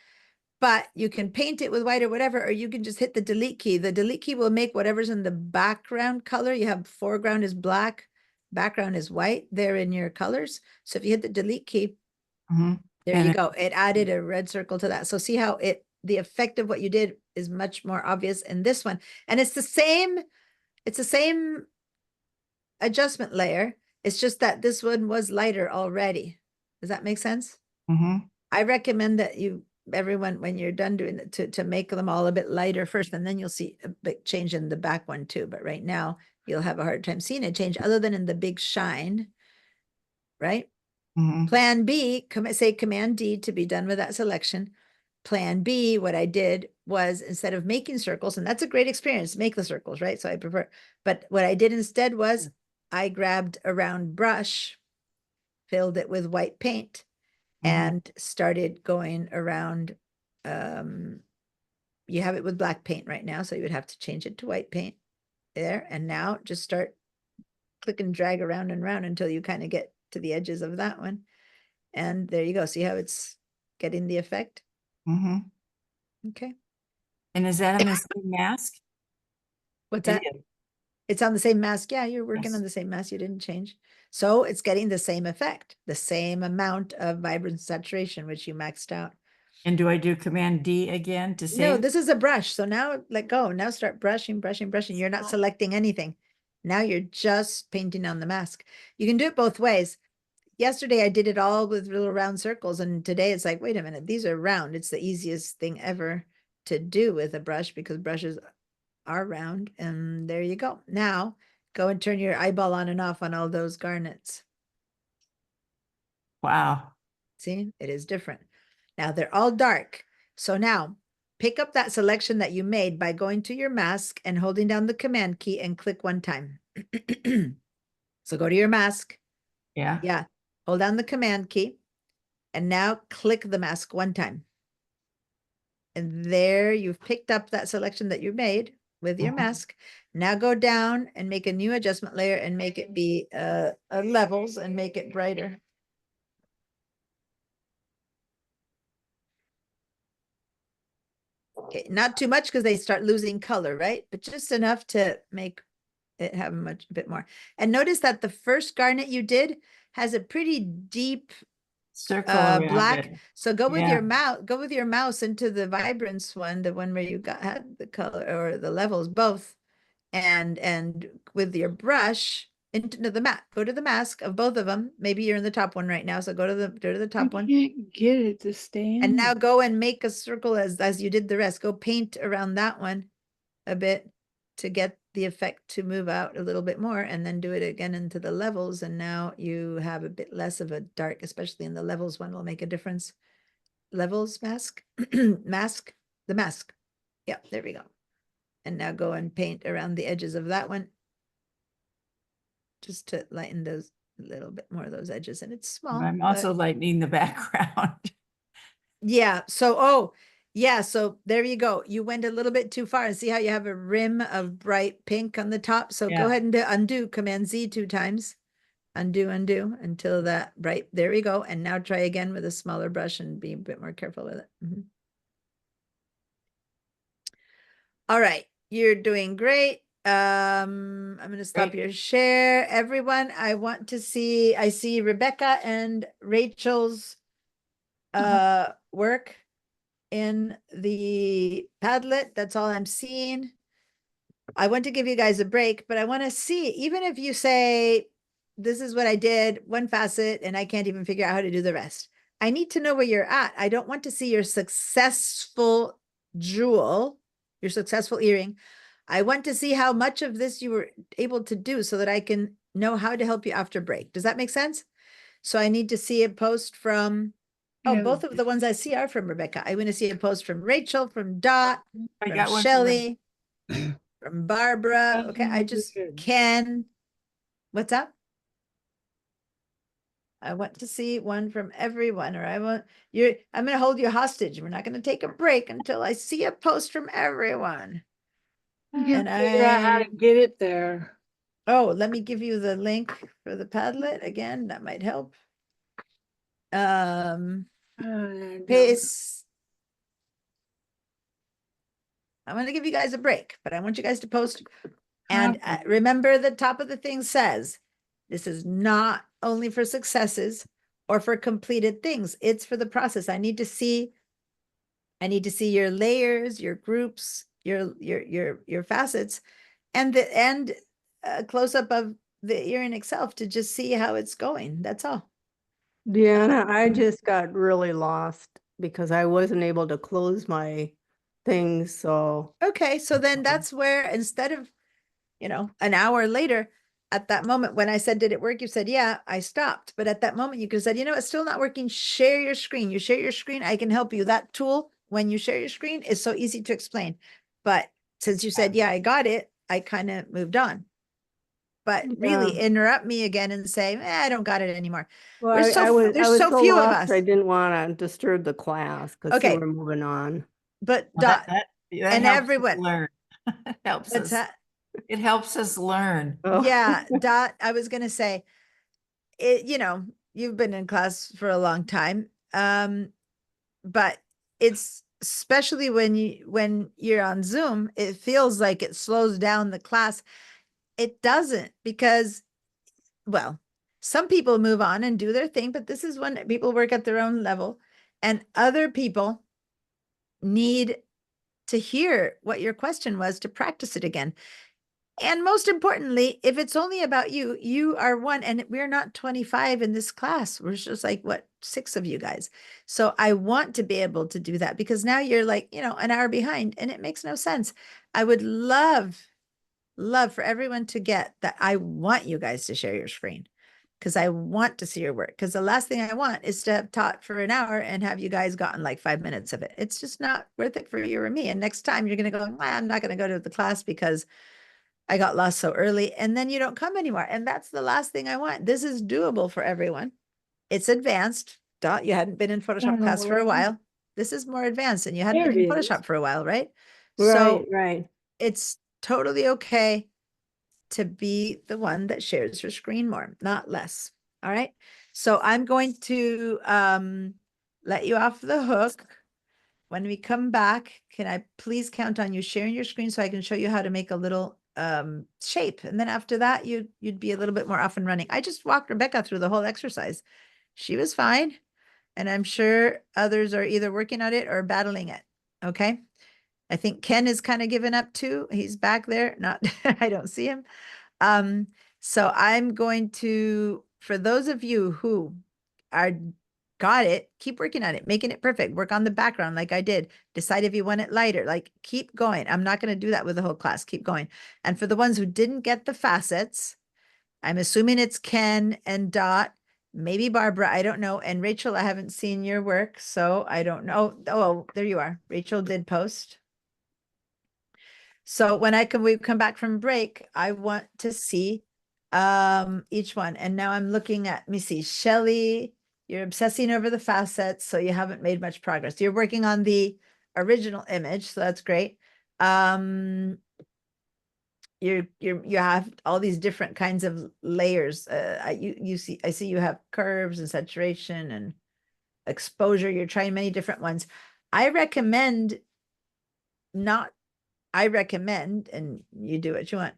But you can paint it with white or whatever, or you can just hit the delete key. The delete key will make whatever's in the background color. You have foreground is black, background is white there in your colors. So if you hit the delete key, there you go. It added a red circle to that. So see how the effect of what you did is much more obvious in this one. And it's the same adjustment layer. It's just that this one was lighter already. Does that make sense? Mm-hmm. I recommend that everyone, when you're done doing it, to make them all a bit lighter first, and then you'll see a big change in the back one too. But right now you'll have a hard time seeing a change other than in the big shine, right? Mm-hmm. Plan B, say Command D to be done with that selection. Plan B, what I did was, instead of making circles, and that's a great experience, make the circles, right? So I prefer, but what I did instead was I grabbed a round brush, filled it with white paint, and started going around. You have it with black paint right now, so you would have to change it to white paint there. And now just start click and drag around and around until you kind of get to the edges of that one. And there you go. See how it's getting the effect? Mm-hmm. Okay. And is that on the same mask? What's that? It's on the same mask. Yeah, you're working Yes. on the same mask. You didn't change. So it's getting the same effect, the same amount of vibrance saturation, which you maxed out. And do I do Command D again to save? No, this is a brush. So now let go. Now start brushing, brushing, brushing. You're not selecting anything. Now you're just painting on the mask. You can do it both ways. Yesterday I did it all with little round circles, and today it's like, wait a minute, these are round. It's the easiest thing ever to do with a brush because brushes are round. And there you go. Now go and turn your eyeball on and off on all those garnets. Wow. See, it is different. Now they're all dark. So now pick up that selection that you made by going to your mask and holding down the Command key and click one time. So go to your mask. Yeah. Yeah. Hold down the Command key and now click the mask one time. And there you've picked up that selection that you made with your mask. Now go down and make a new adjustment layer and make it be levels and make it brighter. Okay, not too much because they start losing color, right? But just enough to make it have a bit more. And notice that the first garnet you did has a pretty deep Circle around black. it. So go with Yeah. your mouse into the vibrance one, the one where you had the color or the levels both, and with your brush into the mat. Go to the mask of both of them. Maybe you're in the top one right now, so go to the top one. Can't get it to stay in. And now go and make a circle as you did the rest. Go paint around that one a bit to get the effect to move out a little bit more, and then do it again into the levels. And now you have a bit less of a dark, especially in the levels one will make a difference. Levels mask, mask, the mask. Yeah, there we go. And now go and paint around the edges of that one. Just to lighten those a little bit more of those edges. And it's small. I'm but- also lightening the background. Yeah. So, yeah. So there you go. You went a little bit too far, and see how you have a rim of bright pink on the top. So Yeah. go ahead and undo Command Z 2 times. Undo until that bright. There we go. And now try again with a smaller brush and be a bit more careful with it. All right. You're doing great. I'm going to stop Great. your share. Everyone, I see Rebecca and Rachel's work in the Padlet. That's all I'm seeing. I want to give you guys a break, but I want to see, even if you say, this is what I did, one facet, and I can't even figure out how to do the rest. I need to know where you're at. I don't want to see your successful jewel, your successful earring. I want to see how much of this you were able to do so that I can know how to help you after break. Does that make sense? So I need to see a post from, Yeah. both of the ones I see are from Rebecca. I want to see a post from Rachel, from Dot, I from got one. Shelley, from Barbara. That's Okay, I really just good. can. What's up? I want to see one from everyone, or I'm going to hold you hostage. We're not going to take a break until I see a post from everyone. Can't And figure out how to get it there. Oh, let me give you the link for the Padlet again. That might help. Paste. I'm going to give you guys a break, but I want you guys to post. And remember, the top of the thing says, this is not only for successes or for completed things. It's for the process. I need to see I need to see your layers, your groups, your facets, and a close up of the earring itself to just see how it's going. That's all. Deanna, I just got really lost because I wasn't able to close my things, so. Okay, so then that's where instead of, an hour later, at that moment when I said, did it work? You said, yeah, I stopped. But at that moment, you could have said, it's still not working. Share your screen. You share your screen. I can help you. That tool, when you share your screen, is so easy to explain. But since you said, yeah, I got it, I kind of moved on. But really Yeah. interrupt me again and say, I don't got it anymore. Well, We're so there's so few of us. I didn't want to disturb the class because they Okay. were moving on. But Well, Dot that and helps us everyone. learn. It helps What's us. that? It helps us learn. Oh. Yeah, Dot, I was gonna say, you've been in class for a long time. But it's especially when you're on Zoom, it feels like it slows down the class. It doesn't, because, well, some people move on and do their thing, but this is when people work at their own level, and other people need to hear what your question was to practice it again. And most importantly, if it's only about you, you are one, and we're not 25 in this class. We're just like, what, 6 of you guys. So I want to be able to do that, because now you're like, an hour behind, and it makes no sense. I would love for everyone to get that. I want you guys to share your screen, because I want to see your work. Because the last thing I want is to have taught for an hour and have you guys gotten like 5 minutes of it. It's just not worth it for you or me. And next time you're going to go, I'm not going to go to the class because I got lost so early, and then you don't come anymore. And that's the last thing I want. This is doable for everyone. It's advanced. Dot, you hadn't been in Photoshop class for a while. This is more advanced, and you hadn't There been in it is. Photoshop for a while, right? Right, So right. it's totally okay to be the one that shares your screen more, not less. All right. So I'm going to let you off the hook. When we come back, can I please count on you sharing your screen so I can show you how to make a little shape? And then after that, you'd be a little bit more off and running. I just walked Rebecca through the whole exercise. She was fine. And I'm sure others are either working on it or battling it. Okay. I think Ken is kind of given up too. He's back there. Not, I don't see him. So I'm going to, for those of you who are got it, keep working on it, making it perfect. Work on the background like I did. Decide if you want it lighter. Like, keep going. I'm not going to do that with the whole class. Keep going. And for the ones who didn't get the facets, I'm assuming it's Ken and Dot, maybe Barbara, I don't know. And Rachel, I haven't seen your work, so I don't know. Oh, there you are. Rachel did post. So when we come back from break, I want to see each one. And now I'm looking at, let me see, Shelley, you're obsessing over the facets, so you haven't made much progress. You're working on the original image, so that's great. You have all these different kinds of layers. I see you have curves and saturation and exposure. You're trying many different ones. I recommend, and you do what you want,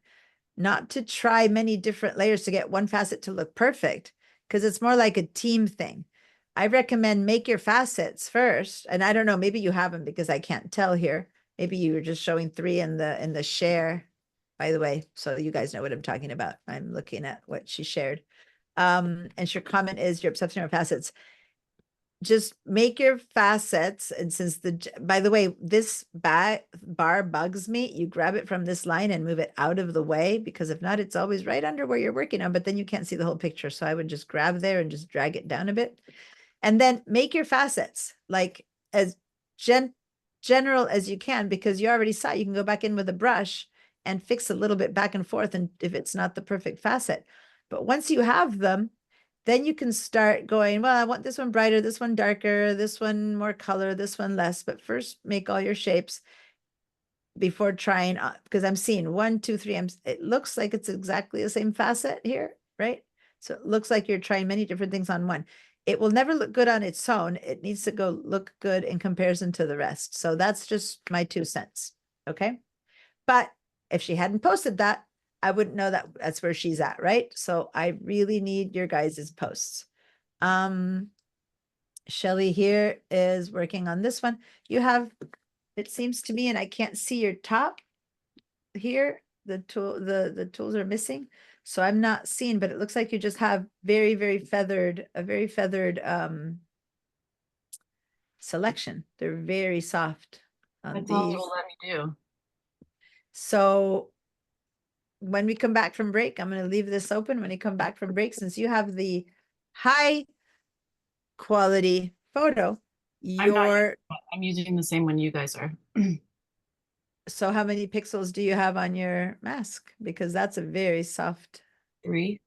not to try many different layers to get one facet to look perfect, because it's more like a team thing. I recommend make your facets first. And I don't know, maybe you have them because I can't tell here. Maybe you were just showing 3 in the share, by the way, so you guys know what I'm talking about. I'm looking at what she shared. And your comment is your obsession with facets. Just make your facets. And since by the way, this bar bugs me, you grab it from this line and move it out of the way, because if not, it's always right under where you're working on, but then you can't see the whole picture. So I would just grab there and just drag it down a bit. And then make your facets like as general as you can, because you already saw, you can go back in with a brush and fix a little bit back and forth. And if it's not the perfect facet, but once you have them, then you can start going, well, I want this one brighter, this one darker, this one more color, this one less. But first make all your shapes before trying, because I'm seeing 1, 2, 3, it looks like it's exactly the same facet here, right? So it looks like you're trying many different things on one. It will never look good on its own. It needs to go look good in comparison to the rest. So that's just my 2 cents. Okay. But if she hadn't posted that, I wouldn't know that that's where she's at, right? So I really need your guys' posts. Shelley here is working on this one. You have, it seems to me, and I can't see your top here, the tools are missing. So I'm not seeing, but it looks like you just have very, very feathered, a very feathered selection. They're very soft on That's all these. it'll let me do. So when we come back from break, I'm going to leave this open. When you come back from break, since you have the high quality photo, I'm not your, I'm using the same one you guys are. so how many pixels do you have on your mask? Because that's a very soft. 3.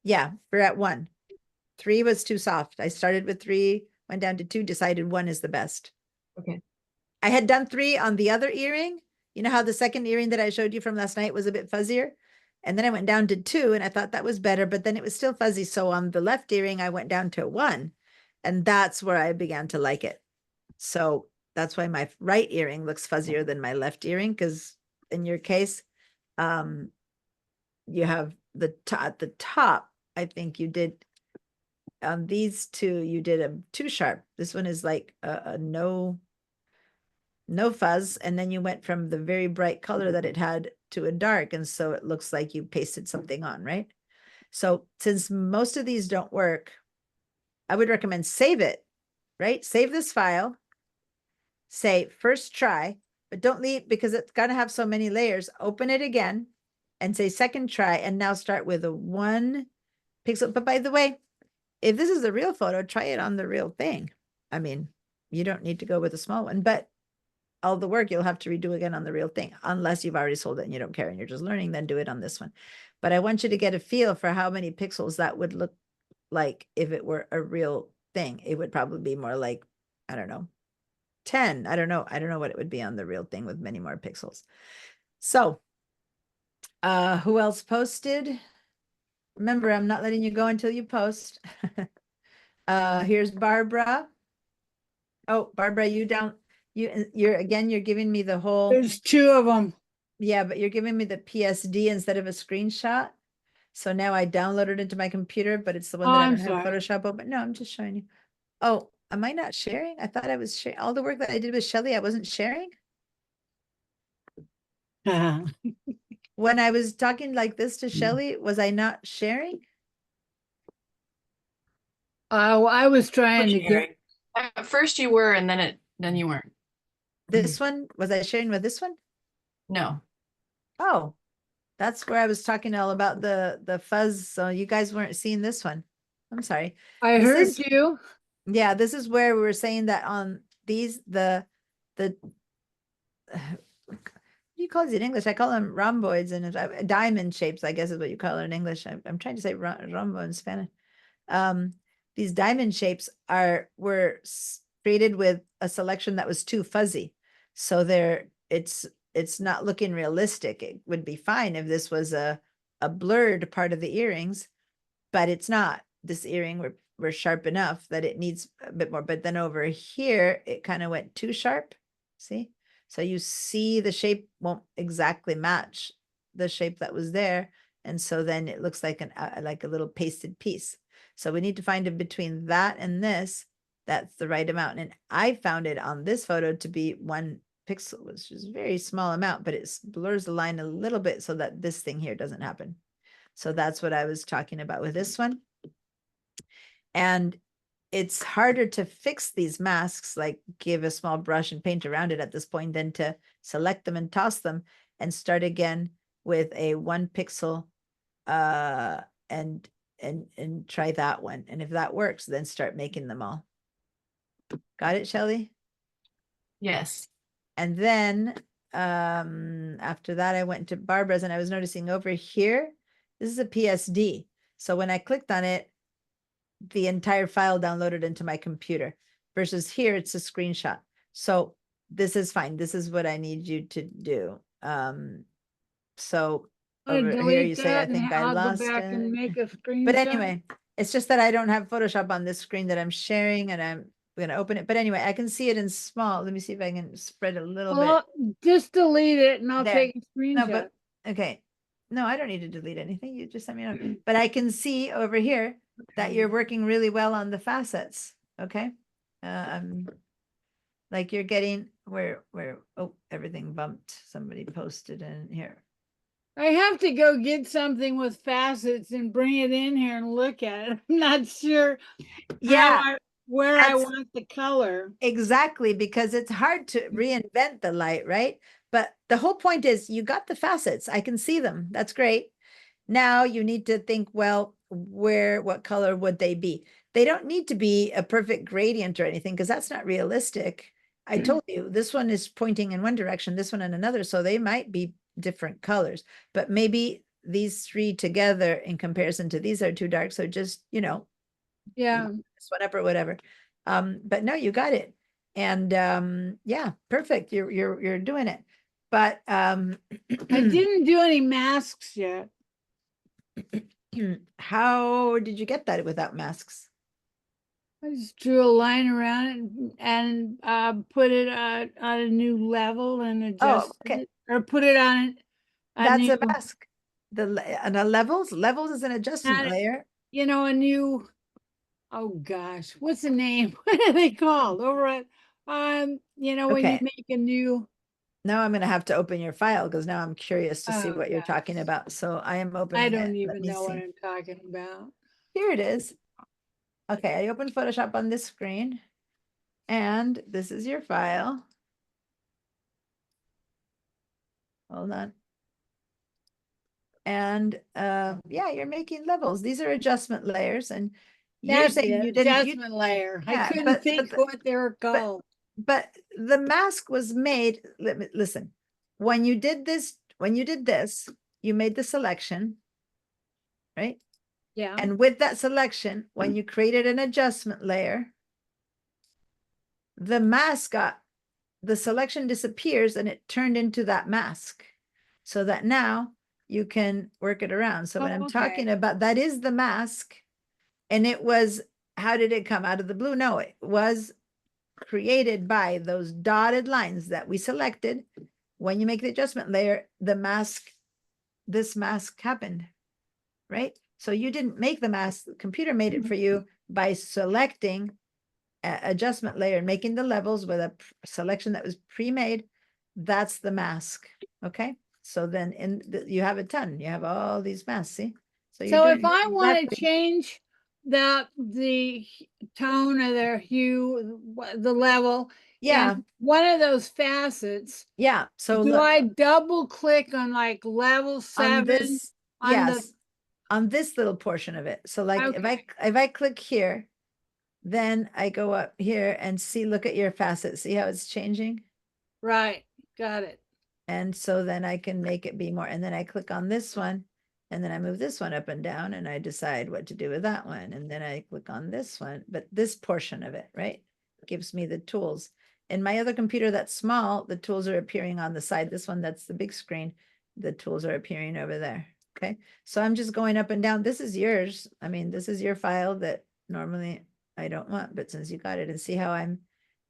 Yeah, we're at 1. 3 was too soft. I started with 3, went down to 2, decided 1 is the best. Okay. I had done 3 on the other earring. You know how the second earring that I showed you from last night was a bit fuzzier? And then I went down to 2 and I thought that was better, but then it was still fuzzy. So on the left earring, I went down to 1 and that's where I began to like it. So that's why my right earring looks fuzzier than my left earring. Cause in your case, you have at the top, I think you did on these two, you did a too sharp. This one is like a no fuzz. And then you went from the very bright color that it had to a dark. And so it looks like you pasted something on, right? So since most of these don't work, I would recommend save it, right? Save this file, say first try, but don't leave because it's gonna have so many layers. Open it again and say second try and now start with a 1 pixel. But by the way, if this is a real photo, try it on the real thing. I mean, you don't need to go with a small one, but all the work you'll have to redo again on the real thing, unless you've already sold it and you don't care and you're just learning, then do it on this one. But I want you to get a feel for how many pixels that would look like if it were a real thing. It would probably be more like, I don't know, 10. I don't know. I don't know what it would be on the real thing with many more pixels. So, who else posted? Remember, I'm not letting you go until you post. Here's Barbara. Oh, Barbara, you're giving me the whole, There's 2 of them. yeah, but you're giving me the PSD instead of a screenshot. So now I downloaded it into my computer, but it's the one Oh, that I I'm don't have sorry. Photoshop open. No, I'm just showing you. Oh, am I not sharing? I thought I was sharing all the work that I did with Shelley. I wasn't sharing. When I was talking like this to Shelley, was I not sharing? I was trying to get, Sharing. At first you were, and then you weren't. This one, was I sharing with this one? No. Oh, that's where I was talking all about the fuzz. So you guys weren't seeing this one. I'm sorry. I This heard is- you. Yeah, this is where we were saying that on these, what do you call these in English? I call them rhomboids and diamond shapes, I guess is what you call it in English. I'm trying to say rhombo in Spanish. These diamond shapes were created with a selection that was too fuzzy. So it's not looking realistic. It would be fine if this was a blurred part of the earrings, but it's not. This earring we're sharp enough that it needs a bit more. But then over here, it kind of went too sharp. See? So you see the shape won't exactly match the shape that was there. And so then it looks like like a little pasted piece. So we need to find in between that and this, that's the right amount. And I found it on this photo to be 1 pixel, which is a very small amount, but it blurs the line a little bit so that this thing here doesn't happen. So that's what I was talking about with this one. And it's harder to fix these masks, like give a small brush and paint around it at this point than to select them and toss them and start again with a 1 pixel and try that one. And if that works, then start making them all. Got it, Shelley? Yes. And then after that, I went to Barbara's and I was noticing over here, this is a PSD. So when I clicked on it, the entire file downloaded into my computer versus here, it's a screenshot. So this is fine. This is what I need you to do. So I'm over gonna here, delete you say, I that and think I I'll go lost back and it. make a screenshot. But anyway, it's just that I don't have Photoshop on this screen that I'm sharing and I'm going to open it. But anyway, I can see it in small. Let me see if I can spread a little bit. Well, just delete it and I'll There. take a screenshot. No, but okay. No, I don't need to delete anything. You just let me know. But I can see over here that you're working really well on the facets. Okay. Like you're getting oh, everything bumped. Somebody posted in here. I have to go get something with facets and bring it in here and look at it. I'm not sure Yeah, where I that's- want the color. exactly, because it's hard to reinvent the light, right? But the whole point is you got the facets. I can see them. That's great. Now you need to think, well, what color would they be? They don't need to be a perfect gradient or anything because that's not realistic. I told you this one is pointing in one direction, this one in another, so they might be different colors, but maybe these three together in comparison to these are too dark. So just, Yeah. this one up or whatever. But no, you got it. And yeah, perfect. You're doing it. But I didn't do any masks yet. how did you get that without masks? I just drew a line around it and put it on a new level and adjusted okay. it, or put it on That's new, a mask. And the levels is an adjustment Not- layer. a new, oh gosh, what's the name? What are they called? Over at, when you Okay. make a new, Now I'm going to have to open your file because now I'm curious to see Oh, what you're gosh. talking about. So I am opening I it. don't Let even me know what see. I'm talking about. Here it is. Okay, I opened Photoshop on this screen. And this is your file. Hold on. And yeah, you're making levels. These are adjustment layers. And you're That's saying it, you didn't, adjustment layer. I yeah, couldn't but think the- what they were called. but the mask was made, listen, when you did this, you made the selection, right? Yeah. And with that selection, when you created an adjustment layer, the mask the selection disappears and it turned into that mask. So that now you can work it around. So when Oh, I'm okay. talking about, that is the mask. And it was, how did it come out of the blue? No, it was created by those dotted lines that we selected. When you make the adjustment layer, this mask happened, right? So you didn't make the mask, the computer made it for you by selecting adjustment layer and making the levels with a selection that was pre-made. That's the mask. Okay. So then you have a ton, you have all these masks. See? So you're So doing if I want to exactly- change the tone of their hue, the level, yeah, in one of those facets, yeah. So do look, I double click on like level 7 on this, on yes, on this little portion of it. So like Okay. if I click here, then I go up here and see, look at your facet, see how it's changing? right, got it. And so then I can make it be more, and then I click on this one, and then I move this one up and down, and I decide what to do with that one. And then I click on this one, but this portion of it, right, gives me the tools. In my other computer that's small, the tools are appearing on the side. This one, that's the big screen, the tools are appearing over there. Okay, so I'm just going up and down. This is yours. I mean, this is your file that normally I don't want, but since you got it, and see how I'm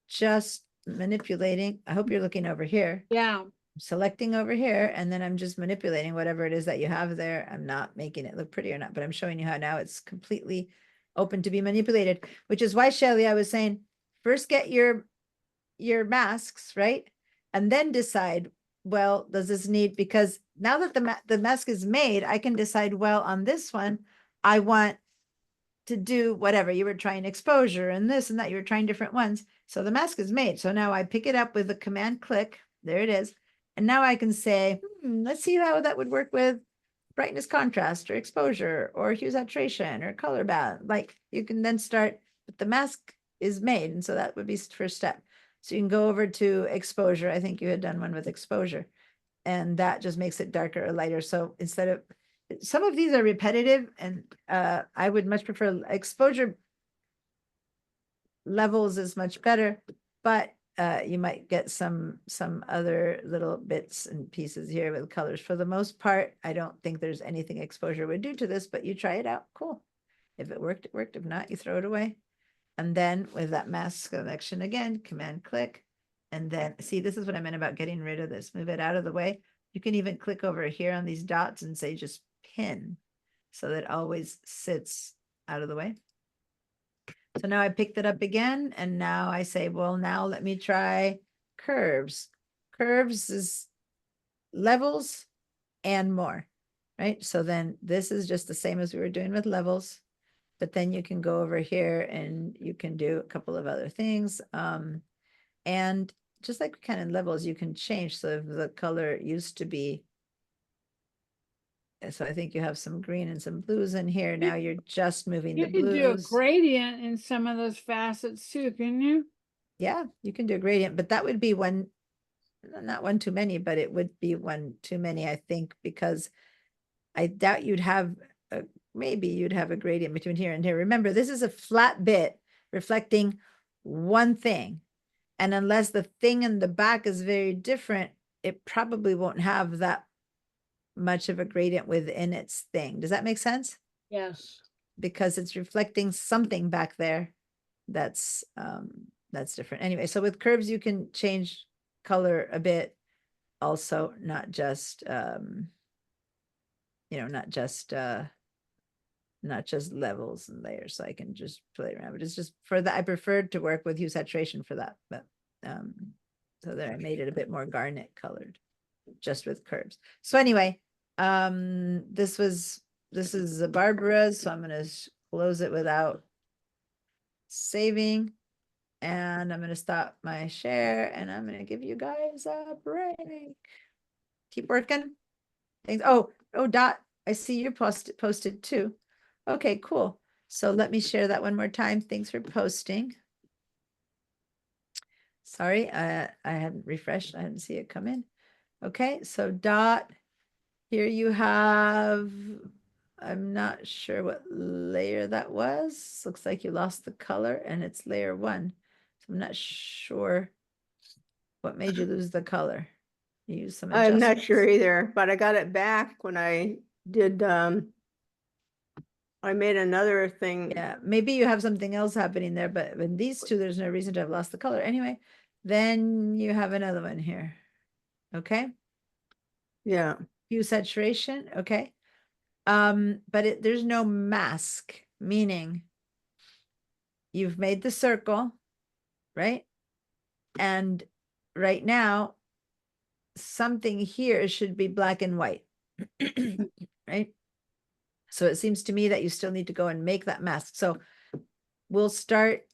just manipulating. I hope you're looking over here. Yeah, Selecting over here, and then I'm just manipulating whatever it is that you have there. I'm not making it look pretty or not, but I'm showing you how now it's completely open to be manipulated, which is why, Shelly, I was saying, first get your masks, right? And then decide, well, does this need, because now that the mask is made, I can decide, well, on this one, I want to do whatever you were trying, exposure and this and that, you were trying different ones. So the mask is made. So now I pick it up with a command click. There it is. And now I can say, let's see how that would work with brightness, contrast, or exposure, or hue saturation, or color balance. Like you can then start, but the mask is made. And so that would be first step. So you can go over to exposure. I think you had done one with exposure, and that just makes it darker or lighter. So instead of, some of these are repetitive, and I would much prefer exposure levels is much better, but you might get some other little bits and pieces here with colors. For the most part, I don't think there's anything exposure would do to this, but you try it out. Cool. If it worked, it worked. If not, you throw it away. And then with that mask selection again, command click. And then see, this is what I meant about getting rid of this. Move it out of the way. You can even click over here on these dots and say just pin, so that it always sits out of the way. So now I picked it up again and now I say, well, now let me try curves. Curves is levels and more, right? So then this is just the same as we were doing with levels, but then you can go over here and you can do a couple of other things. And just like kind of levels, you can change. So if the color used to be, so I think you have some green and some blues in here. Now you're just moving the You could do a blues. gradient in some of those facets too, can you? Yeah, you can do a gradient, but that would be one, not one too many, but it would be one too many, I think, because I doubt you'd have, maybe you'd have a gradient between here and here. Remember, this is a flat bit reflecting one thing. And unless the thing in the back is very different, it probably won't have that much of a gradient within its thing. Does that make sense? Yes. Because it's reflecting something back there that's different. Anyway, so with curves, you can change color a bit also, not just not just levels and layers. So I can just play around, but it's just for that. I preferred to work with hue saturation for that, but so there I made it a bit more garnet colored just with curves. So anyway, this is a Barbara's, so I'm gonna close it without saving. And I'm gonna stop my share and I'm gonna give you guys a break. Keep working. Thanks. Oh, Dot, I see you posted too. Okay, cool. So let me share that one more time. Thanks for posting. Sorry, I hadn't refreshed. I didn't see it come in. Okay, so Dot, here you have, I'm not sure what layer that was. Looks like you lost the color and it's layer 1. So I'm not sure what made you lose the color. You used some I'm not sure adjustments. either, but I got it back when I did, I made another thing. Yeah, maybe you have something else happening there, but in these two, there's no reason to have lost the color. Anyway, then you have another one here. Okay, Yeah. hue saturation. Okay. But there's no mask, meaning you've made the circle, right? And right now, something here should be black and white, right? So it seems to me that you still need to go and make that mask. So we'll start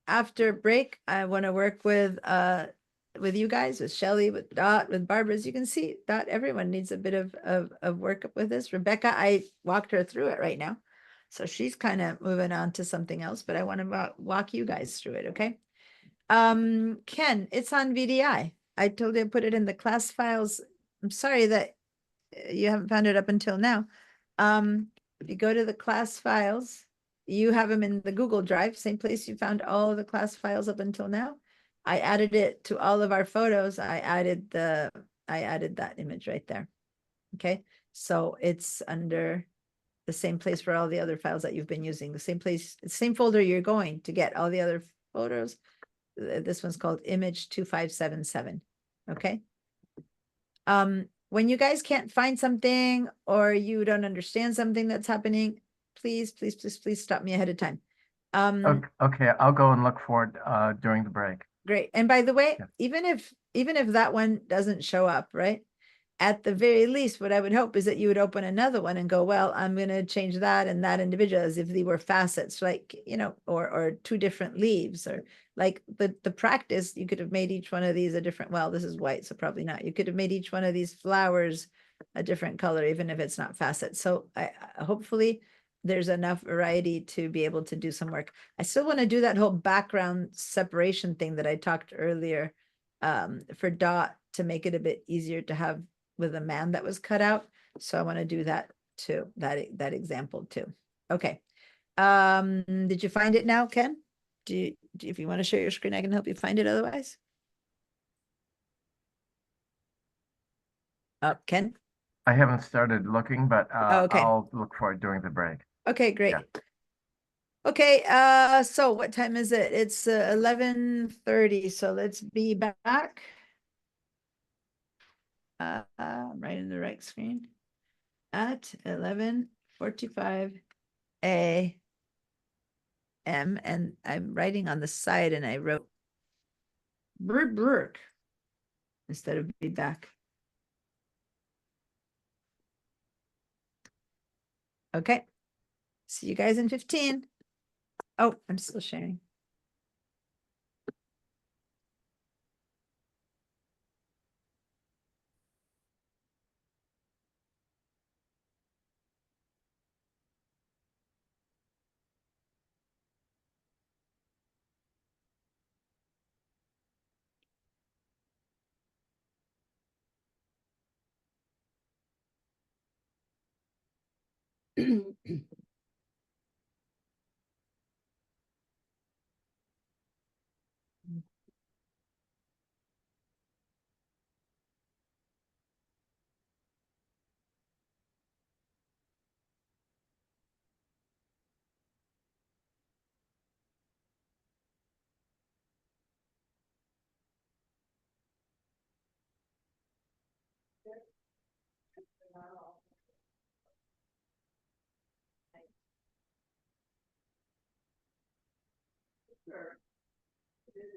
after break. I want to work with you guys, with Shelly, with Dot, with Barbara. As you can see, Dot, everyone needs a bit of work with this. Rebecca, I walked her through it right now. So she's kind of moving on to something else, but I want to walk you guys through it, okay? Ken, it's on VDI. I told you to put it in the class files. I'm sorry that you haven't found it up until now. If you go to the class files, you have them in the Google Drive, same place you found all of the class files up until now. I added it to all of our photos. I added that image right there. Okay, so it's under the same place for all the other files that you've been using, the same place, the same folder you're going to get all the other photos. This one's called image 2577. Okay. When you guys can't find something or you don't understand something that's happening, please stop me ahead of time. Okay, I'll go and look for it during the break. Great. And by the way, Yeah. even if that one doesn't show up, right? At the very least, what I would hope is that you would open another one and go, well, I'm going to change that and that individual as if they were facets, like, or two different leaves, or like the practice, you could have made each one of these a different, well, this is white, so probably not. You could have made each one of these flowers a different color, even if it's not facet. So hopefully there's enough variety to be able to do some work. I still want to do that whole background separation thing that I talked earlier for Dot, to make it a bit easier to have with a man that was cut out. So I want to do that too, that example too. Okay. Did you find it now, Ken? If you want to share your screen, I can help you find it otherwise. Ken? I haven't started looking, but okay. I'll look for it during the break. Okay, great. Yeah. Okay, so what time is it? It's 11:30, so let's be back. I'm right in the right screen at 11:45 a.m. M, and I'm writing on the side and I wrote Brk instead of be back. Okay. See you guys in 15. Oh, I'm still sharing.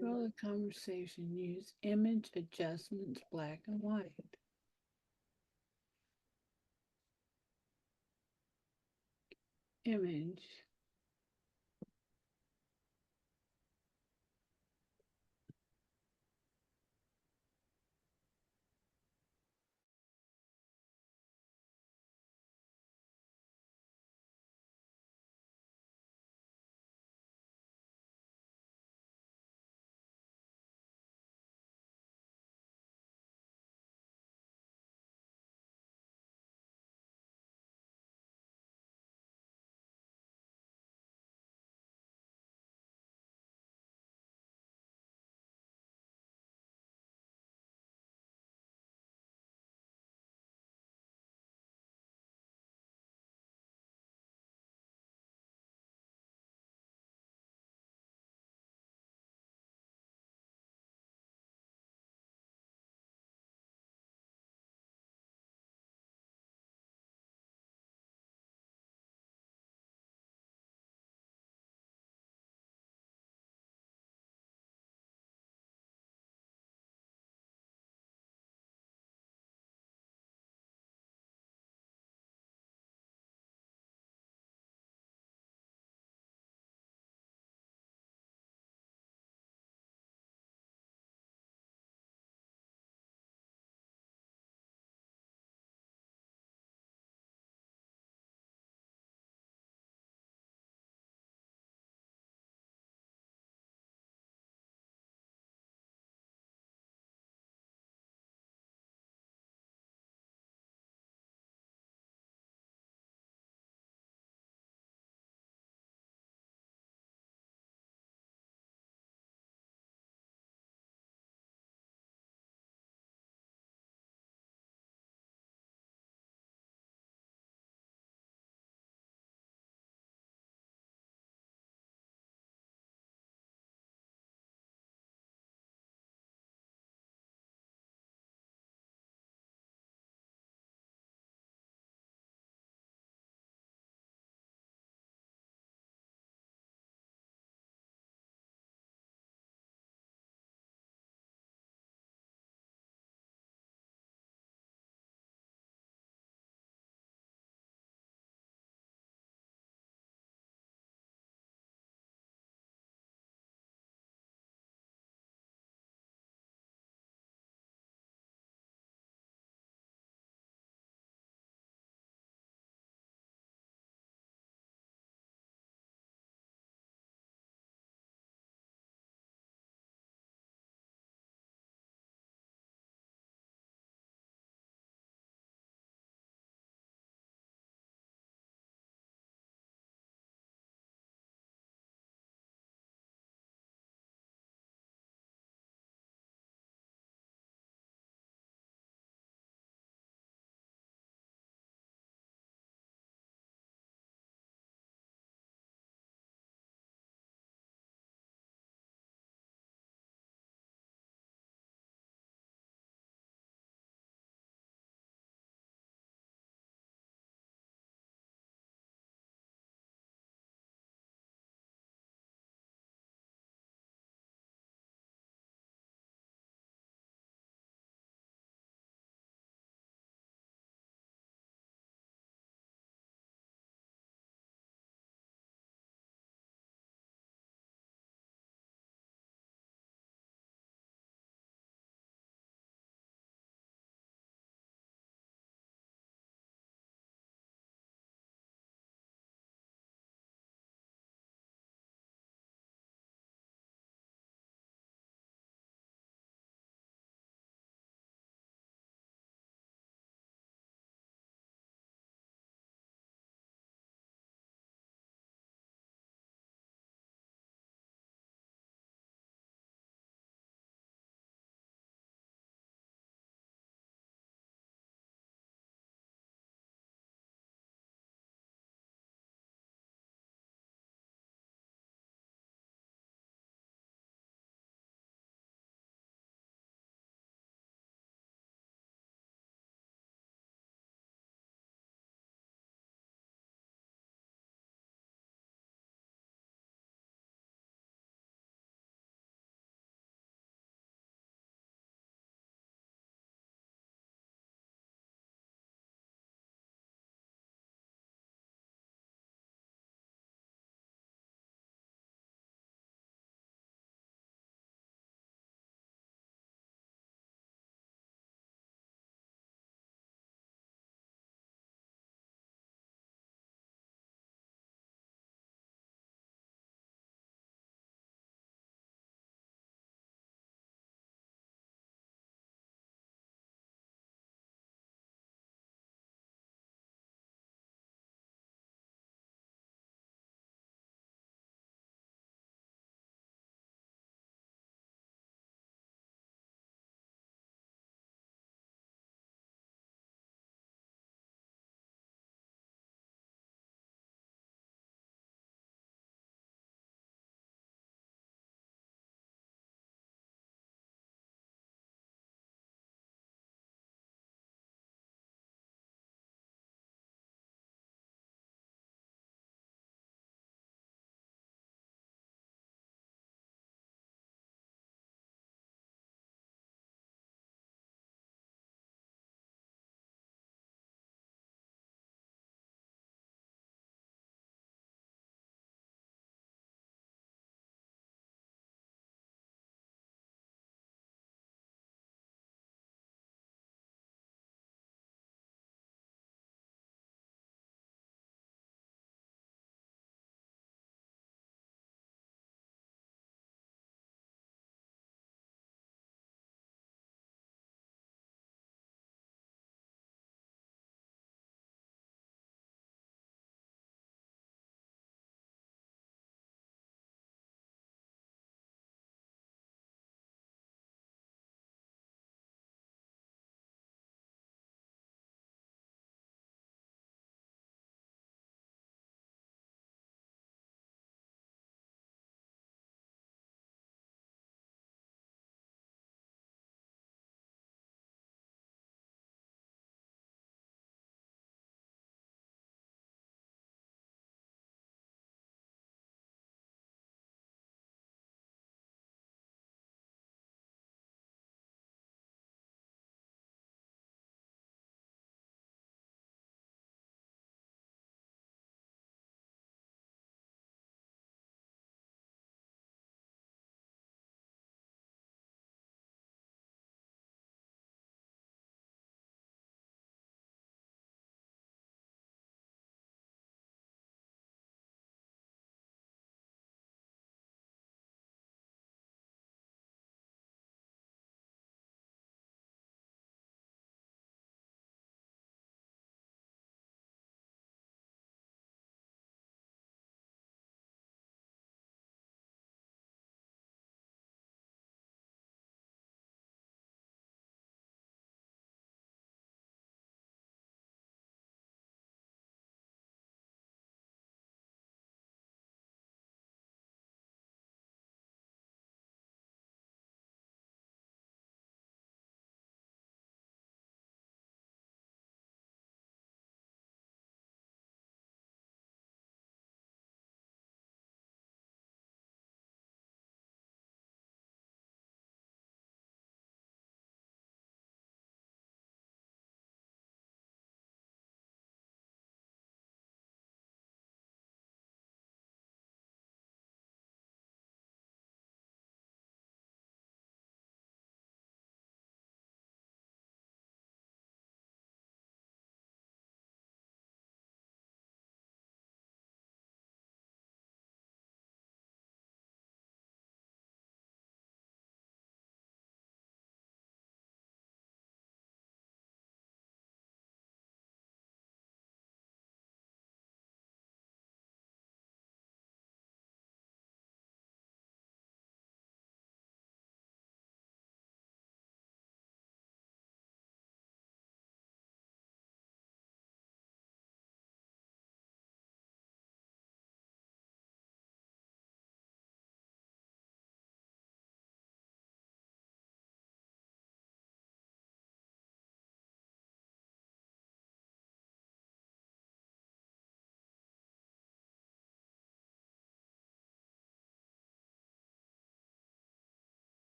Well, the conversation use image adjustments, black and white. Image.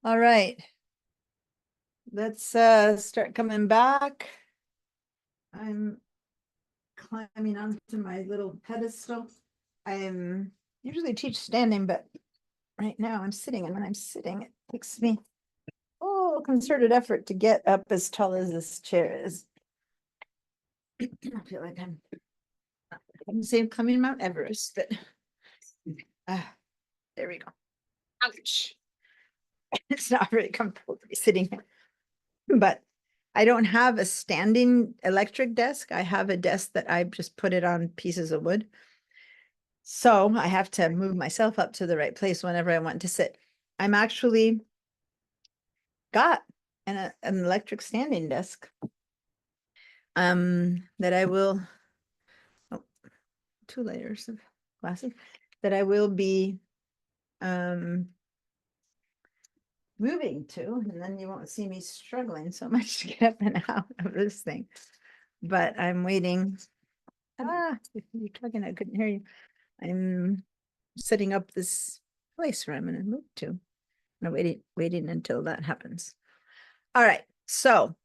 All right. Let's start coming back. I'm climbing onto my little pedestal. I'm usually teach standing, but right now I'm sitting, and when I'm sitting, it takes me concerted effort to get up as tall as this chair is. I feel like I'm saying climbing Mount Everest, but there we go. Ouch. It's not very comfortable to be sitting here. But I don't have a standing electric desk. I have a desk that I just put it on pieces of wood. So I have to move myself up to the right place whenever I want to sit. I'm actually got an electric standing desk that I will, 2 layers of glasses, that I will be moving to, and then you won't see me struggling so much to get up and out of this thing. But I'm waiting. If you're talking, I couldn't hear you. I'm setting up this place where I'm going to move to. I'm waiting until that happens. All right. So,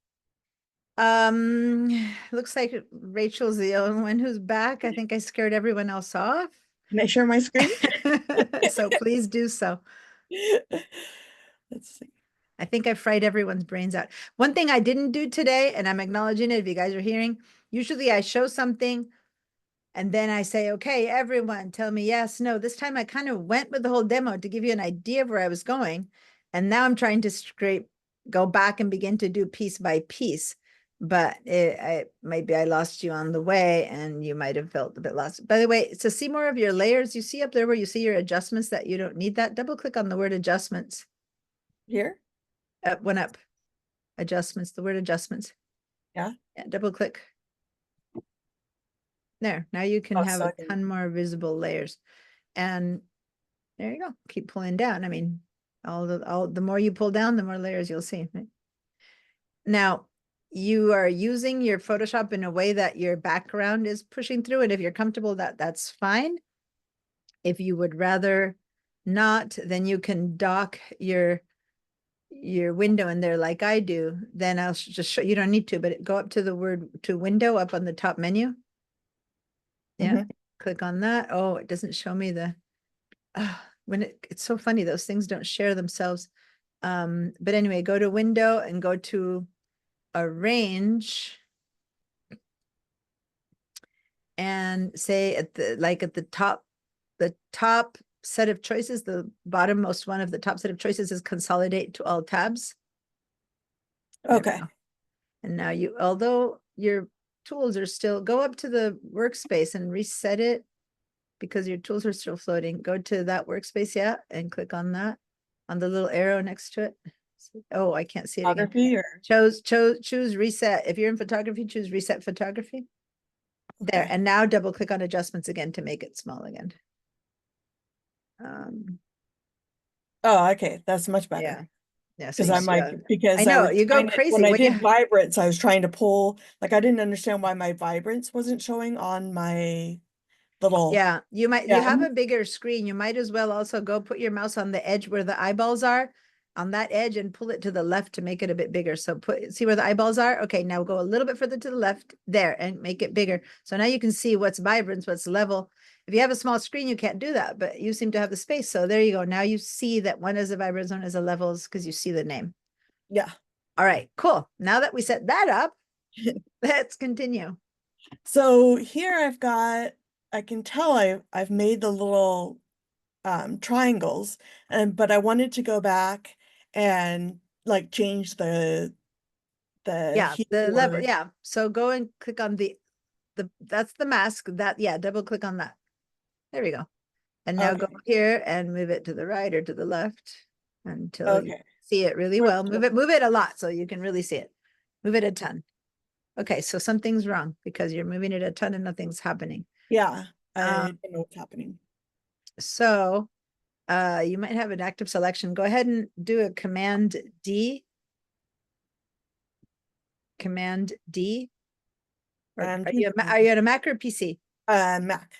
looks like Rachel's the only one who's back. I think I scared everyone else off. Can I share my screen? So please do so. Let's see. I think I fried everyone's brains out. One thing I didn't do today, and I'm acknowledging it if you guys are hearing, usually I show something and then I say, okay, everyone tell me yes, no. This time I kind of went with the whole demo to give you an idea of where I was going. And now I'm trying to go back and begin to do piece by piece. But maybe I lost you on the way and you might have felt a bit lost. By the way, to see more of your layers, you see up there where you see your adjustments that you don't need that, double click on the word adjustments. Here? One up. Adjustments, the word adjustments. Yeah. Yeah, double click. There, now you can Oh, have so I a can- ton more visible layers. And there you go. Keep pulling down. I mean, the more you pull down, the more layers you'll see. Right? Now, you are using your Photoshop in a way that your background is pushing through. And if you're comfortable, that's fine. If you would rather not, then you can dock your window in there like I do. Then I'll just show you, don't need to, but go up to the word to window up on the top menu. Yeah, click on that. Oh, it doesn't show me the, when it's so funny, those things don't share themselves. But anyway, go to window and go to arrange. And say at the top set of choices, the bottommost one of the top set of choices is consolidate to all tabs. There we Okay. go. And now although your tools are still, go up to the workspace and reset it because your tools are still floating. Go to that workspace, yeah, and click on that, on the little arrow next to it. Oh, I can't see it again. Photography or Choose reset. If you're in photography, choose reset photography. There, okay. and now double click on adjustments again to make it small again. Oh, okay. That's much Yeah. better. Yeah. So Because you I'm see, like, because I know, was you go trying to- crazy when I when did you- vibrance, I was trying to pull, like I didn't understand why my vibrance wasn't showing on my little. yeah, you Yeah. have a bigger screen. You might as well also go put your mouse on the edge where the eyeballs are, on that edge, and pull it to the left to make it a bit bigger. So see where the eyeballs are? Okay, now go a little bit further to the left there and make it bigger. So now you can see what's vibrance, what's level. If you have a small screen, you can't do that, but you seem to have the space. So there you go. Now you see that one is a vibrance, one is a levels because you see the name. Yeah. All right, cool. Now that we set that up, let's continue. So here I can tell I've made the little triangles, but I wanted to go back and like change the Yeah, the level. keyword. Yeah. So go and click on that's the mask. Double click on that. There we go. And now go Okay. here and move it to the right or to the left until you Okay. see it really well. Move it a lot so you can really see it. Move it a ton. Okay, so something's wrong because you're moving it a ton and nothing's happening. Yeah, I Um, don't know what's happening. So you might have an active selection. Go ahead and do a Command D. Command D. Or are you on a Mac or PC? Mac.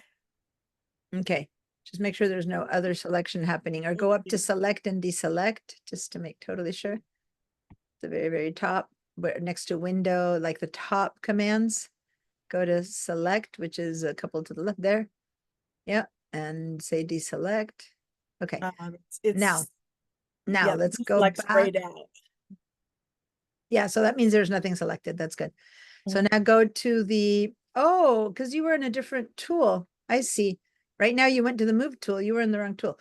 Okay. Just make sure there's no other selection happening, or go up to select and deselect, just to make totally sure. The very, very top, where next to window, like the top commands, go to select, which is a couple to the left there. Yeah, and say deselect. Okay, now yeah, let's it go selects back. grayed out. Yeah, so that means there's nothing selected. That's good. So Mhm. now go to the, oh, because you were in a different tool. I see. Right now you went to the move tool. You were in the wrong tool.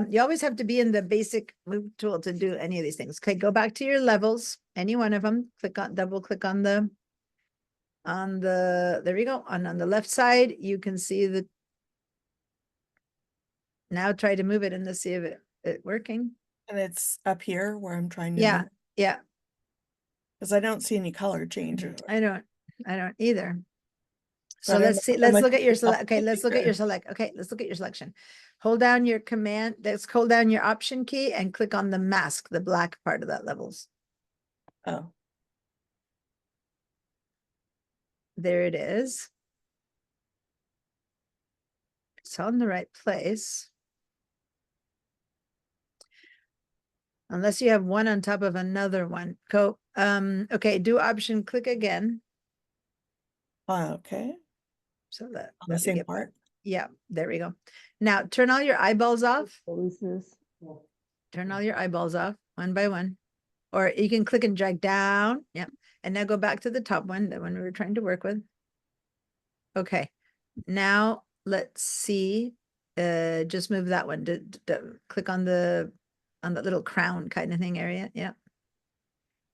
You always have to be in the basic move tool to do any of these things. Okay, go back to your levels, any one of them. Click on, double click on the, there you go. On the left side, you can see the, now try to move it and let's see if it working. And it's up here where I'm trying to Yeah, yeah. because I don't see any color change. I don't either. So So I don't let's know see, how let's much look at your it's up select. Okay, to let's look at your here. select. Okay, let's look at your selection. Hold down your command, let's hold down your option key and click on the mask, the black part of that levels. Oh, There it is. It's all in the right place. Unless you have one on top of another one. Go, okay, do option, click again. okay. So that, On the let me same get back. part. Yeah, there we go. Now turn all your eyeballs off. Releases. Turn all your eyeballs off one by one. Or you can click and drag down. Yep. And now go back to the top one, the one we were trying to work with. Okay. Now let's see. Just move that one. Click on the little crown kind of thing area. Yeah.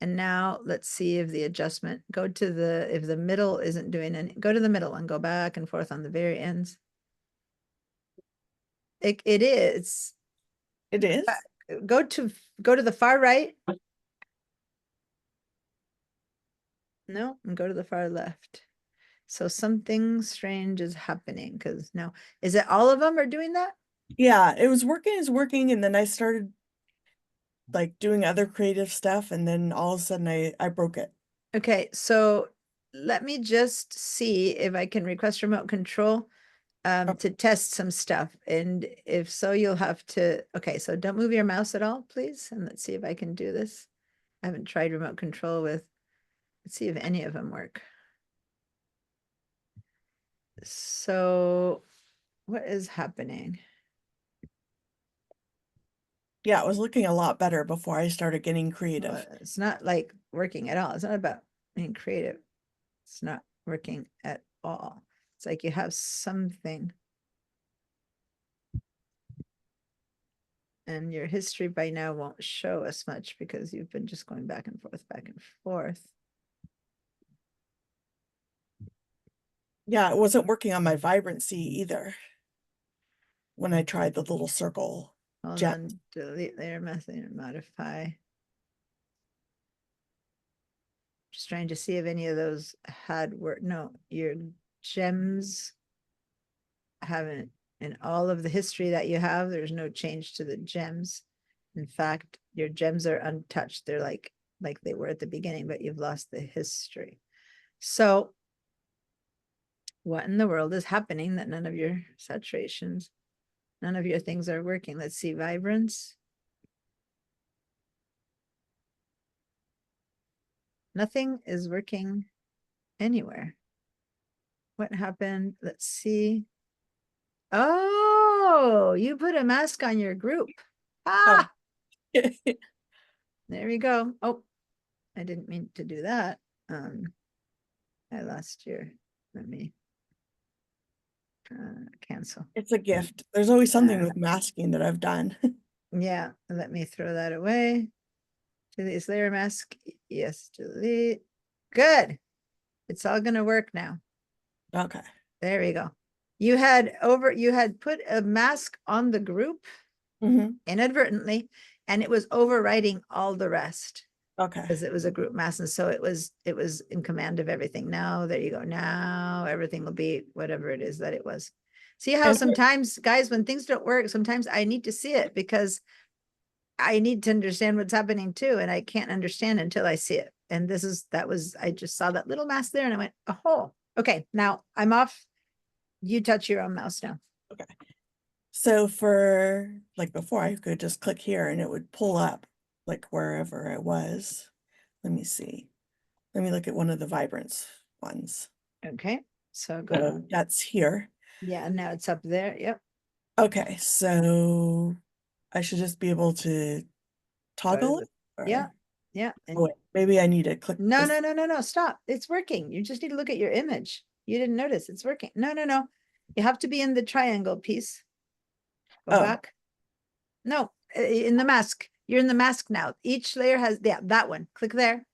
And now let's see if the adjustment, go to the, if the middle isn't doing any, go to the middle and go back and forth on the very ends. It is. It is. Go to the far right. No, and go to the far left. So something strange is happening because no, is it all of them are doing that? Yeah, it was working, it's working, and then I started like doing other creative stuff, and then all of a sudden I broke it. Okay, so let me just see if I can request remote control to test some stuff. And if so, you'll have to, okay, so don't move your mouse at all, please. And let's see if I can do this. I haven't tried remote control with, let's see if any of them work. So what is happening? Yeah, it was looking a lot better before I started getting creative. Well, it's not like working at all. It's not about being creative. It's not working at all. It's like you have something. And your history by now won't show us much because you've been just going back and forth, back and forth. Yeah, it wasn't working on my vibrancy either. When I tried the little circle. Hold Jet. on, delete layer method and modify. Just trying to see if any of those had work. No, your gems haven't, in all of the history that you have, there's no change to the gems. In fact, your gems are untouched. They're like they were at the beginning, but you've lost the history. So what in the world is happening that none of your saturations, none of your things are working? Let's see, vibrance. Nothing is working anywhere. What happened? Let's see. Oh, you put a mask on your group. Ah, there we go. Oh, I didn't mean to do that. I lost your, let me cancel. It's a gift. There's always something with masking that I've done. Yeah, let me throw that away. Delete this layer mask. Yes, delete. Good. It's all gonna work now. Okay. There we go. You had put a mask on the group inadvertently, and it was overriding all the rest Okay. because it was a group mask. And so it was in command of everything. Now, there you go. Now everything will be whatever it is that it was. See how And sometimes, guys, when things don't work, sometimes I need to see it because I need to understand what's happening too. And I can't understand until I see it. And I just saw that little mask there and I went, oh, okay, now I'm off. You touch your own mouse now. Okay. So for like before, I could just click here and it would pull up like wherever I was. Let me see. Let me look at one of the Vibrance ones. Okay, so go to, So that's here. yeah, now it's up there. Yep. Okay, so I should just be able to toggle it? Yeah, or- yeah. Oh, wait, maybe I need to click No, this. no, no, no, no, stop. It's working. You just need to look at your image. You didn't notice it's working. No, no, no. You have to be in the triangle piece. Go Oh. back. No, in the mask. You're in the mask now. Each layer has, yeah, that one. Click there.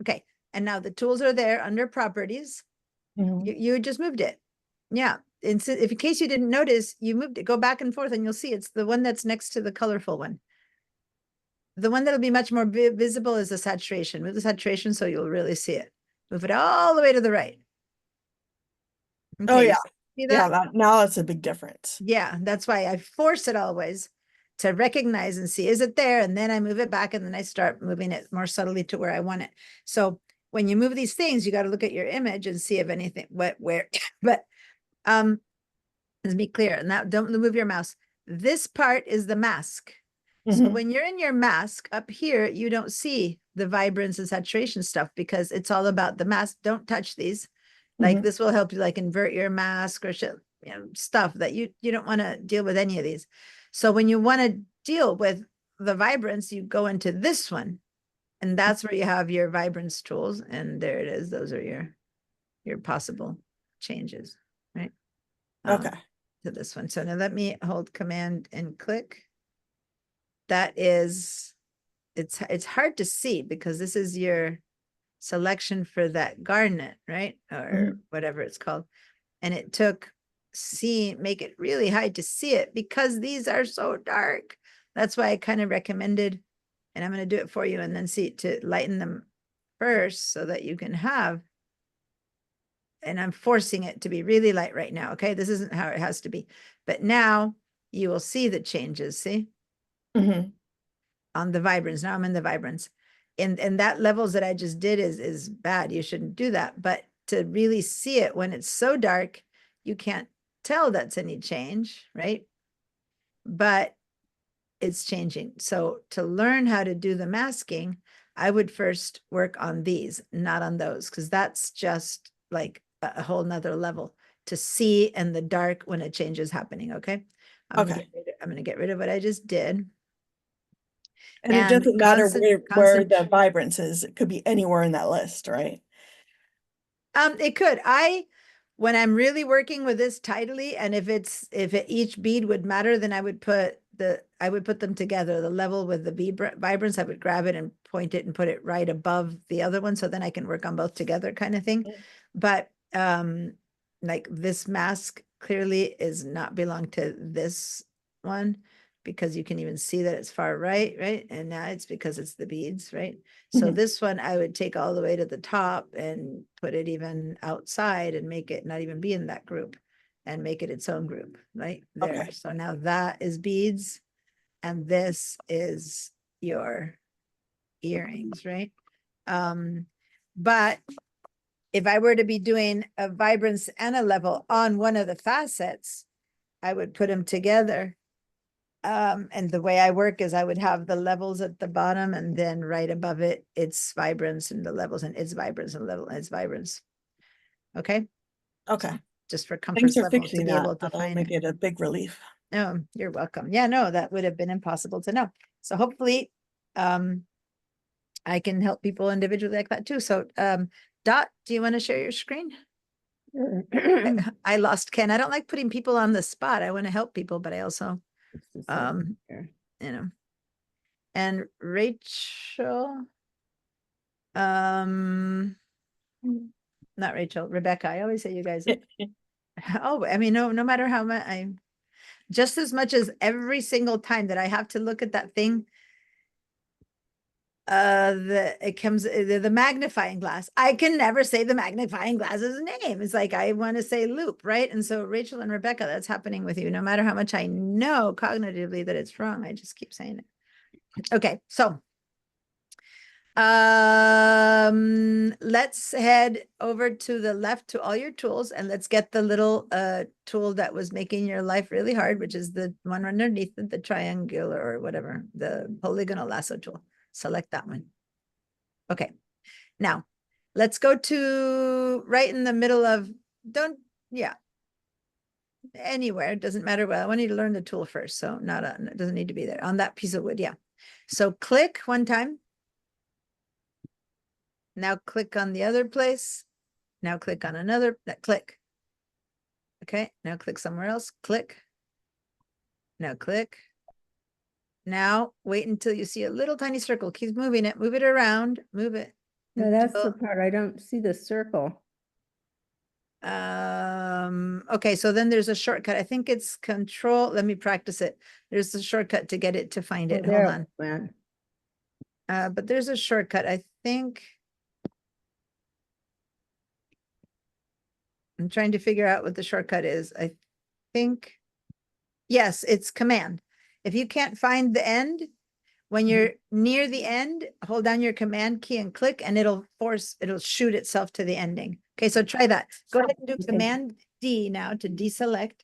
Okay. And now the tools are there under properties. Mhm. You just moved it. Yeah. And so if in case you didn't notice, you moved it. Go back and forth and you'll see it's the one that's next to the colorful one. The one that'll be much more visible is the saturation. Move the saturation so you'll really see it. Move it all the way to the right. Oh, Okay, you yeah. see Yeah, that? now it's a big difference. Yeah, that's why I force it always to recognize and see, is it there? And then I move it back and then I start moving it more subtly to where I want it. So when you move these things, you got to look at your image and see if anything, where, but let's be clear, and that don't move your mouse. This part is the mask. So Mhm. when you're in your mask up here, you don't see the vibrance and saturation stuff because it's all about the mask. Don't touch these. Like Mhm. this will help you like invert your mask or shit, stuff that you don't want to deal with any of these. So when you want to deal with the vibrance, you go into this one. And that's where you have your vibrance tools. And there it is. Those are your possible changes, right? Okay. To this one. So now let me hold command and click. That is, it's hard to see because this is your selection for that garnet, right? Or whatever it's called. And it took make it really hard to see it because these are so dark. That's why I kind of recommended, and I'm going to do it for you and then see to lighten them first so that you can have, and I'm forcing it to be really light right now. Okay. This isn't how it has to be, but now you will see the changes. See? Mhm. On the vibrance. Now I'm in the vibrance. And that levels that I just did is bad. You shouldn't do that. But to really see it when it's so dark, you can't tell that's any change, right? But it's changing. So to learn how to do the masking, I would first work on these, not on those, because that's just like a whole nother level to see in the dark when a change is happening. Okay. I'm gonna get rid of what I just did. And it And doesn't matter where the constant, vibrance is. It could be anywhere in that list, right? it could. When I'm really working with this tidily, and if each bead would matter, then I would put them together, the level with the bead vibrance. I would grab it and point it and put it right above the other one, so then I can work on both together, kind of thing. But like this mask clearly is not belong to this one, because you can even see that it's far right, and now it's because it's the beads, right? So Mhm. this one I would take all the way to the top and put it even outside and make it not even be in that group and make it its own group, right there. Okay. So now that is beads and this is your earrings, right? But if I were to be doing a vibrance and a level on one of the facets, I would put them together. And the way I work is I would have the levels at the bottom and then right above it, it's vibrance and the levels and its vibrance and level and its vibrance. Okay. Okay. Just for Thanks comfort for level to fixing be that. able to That'll find make it. it a big relief. Oh, you're welcome. Yeah, no, that would have been impossible to know. So hopefully, I can help people individually like that too. So, Dot, do you want to share your screen? I lost Ken. I don't like putting people on the spot. I want to help people, but I also, and Rachel, not Rachel, Rebecca. I always say you guys. Oh, I mean, no matter how much just as much as every single time that I have to look at that thing, the magnifying glass. I can never say the magnifying glass's name. It's like I want to say loop, right? And so Rachel and Rebecca, that's happening with you. No matter how much I know cognitively that it's wrong, I just keep saying it. Okay, so let's head over to the left to all your tools and let's get the little tool that was making your life really hard, which is the one underneath it, the triangular or whatever, the polygonal lasso tool. Select that one. Okay. Now, let's go to right in the middle of, anywhere, it doesn't matter. Well, I want you to learn the tool first. So it doesn't need to be there on that piece of wood. Yeah. So click one time. Now click on the other place. Now click on another, click. Okay, now click somewhere else, click. Now click. Now wait until you see a little tiny circle. Keep moving it, move it around, move it. No, that's the until- part. I don't see the circle. Okay, so then there's a shortcut. I think it's control. Let me practice it. There's a shortcut to get it to find Oh, it. there Hold it on. went. But there's a shortcut. I think. I'm trying to figure out what the shortcut is. I think. Yes, it's command. If you can't find the end, when you're near the end, hold down your command key and click and it'll shoot itself to the ending. Okay, so try that. Go ahead and do Okay. command D now to deselect.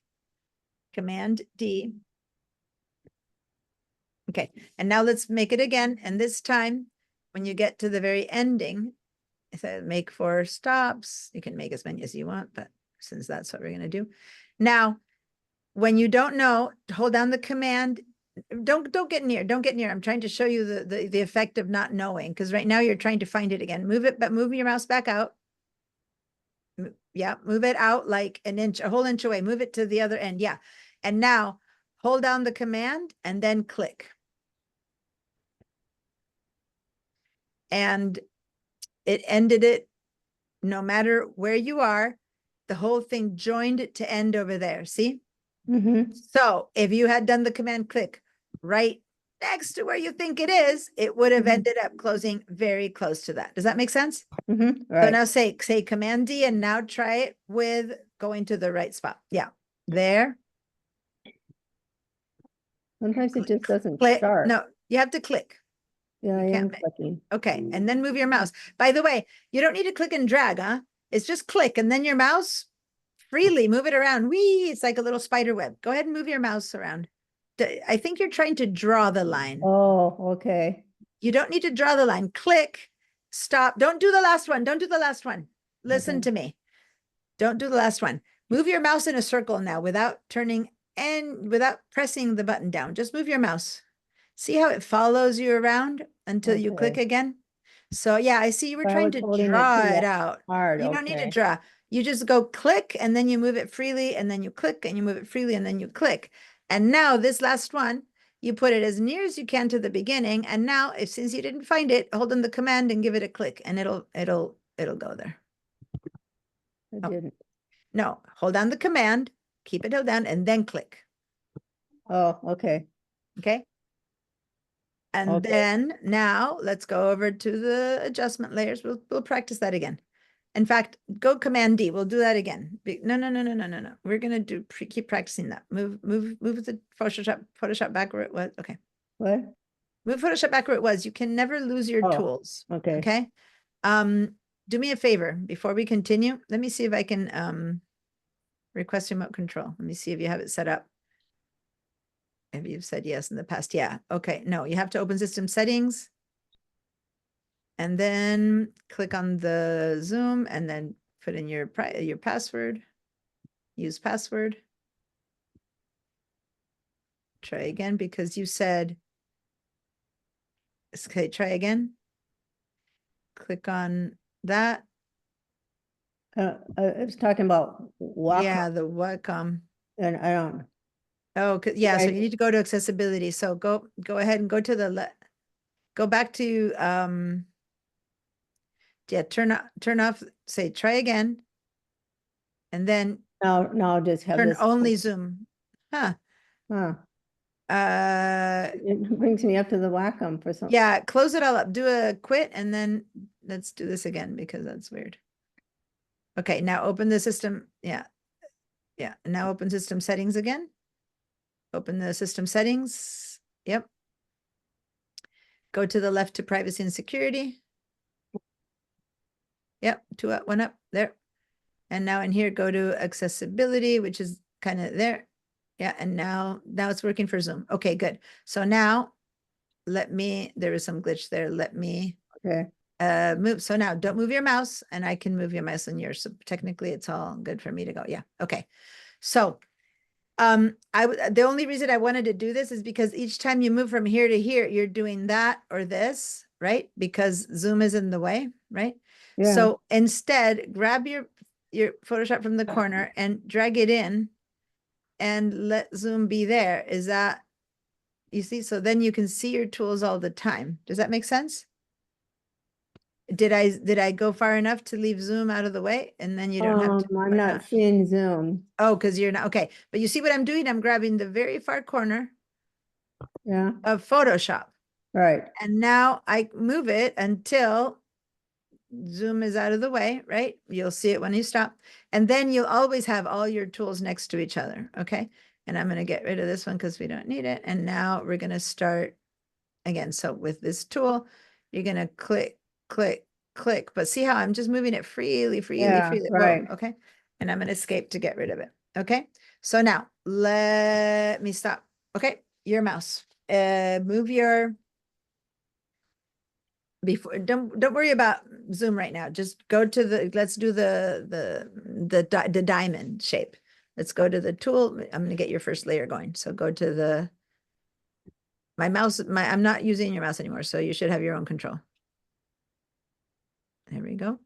Command D. Okay, and now let's make it again. And this time, when you get to the very ending, so make 4 stops. You can make as many as you want, but since that's what we're going to do. Now, when you don't know, hold down the command. Don't get near. Don't get near. I'm trying to show you the effect of not knowing, because right now you're trying to find it again. Move it, but move your mouse back out. Yeah, move it out like an inch, a whole inch away. Move it to the other end. Yeah. And now hold down the command and then click. And it ended it no matter where you are. The whole thing joined it to end over there. See? Mm-hmm. So if you had done the command click right next to where you think it is, it would have Mhm. ended up closing very close to that. Does that make sense? Mm-hmm. So Right. now say command D and now try it with going to the right spot. Yeah, there. Sometimes it just doesn't Click. start. No, you have to click. Yeah, I you am can't clicking. Okay, and then move your mouse. By the way, you don't need to click and drag, huh? It's just click and then your mouse freely move it around. Whee! It's like a little spider web. Go ahead and move your mouse around. I think you're trying to draw the line. Oh, okay. You don't need to draw the line. Click, stop. Don't do the last one. Don't do the last one. Listen Okay. to me. Don't do the last one. Move your mouse in a circle now without turning and without pressing the button down. Just move your mouse. See how it follows you around until you click Okay. again? So yeah, I see you were So I trying was to holding it draw too it out. hard. You don't need to Okay. draw. You just go click and then you move it freely and then you click and you move it freely and then you click. And now this last one, you put it as near as you can to the beginning. And now since you didn't find it, hold on the command and give it a click and it'll go there. I Oh. didn't. No, hold down the command, keep it held down and then click. Oh, okay. Okay. And Okay. then now let's go over to the adjustment layers. We'll practice that again. In fact, go command D. We'll do that again. No. We're gonna keep practicing that. Move the Photoshop back where it was. Okay. What? Move Photoshop back where it was. You can never lose your Oh, tools. okay. Okay. Do me a favor before we continue. Let me see if I can request remote control. Let me see if you have it set up. Maybe you've said yes in the past. Yeah. Okay. No, you have to open system settings. And then click on the Zoom and then put in your password. Use password. Try again because you said, okay, try again. Click on that. I was talking about Wacom, Yeah, the Wacom. and I don't. Oh, yeah. So Right. you need to go to accessibility. So go ahead and go to go back to yeah, turn off, say try again. And then Now I'll just have turn this. only Zoom. Huh. Huh. Uh It brings me up to the Wacom for some. yeah, close it all up. Do a quit and then let's do this again because that's weird. Okay, now open the system. Yeah. Yeah. Now open system settings again. Open the system settings. Yep. Go to the left to privacy and security. Yep, two up, one up, there. And now in here, go to accessibility, which is kind of there. Yeah, and now it's working for Zoom. Okay, good. So now there was some glitch there. Let me Okay. move. So now don't move your mouse, and I can move your mouse on yours. So technically it's all good for me to go. Yeah. Okay. So the only reason I wanted to do this is because each time you move from here to here, you're doing that or this, right? Because Zoom is in the way, right? Yeah. So instead, grab your Photoshop from the corner and drag it in and let Zoom be there. Is that, you see? So then you can see your tools all the time. Does that make sense? Did I go far enough to leave Zoom out of the way? And then you don't have to. I'm or not seeing Zoom. Oh, because you're not, okay. But you see what I'm doing? I'm grabbing the very far corner Yeah, of Photoshop. right. And now I move it until Zoom is out of the way, right? You'll see it when you stop. And then you'll always have all your tools next to each other, okay? And I'm going to get rid of this one because we don't need it. And now we're going to start again. So with this tool, you're going to click, click, click. But see how I'm just moving it freely, Yeah, freely. Whoa, right. okay. And I'm going to escape to get rid of it. Okay. So now let me stop. Okay. Your mouse. Move your don't worry about Zoom right now. Just go to let's do the diamond shape. Let's go to the tool. I'm going to get your first layer going. So go to my mouse. I'm not using your mouse anymore. So you should have your own control. There we go.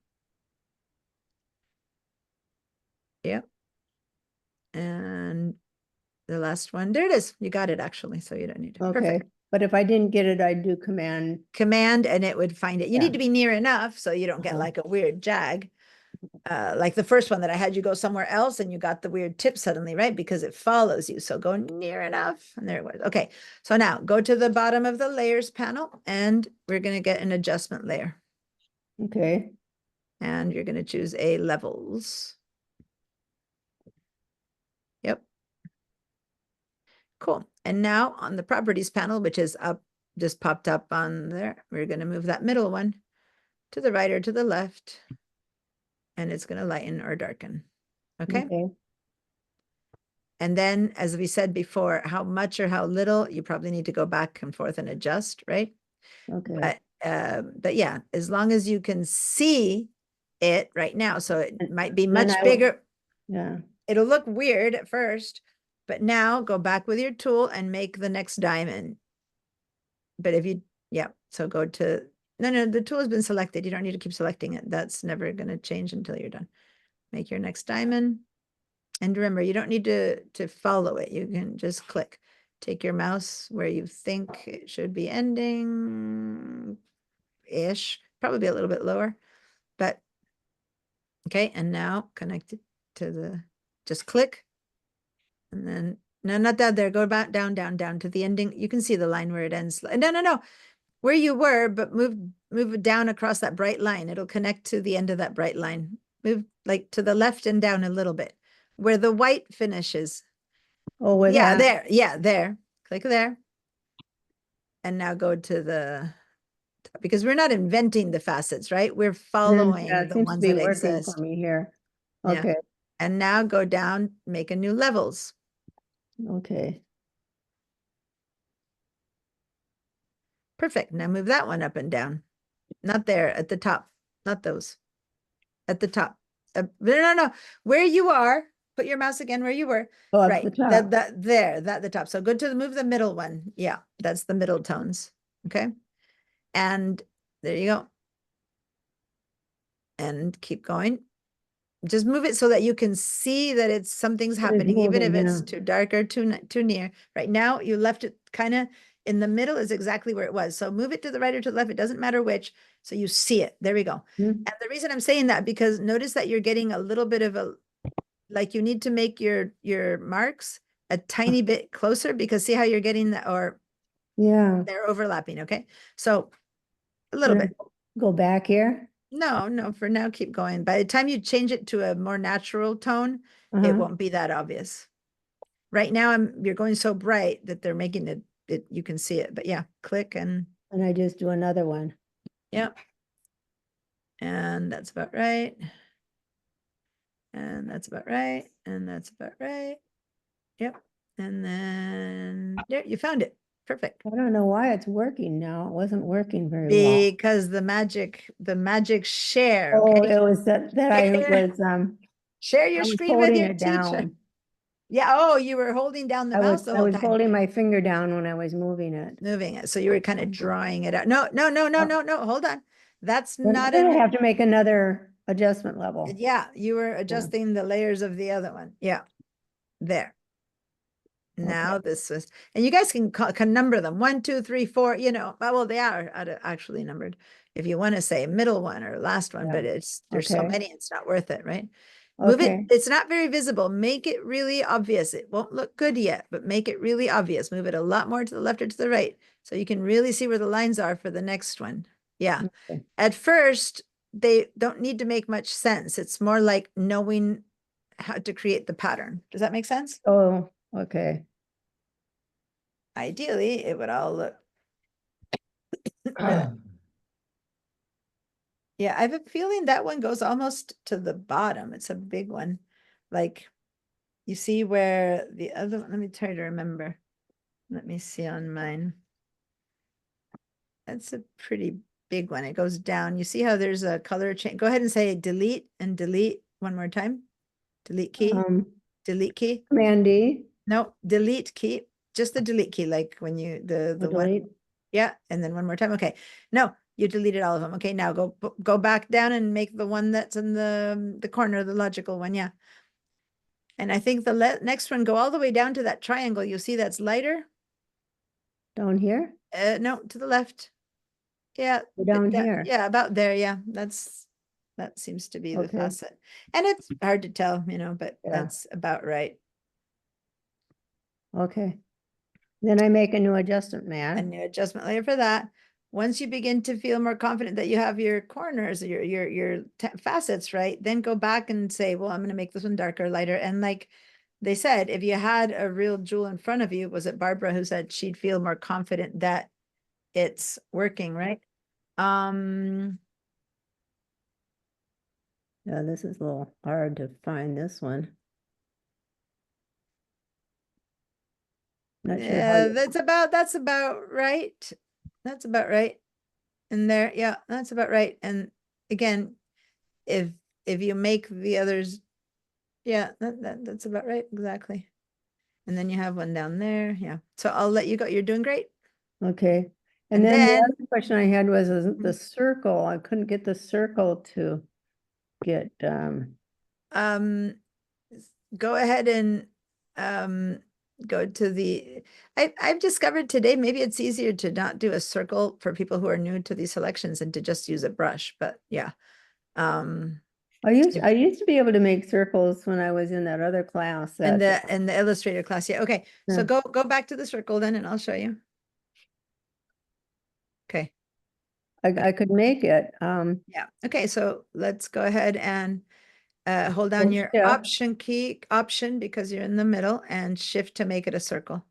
Yep. And the last one, there it is. You got it actually. So you don't need to. Okay. Perfect. But if I didn't get it, I'd do command. Command and it would find it. You Yeah. need to be near enough so you don't get Uh-huh. like a weird jag. Like the first one that I had you go somewhere else and you got the weird tip suddenly, right? Because it follows you. So go near enough. And there it was. Okay. So now go to the bottom of the layers panel and we're going to get an adjustment layer. Okay. And you're going to choose a levels. Yep. Cool. And now on the properties panel, which is up, just popped up on there, we're going to move that middle one to the right or to the left. And it's going to lighten or darken. Okay. Okay. And then, as we said before, how much or how little, you probably need to go back and forth and adjust, right? Okay. But yeah, as long as you can see it right now, so it And might be then much I will- bigger. Yeah. It'll look weird at first, but now go back with your tool and make the next diamond. But if you, yeah, so go to, no, the tool has been selected. You don't need to keep selecting it. That's never going to change until you're done. Make your next diamond. And remember, you don't need to follow it. You can just click. Take your mouse where you think it should be ending-ish, probably a little bit lower, but okay. And now connect it to just click. And then, no, not down there. Go back down to the ending. You can see the line where it ends. No. Where you were, but move down across that bright line. It'll connect to the end of that bright line. Move like to the left and down a little bit. Where the white finishes. Oh, with Yeah, that. there. Yeah, there. Click there. And now go to because we're not inventing the facets, right? We're following Yeah, it the seems to ones be that working exist. for me here. Yeah. Okay. And now go down, make a new levels. Okay. Perfect. Now move that one up and down. Not there, at the top. Not those. At the top. No. Where you are, put your mouse again where you were. Oh, at Right. the top. That the top. So go to move the middle one. Yeah, that's the middle tones. Okay. And there you go. And keep going. Just move it so that you can see that something's It is happening, even if moving, it's yeah. too dark or too near. Right now, you left it kind of in the middle is exactly where it was. So move it to the right or to the left. It doesn't matter which. So you see it. There we go. Hmm. And the reason I'm saying that, because notice that you're getting a little bit of like you need to make your marks a tiny bit closer, because see how you're getting that, or Yeah. they're overlapping. Okay. So a little Then bit. Go back here. No, for now, keep going. By the time you change it to a more natural tone, it Uh-huh. won't be that obvious. Right now, you're going so bright that they're making it, you can see it, but yeah, click and And I just do another one. yeah. And that's about right. And that's about right. And that's about right. Yep. And then, there, you found it. Perfect. I don't know why it's working now. It wasn't working very well. Because the magic share, Oh, okay? it was that I Share- was, Share I your was screen with holding your it teacher. down. Yeah, oh, you were holding down the mouse the I whole was time, holding my finger down when I was moving it. moving it. So you were kind of drawing it out. No, hold on. That's Then not then I a, have to make another adjustment level. yeah, you were adjusting the layers of the other one. Yeah. There. Now this was, and you guys can number them 1, 2, 3, 4, you know, well, they are actually numbered. If you want to say middle one or last one, Yeah. but there's so Okay. many, it's not worth it, right? Move it, Okay, it's not very visible. Make it really obvious. It won't look good yet, but make it really obvious. Move it a lot more to the left or to the right. So you can really see where the lines are for the next one. Yeah. Okay. At first, they don't need to make much sense. It's more like knowing how to create the pattern. Does that make sense? oh, okay. Ideally, it would all look. Yeah, I have a feeling that one goes almost to the bottom. It's a big one. Like, you see where the other one, let me try to remember. Let me see on mine. That's a pretty big one. It goes down. You see how there's a color change? Go ahead and say delete and delete one more time. Delete key, delete key. Command D, No, delete key, just the delete key, like when you, the one. delete. Yeah, and then one more time. Okay. No, you deleted all of them. Okay, now go back down and make the one that's in the corner, the logical one. Yeah. And I think the next one, go all the way down to that triangle. You'll see that's lighter. Down here, No, to the left. Yeah. or down that- here. Yeah, about there. Yeah, that seems to be the Okay. facet. And it's hard to tell, you know, but Yeah. that's about right. Okay. Then I make a new adjustment mat. A new adjustment layer for that. Once you begin to feel more confident that you have your corners, your facets right, then go back and say, well, I'm going to make this one darker, lighter. And like they said, if you had a real jewel in front of you, was it Barbara who said she'd feel more confident that it's working, right? Yeah, this is a little hard to find this one. Not sure how Yeah, you- that's about right. That's about right. And there, yeah, that's about right. And again, if you make the others, yeah, that's about right, exactly. And then you have one down there, yeah. So I'll let you go. You're doing great. Okay. And And then the then- other question I had was the circle. I couldn't get the circle to get, Go ahead and go to the, I've discovered today, maybe it's easier to not do a circle for people who are new to these selections and to just use a brush, but yeah. I used to be able to make circles when I was in that other class. And that- the Illustrator class, yeah, okay. So Yeah. go back to the circle then and I'll show you. Okay, I could make it, yeah, okay, so let's go ahead and hold down Hold your shift. option key, option, because you're in the middle, and shift to make it a circle.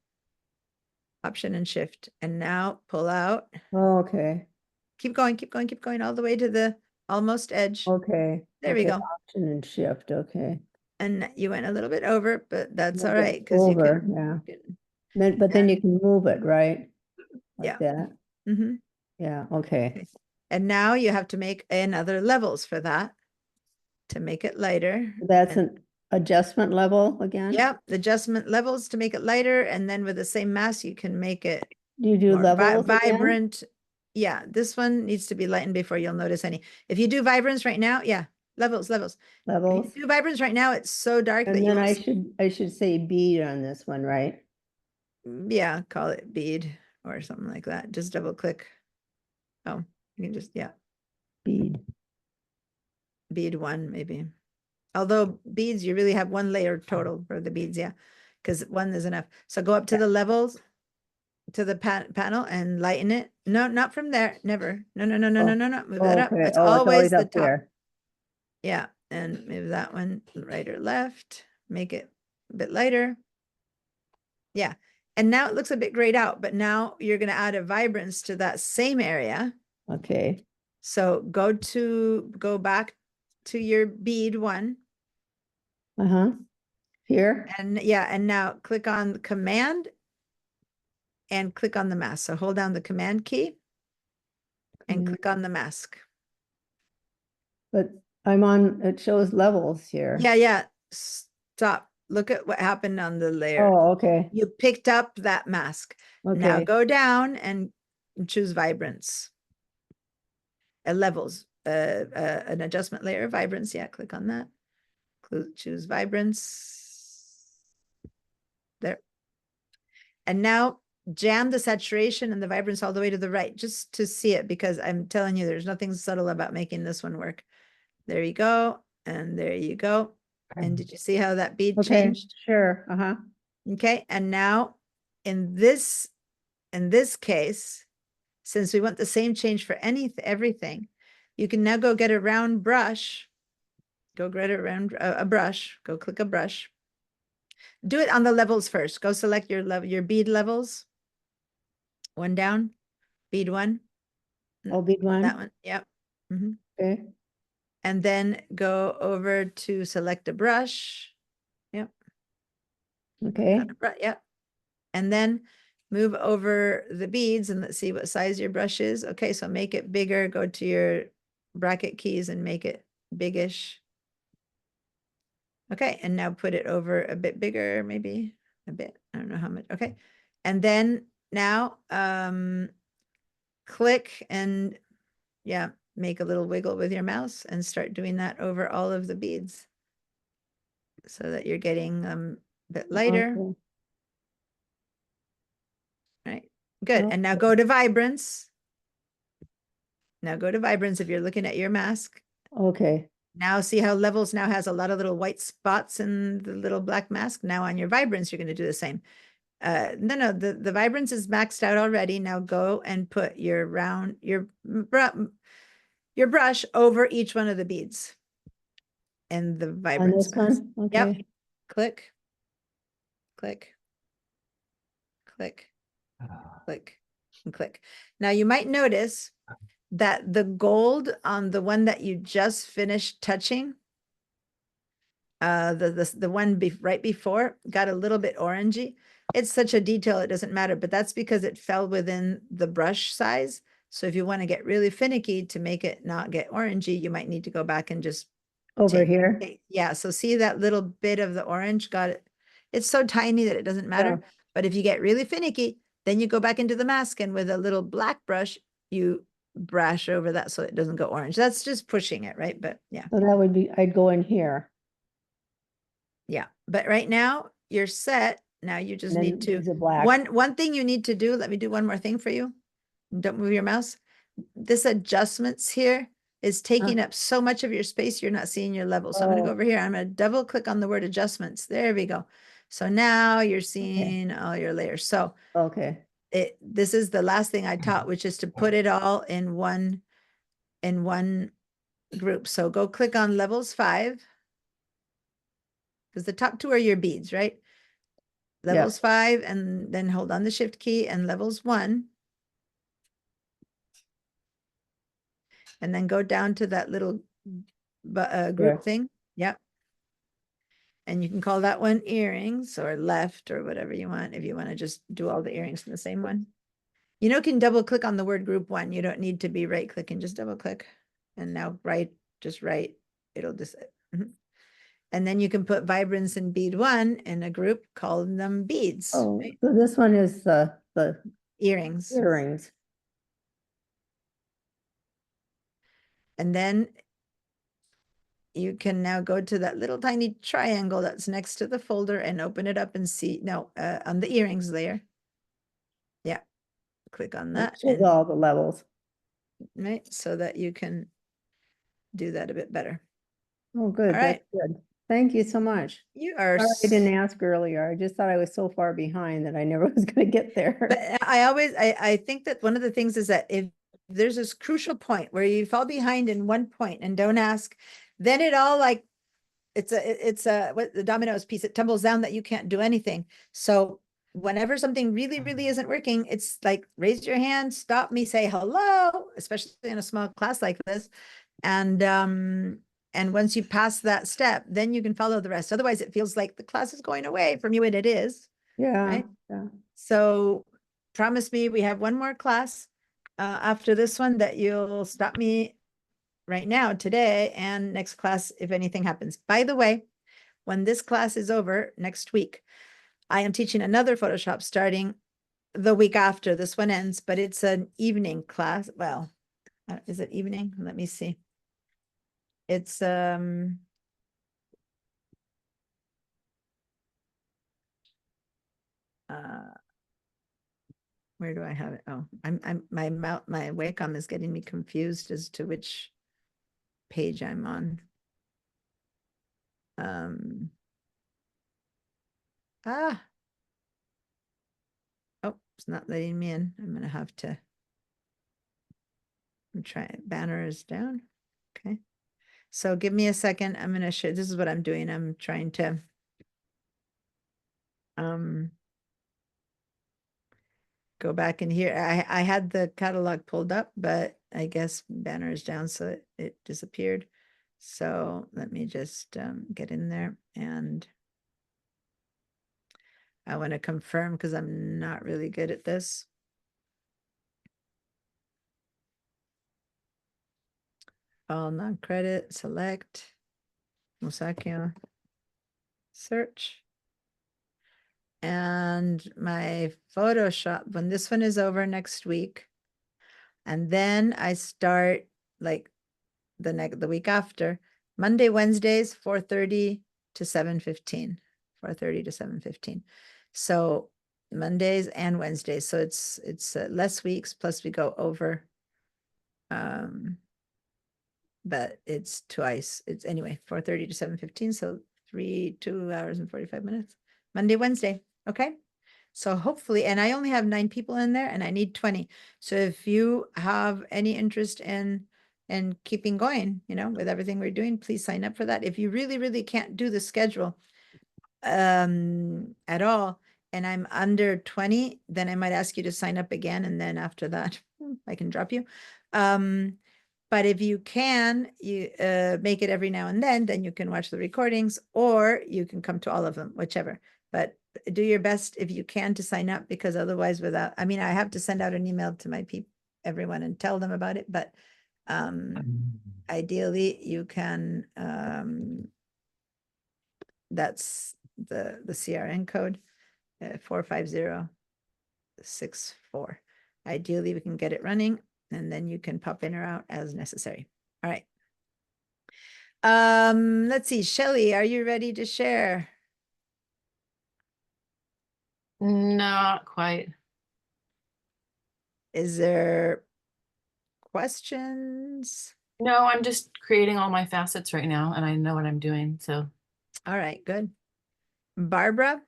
Option and shift, and now pull out. oh, okay, Keep going, keep going, keep going all the way to the almost edge. okay. There we okay, go. Option and shift, okay. And you went a little bit over, but that's all Little bit right, because you over, can. yeah. Then you can move it, right? Yeah. Like that, Mm-hmm. yeah, okay. Okay. And now you have to make another levels for that to make it lighter. That's And- an adjustment level again? Yep, adjustment levels to make it lighter, and then with the same mass, you can make it Do you do more levels again? vibrant. Yeah, this one needs to be lightened before you'll notice any. If you do vibrance right now, yeah, levels. If Levels? you do vibrance right now, it's so dark that And you then won't I should say bead on this one, right? yeah, call it bead or something like that. Just double click. Oh, you can just, yeah, Bead. bead one maybe. Although beads, you really have one layer total for the beads, yeah, because one is enough. So go up to the levels, to the panel and lighten it. No, not from there, never. No. Move that up. Okay, It's oh, always the up top. there. Yeah, and move that one right or left, make it a bit lighter. Yeah, and now it looks a bit grayed out, but now you're gonna add a vibrance to that same area. Okay, So go back to your bead one, Uh-huh. Here, and yeah, and now click on the command and click on the mask. So hold down the command key and Command. click on the mask. but I'm on, it shows levels here. Yeah. Stop. Look at what happened on the layer. Oh, okay, You picked up that mask. Now okay. go down and choose vibrance. Levels, an adjustment layer, vibrance. Yeah, click on that. Choose vibrance. There. And now jam the saturation and the vibrance all the way to the right, just to see it, because I'm telling you, there's nothing subtle about making this one work. There you go. And there you go. And did you see how that bead Okay, changed? sure, uh-huh. Okay, and now in this case, since we want the same change for everything, you can now go get a round brush. Go get a round a brush. Go click a brush. Do it on the levels first. Go select your bead levels. One down, bead one. Oh, big On that one, one. Yep. Mhm. okay, And then go over to select a brush. Yep. okay. Yep. And then move over the beads and let's see what size your brush is. Okay, so make it bigger. Go to your bracket keys and make it biggish. Okay, and now put it over a bit bigger, maybe a bit. I don't know how much. Okay. And then now click and yeah, make a little wiggle with your mouse and start doing that over all of the beads so that you're getting a bit lighter. Okay. Right. Good. And now go to vibrance. Now go to vibrance if you're looking at your mask. Okay, Now see how levels now has a lot of little white spots in the little black mask. Now on your vibrance, you're going to do the same. No, the vibrance is maxed out already. Now go and put your brush over each one of the beads. And the on vibrance. this one, Yep. okay. Click, click, click, click, and click. Now you might notice that the gold on the one that you just finished touching, the one right before got a little bit orangey. It's such a detail, it doesn't matter, but that's because it fell within the brush size. So if you want to get really finicky to make it not get orangey, you might need to go back and just Over here, yeah, so see that little bit of the orange got it. It's so tiny that it doesn't matter. But if you get really finicky, then you go back into the mask and with a little black brush, you brush over that so it doesn't go orange. That's just pushing it, right? But yeah, so that would be, I'd go in here. yeah. But right now you're set. Now you just And need then to, use a black. one thing you need to do, let me do one more thing for you. Don't move your mouse. This adjustments here is taking up so much of your space, you're not seeing your level. So I'm gonna go Oh. over here. I'm gonna double click on the word adjustments. There we go. So now you're seeing all your layers. So Okay, this is the last thing I taught, which is to put it all in one group. So go click on levels 5. Because the top 2 are your beads, right? Levels 5, and then hold on the shift key and levels 1. And then go down to that little group thing. Yep. And you can call that one earrings or left or whatever you want, if you want to just do all the earrings in the same one. You can double click on the word group 1. You don't need to be right clicking, just double click. And now just right, it'll just, and then you can put vibrance in bead 1 in a group, call them beads. oh, right? so this one is the Earrings. earrings. And then you can now go to that little tiny triangle that's next to the folder and open it up and see, no, on the earrings layer. Yeah, click on that. It shows all the levels. Right, so that you can do that a bit better. Oh, good, All that's good. Thank you so much. You are, Sorry I didn't ask earlier. I just thought I was so far behind that I never was gonna get there. but I think that one of the things is that if there's this crucial point where you fall behind in one point and don't ask, then it all like, it's a what the dominoes piece, it tumbles down that you can't do anything. So whenever something really, really isn't working, it's like, raise your hand, stop me, say hello, especially in a small class like this. And once you pass that step, then you can follow the rest. Otherwise, it feels like the class is going away from you, and it is. Yeah, Right. yeah. So promise me we have one more class after this one that you'll stop me right now today, and next class if anything happens. By the way, when this class is over next week, I am teaching another Photoshop starting the week after this one ends, but it's an evening class. Well, is it evening? Let me see. It's where do I have it? Oh, my Wacom is getting me confused as to which page I'm on. Oh, it's not letting me in. I'm gonna have to try it. Banner is down. Okay. So give me a second. I'm gonna show, this is what I'm doing. I'm trying to go back in here. I had the catalog pulled up, but I guess banner is down, so it disappeared. So let me just get in there, and I want to confirm because I'm not really good at this. All non-credit, select, Musakio, search. And my Photoshop, when this one is over next week, and then I start like the week after, Monday, Wednesdays, 4:30 to 7:15, 4:30 to 7:15. So Mondays and Wednesdays. So it's less weeks, plus we go over. But it's twice. It's anyway, 4:30 to 7:15. So 2 hours and 45 minutes. Monday, Wednesday. Okay. So hopefully, and I only have 9 people in there and I need 20. So if you have any interest in keeping going, you know, with everything we're doing, please sign up for that. If you really, really can't do the schedule at all, and I'm under 20, then I might ask you to sign up again. And then after that, I can drop you. But if you can, you make it every now and then you can watch the recordings, or you can come to all of them, whichever. But do your best if you can to sign up, because otherwise I mean, I have to send out an email to my everyone and tell them about it. But ideally you can, that's the CRN code 45064. Ideally we can get it running, and then you can pop in or out as necessary. All right. Let's see, Shelley, are you ready to share? Not quite. Is there questions? No, I'm just creating all my facets right now, and I know what I'm doing. So, All right, good. Barbara,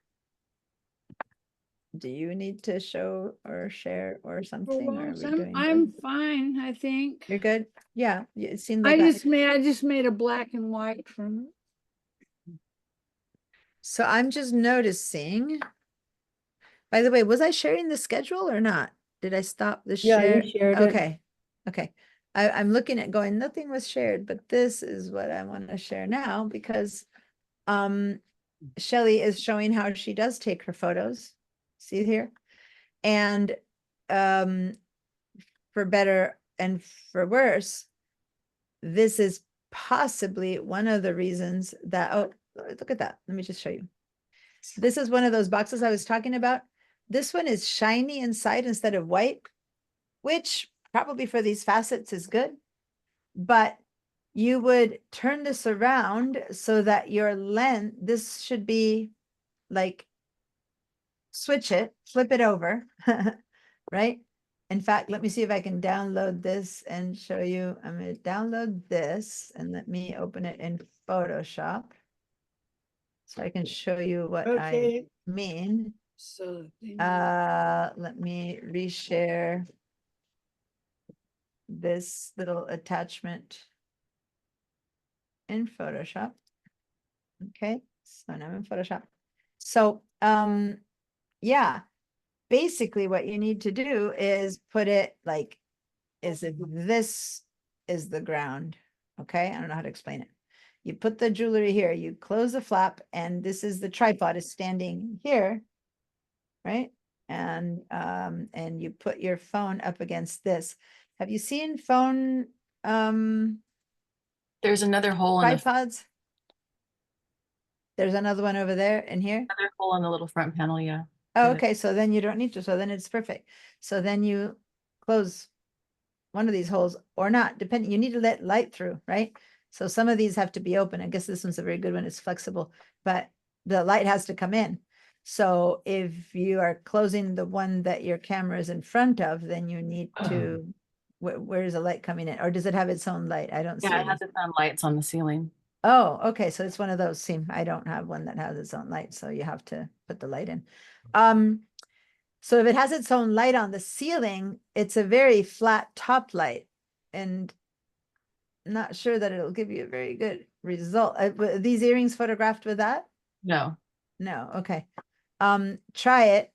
do you need to show or share or something? Or are we doing I'm good? fine, I think. You're good? Yeah, it seemed I like just made a black and white from it. So I'm just noticing. By the way, was I sharing the schedule or not? Did I stop the Yeah, share? you shared it. Okay. Okay. I'm looking at going, nothing was shared, but this is what I want to share now, because Shelley is showing how she does take her photos. See here? And for better and for worse, this is possibly one of the reasons that, oh, look at that. Let me just show you. This is one of those boxes I was talking about. This one is shiny inside instead of white, which probably for these facets is good. But you would turn this around so that your lens, this should be like, switch it, flip it over, right? In fact, let me see if I can download this and show you. I'm going to download this and let me open it in Photoshop so I can show you what I mean. So Let me reshare this little attachment in Photoshop. Okay, so now I'm in Photoshop. So yeah, basically what you need to do is put it like, this is the ground, okay? I don't know how to explain it. You put the jewelry here, you close the flap, and this is the tripod is standing here, right? And you put your phone up against this. Have you seen phone There's another hole in the tripods? There's another one over there in here. other hole on the little front panel, yeah. Oh, Yeah. okay, so then you don't need to, so then it's perfect. So then you close one of these holes or not, depending, you need to let light through, right? So some of these have to be open. I guess this one's a very good one, it's flexible, but the light has to come in. So if you are closing the one that your camera is in front of, then you need to, where is the light coming in? Or does it have its own light? I don't see Yeah, it any. has its own lights on the ceiling. Oh, okay, so it's one of those. See, I don't have one that has its own light, so you have to put the light in. So if it has its own light on the ceiling, it's a very flat top light, and not sure that it'll give you a very good result. Were these earrings photographed with that? No. No, okay. Try it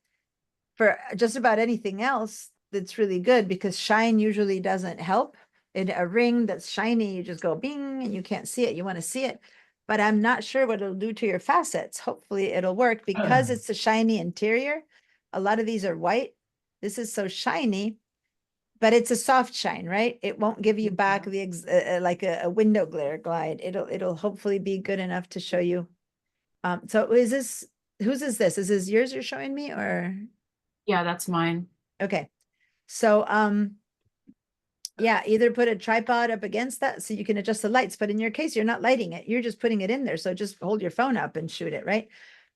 for just about anything else that's really good, because shine usually doesn't help. In a ring that's shiny, you just go bing and you can't see it. You want to see it. But I'm not sure what it'll do to your facets. Hopefully it'll work because it's a shiny interior. A lot of these are white. This is so shiny, but it's a soft shine, right? It won't give you back the like a window glare glide. It'll hopefully be good enough to show you. So is this, whose is this? Is this yours you're showing me, or? Yeah, that's mine. Okay. So, yeah, either put a tripod up against that so you can adjust the lights, but in your case, you're not lighting it. You're just putting it in there. So just hold your phone up and shoot it, right?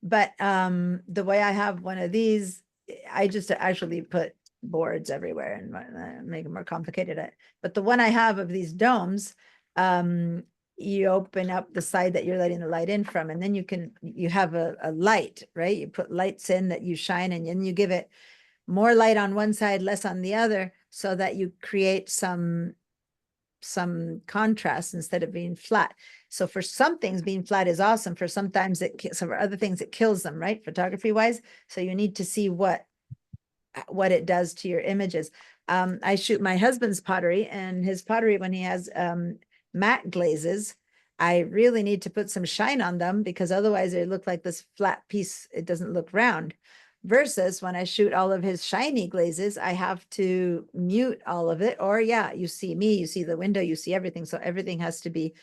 But the way I have one of these, I just actually put boards everywhere and make it more complicated. But the one I have of these domes, you open up the side that you're letting the light in from, and then you have a light, right? You put lights in that you shine, and then you give it more light on one side, less on the other, so that you create some contrast instead of being flat. So for some things, being flat is awesome. For sometimes so for other things, it kills them, right? Photography wise. So you need to see what it does to your images. I shoot my husband's pottery, and his pottery, when he has matte glazes, I really need to put some shine on them, because otherwise they look like this flat piece. It doesn't look round. Versus when I shoot all of his shiny glazes, I have to mute all of it. Or yeah, you see me, you see the window, you see everything. So everything has to be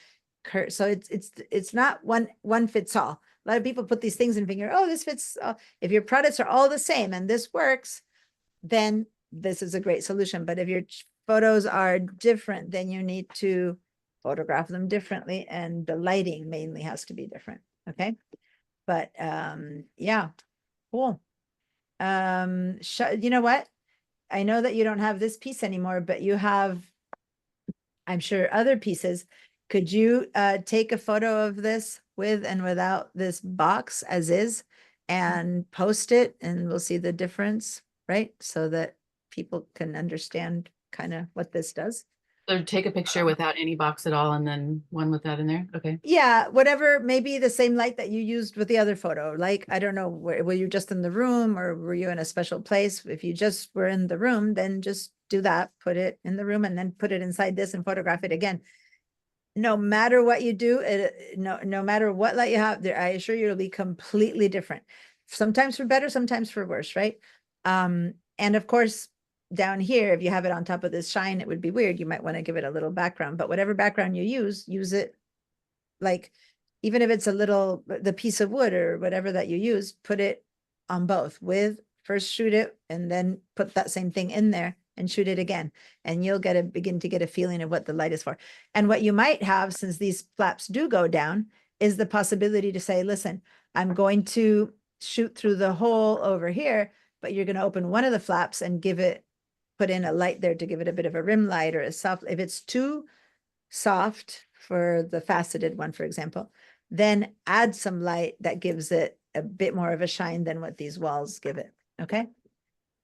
curt. So it's not one fits all. A lot of people put these things and figure, oh, this fits. If your products are all the same and this works, then this is a great solution. But if your photos are different, then you need to photograph them differently, and the lighting mainly has to be different. Okay. But yeah, cool. You know what? I know that you don't have this piece anymore, but you have, I'm sure, other pieces. Could you take a photo of this with and without this box as is and post it, and we'll see the difference, right? So that people can understand kind of what this does. So take a picture without any box at all, and then one with that in there. Okay. Yeah, whatever, maybe the same light that you used with the other photo. Like, I don't know, were you just in the room, or were you in a special place? If you just were in the room, then just do that, put it in the room, and then put it inside this and photograph it again. No matter what you do, no matter what light you have there, I assure you it'll be completely different. Sometimes for better, sometimes for worse, right? And of course, down here, if you have it on top of this shine, it would be weird. You might want to give it a little background, but whatever background you use it, like, even if it's the piece of wood or whatever that you use, put it on both. First shoot it, and then put that same thing in there and shoot it again. And you'll begin to get a feeling of what the light is for. And what you might have, since these flaps do go down, is the possibility to say, listen, I'm going to shoot through the hole over here, but you're going to open one of the flaps and put in a light there to give it a bit of a rim light, or a soft. If it's too soft for the faceted one, for example, then add some light that gives it a bit more of a shine than what these walls give it. Okay.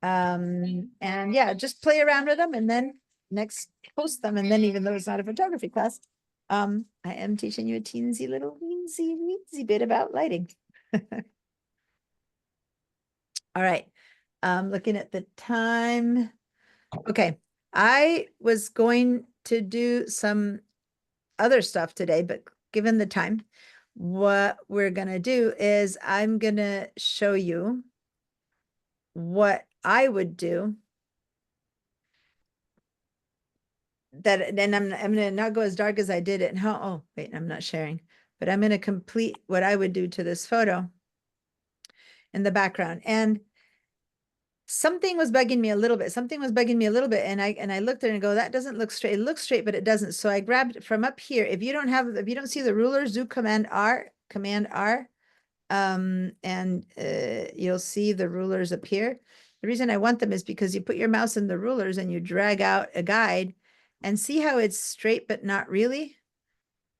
And yeah, just play around with them, and then next post them. And then, even though it's not a photography class, I am teaching you a teensy little weensy bit about lighting. All right. Looking at the time. Okay, I was going to do some other stuff today, but given the time, what we're gonna do is I'm gonna show you what I would do. That then I'm gonna not go as dark as I did it and how, oh, wait, I'm not sharing, but I'm gonna complete what I would do to this photo in the background. And something was bugging me a little bit. Something was bugging me a little bit. And I looked at it and go, that doesn't look straight. It looks straight, but it doesn't. So I grabbed from up here. If you don't see the rulers, do Command R. And you'll see the rulers appear. The reason I want them is because you put your mouse in the rulers and you drag out a guide and see how it's straight, but not really.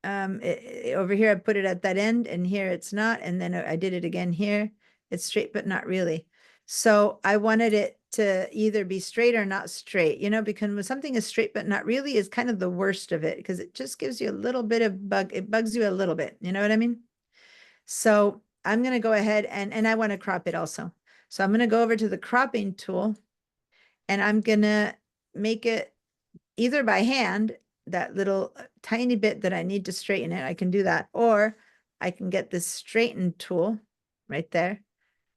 Over here, I put it at that end and here it's not. And then I did it again here. It's straight, but not really. So I wanted it to either be straight or not straight, because when something is straight, but not really is kind of the worst of it because it just gives you a little bit of it bugs you a little bit. You know what I mean? So I'm going to go ahead and I want to crop it also. So I'm going to go over to the cropping tool and I'm going to make it either by hand, that little tiny bit that I need to straighten it. I can do that, or I can get this straighten tool right there.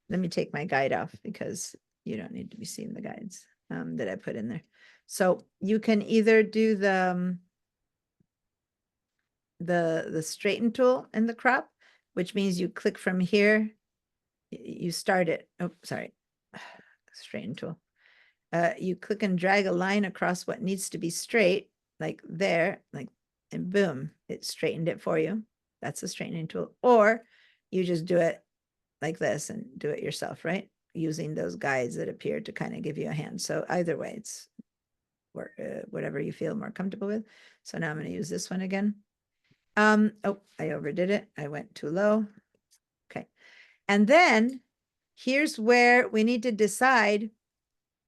Let me take my guide off because you don't need to be seeing the guides that I put in there. So you can either do the straighten tool in the crop, which means you click from here, you start it. Oh, sorry. Straighten tool. You click and drag a line across what needs to be straight, like there, and boom, it straightened it for you. That's the straightening tool. Or you just do it like this and do it yourself, right? Using those guides that appear to kind of give you a hand. So either way, it's whatever you feel more comfortable with. So now I'm going to use this one again. Oh, I overdid it. I went too low. Okay. And then here's where we need to decide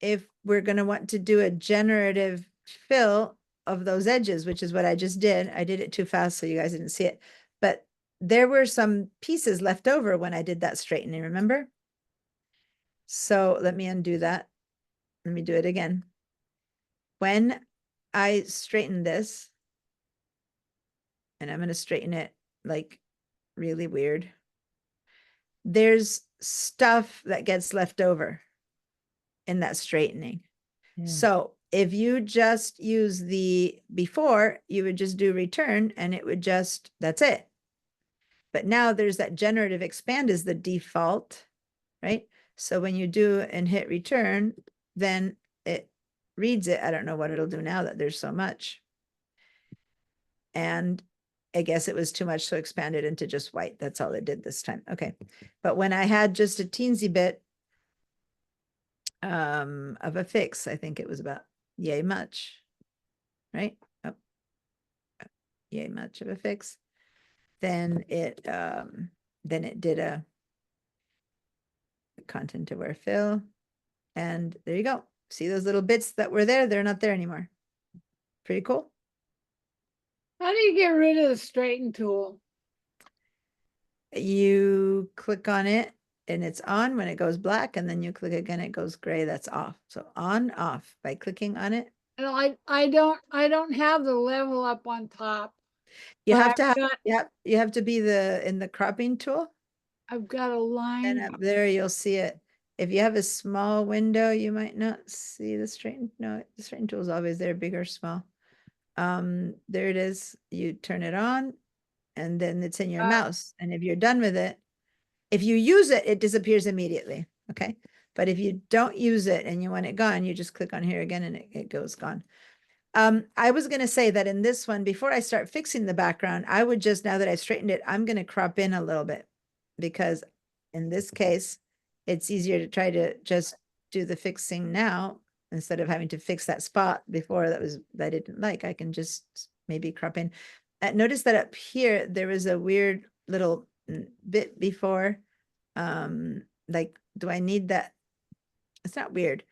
if we're going to want to do a generative fill of those edges, which is what I just did. I did it too fast, so you guys didn't see it. But there were some pieces left over when I did that straightening, remember? So let me undo that. Let me do it again. When I straighten this, and I'm going to straighten it like really weird, there's stuff that gets left over in that straightening. Yeah. So if you just use the before, you would just do return and it would just, that's it. But now there's that generative expand is the default, right? So when you do and hit return, then it reads it. I don't know what it'll do now that there's so much. And I guess it was too much, so expand it into just white. That's all it did this time. Okay. But when I had just a teensy bit of a fix, I think it was about yay much, right? Oh, yay much of a fix. Then it did a content aware fill, and there you go. See those little bits that were there? They're not there anymore. Pretty cool. How do you get rid of the straighten tool? You click on it and it's on when it goes black, and then you click again, it goes gray. That's off. So on, off by clicking on it. And I don't have the level up on top. You But have to I've have, got- you have to be in the cropping tool, I've got a line. and up there you'll see it. If you have a small window, you might not see the straighten. No, the straighten tool is always there, big or small. There it is. You turn it on, and then it's in your mouse. And if you're done with it, if you use it, it disappears immediately. Okay. But if you don't use it and you want it gone, you just click on here again and it goes gone. I was going to say that in this one, before I start fixing the background, I would just, now that I've straightened it, I'm going to crop in a little bit, because in this case, it's easier to try to just do the fixing now instead of having to fix that spot before that I didn't like. I can just maybe crop in. Notice that up here, there was a weird little bit before. Like, do I need that? It's not weird.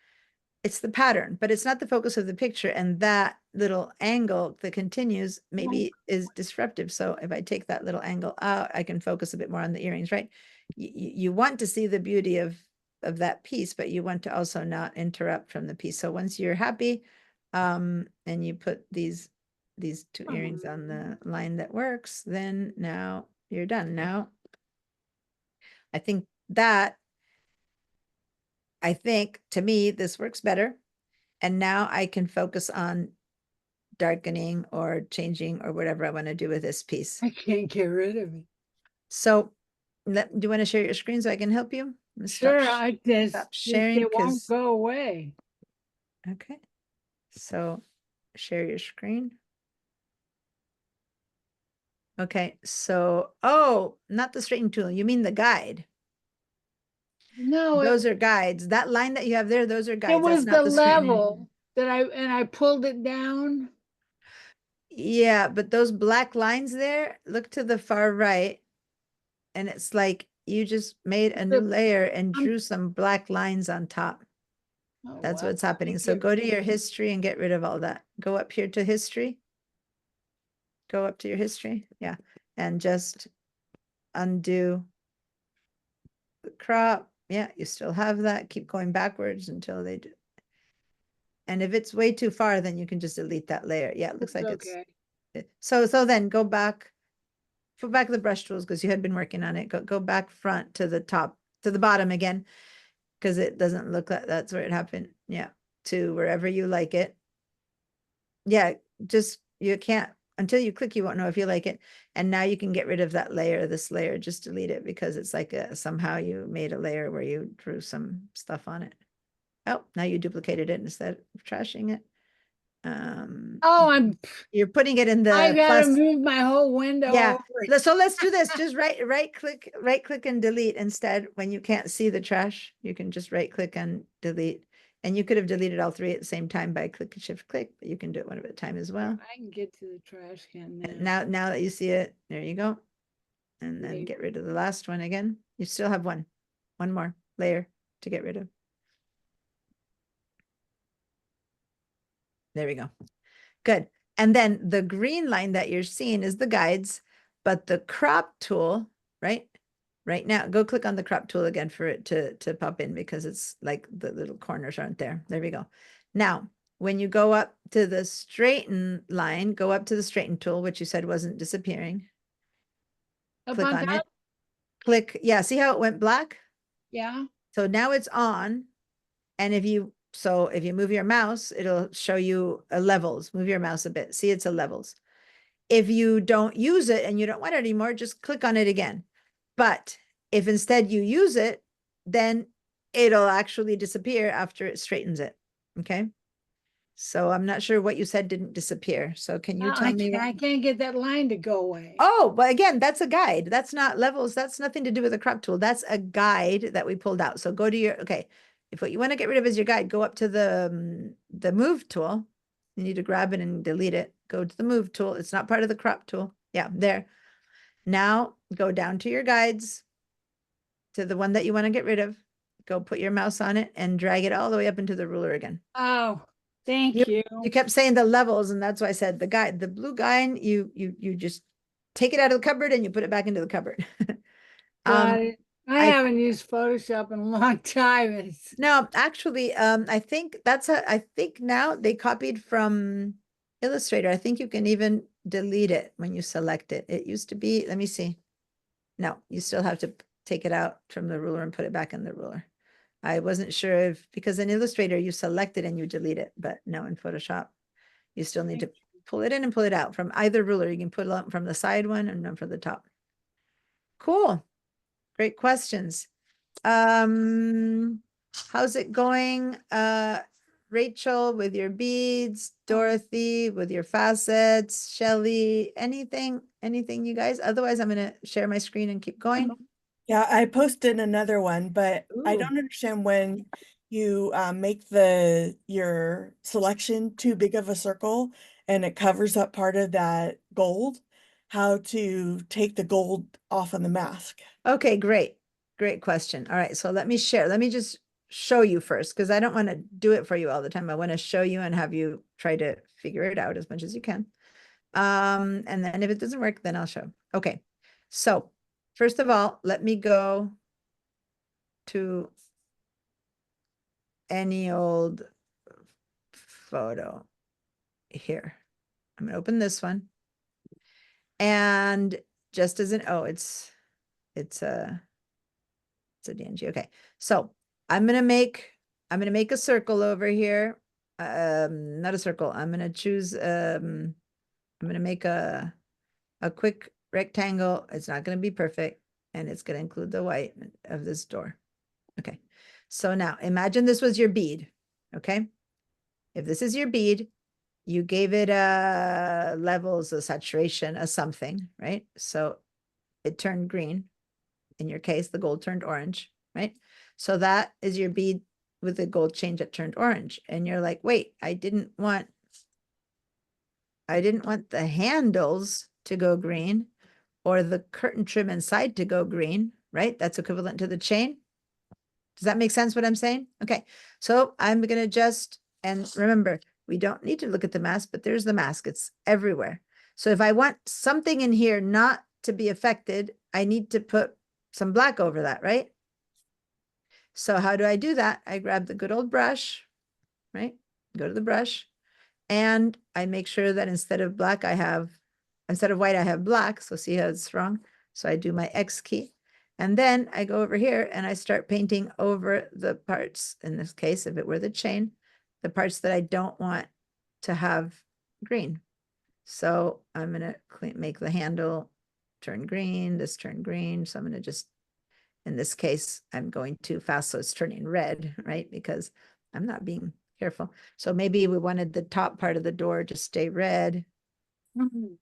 It's the pattern, but it's not the focus of the picture. And that little angle that continues maybe is disruptive. So if I take that little angle out, I can focus a bit more on the earrings, right? You want to see the beauty of of that piece, but you want to also not interrupt from the piece. So once you're happy, and you put these two earrings on the line that works, then now you're done. Now, I think to me, this works better. And now I can focus on darkening or changing or whatever I want to do with this piece. I can't get rid of it. So do you want to share your screen so I can help you? I'm gonna Sure, stop I just, stop sharing it won't 'cause- go away. Okay. So share your screen. Okay, so, oh, not the straightening tool. You mean the guide. No, Those are guides. That line that you have there, those are it guides. That's was not the straightening. level that I pulled it down. Yeah, but those black lines there, look to the far right. And it's like you just made a new The- layer and I'm- drew some black lines on top. Oh, That's well, what's happening. I So get go to rid your of it. history and get rid of all that. Go up here to history. Go up to your history. Yeah. And just undo the crop. Yeah, you still have that. Keep going backwards until they do. And if it's way too far, then you can just delete that layer. Yeah, it looks like Okay. so then go back, put back the brush tools because you had been working on it. Go back front to the top, to the bottom again, because it doesn't look like that's where it happened. Yeah, to wherever you like it. Yeah, just you can't until you click, you won't know if you like it. And now you can get rid of that layer, this layer, just delete it because it's like somehow you made a layer where you drew some stuff on it. Oh, now you duplicated it instead of trashing it. Oh, You're putting it in the I gotta plus. move my whole window Yeah. over. So let's do this. Just right click and delete instead. When you can't see the trash, you can just right click and delete. And you could have deleted all three at the same time by shift click, but you can do it one at a time as well. I can get to the trash can now. Now that you see it, there you go. And then Great. get rid of the last one again. You still have one more layer to get rid of. There we go. Good. And then the green line that you're seeing is the guides, but the crop tool, right? Right now, go click on the crop tool again for it to pop in because it's like the little corners aren't there. There we go. Now, when you go up to the straighten line, go up to the straighten tool, which you said wasn't disappearing. Up Click on on it. top? Click, yeah, see how it went black? Yeah. So now it's on. And if you move your mouse, it'll show you levels. Move your mouse a bit. See, it's a levels. If you don't use it and you don't want it anymore, just click on it again. But if instead you use it, then it'll actually disappear after it straightens it. Okay. So I'm not sure what you said didn't disappear. So can you tell me? I can't get that line to go away. Oh, but again, that's a guide. That's not levels. That's nothing to do with the crop tool. That's a guide that we pulled out. So go to your, okay. If what you want to get rid of is your guide, go up to the move tool. You need to grab it and delete it. Go to the move tool. It's not part of the crop tool. Yeah, there. Now go down to your guides, to the one that you want to get rid of. Go put your mouse on it and drag it all the way up into the ruler again. Oh, thank you. You kept saying the levels, and that's why I said the guide. The blue guide, you just take it out of the cupboard and you put it back into the cupboard. Got it. I I- haven't used Photoshop in a long time. No, actually, I think I think now they copied from Illustrator. I think you can even delete it when you select it. It used to be, let me see. No, you still have to take it out from the ruler and put it back in the ruler. I wasn't sure if, because in Illustrator you select it and you delete it, but no, in Photoshop, you still need to pull it in and pull it out from either ruler. You can put it out from the side one and then from the top. Cool. Great questions. How's it going? Rachel with your beads, Dorothy with your facets, Shelly, anything you guys? Otherwise, I'm gonna share my screen and keep going. Yeah, I posted another one, but I Ooh. don't understand when you make your selection too big of a circle and it covers up part of that gold, how to take the gold off of the mask. Okay, great. Great question. All right, so let me share. Let me just show you first because I don't want to do it for you all the time. I want to show you and have you try to figure it out as much as you can. And then if it doesn't work, then I'll show. Okay, so first of all, let me go to any old photo here. I'm gonna open this one. And just as an, oh, it's a DNG. Okay. So I'm gonna make a circle over here. Not a circle. I'm gonna choose, I'm gonna make a quick rectangle. It's not gonna be perfect, and it's gonna include the white of this door. Okay. So now imagine this was your bead. Okay. If this is your bead, you gave it a levels, a saturation, a something, right? So it turned green. In your case, the gold turned orange, right? So that is your bead with the gold chain that turned orange. And you're like, wait, I didn't want the handles to go green or the curtain trim inside to go green, right? That's equivalent to the chain. Does that make sense what I'm saying? Okay, so I'm gonna just, and remember, we don't need to look at the mask, but there's the mask, it's everywhere. So if I want something in here not to be affected, I need to put some black over that, right? So how do I do that? I grab the good old brush, right? Go to the brush, and I make sure that instead of white, I have black. So see how it's wrong? So I do my X key. And then I go over here and I start painting over the parts. In this case, if it were the chain, the parts that I don't want to have green. So I'm gonna make the handle turn green, this turn green. So I'm gonna just, in this case, I'm going too fast, so it's turning red, right? Because I'm not being careful. So maybe we wanted the top part of the door to stay red and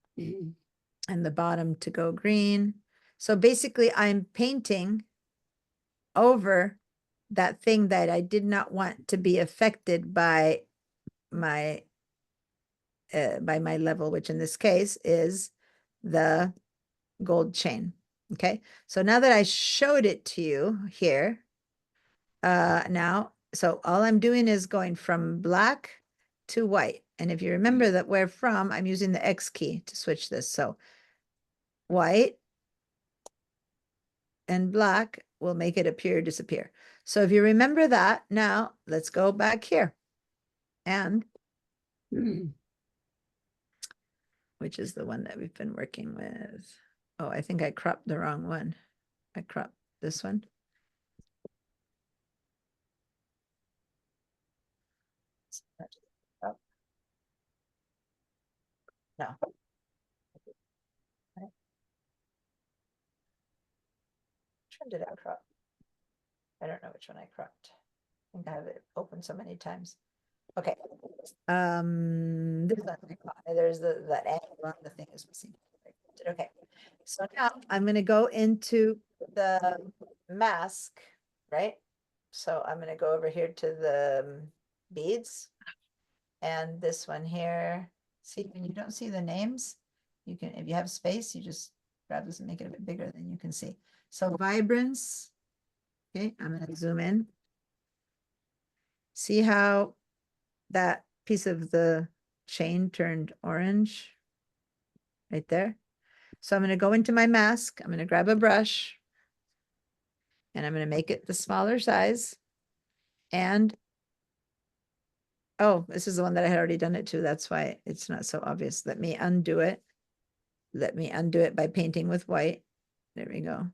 the bottom to go green. So basically I'm painting over that thing that I did not want to be affected by my level, which in this case is the gold chain. Okay, so now that I showed it to you here, now, so all I'm doing is going from black to white. And if you remember that where from, I'm using the X key to switch this. So white and black will make it appear, disappear. So if you remember that, now let's go back here. And which is the one that we've been working with. Oh, I think I cropped the wrong one. I cropped this one. No. Which one did I crop? I don't know which one I cropped. I think I have it open so many times. Okay. This one, there's that angle on the thing is missing. Okay. So now I'm going to go into the mask, right? So I'm going to go over here to the beads and this one here. See, when you don't see the names, you can, if you have space, you just grab this and make it a bit bigger than you can see. So vibrance. Okay, I'm going to zoom in. See how that piece of the chain turned orange right there? So I'm going to go into my mask. I'm going to grab a brush and I'm going to make it the smaller size. And oh, this is the one that I had already done it to. That's why it's not so obvious. Let me undo it. Let me undo it by painting with white. There we go.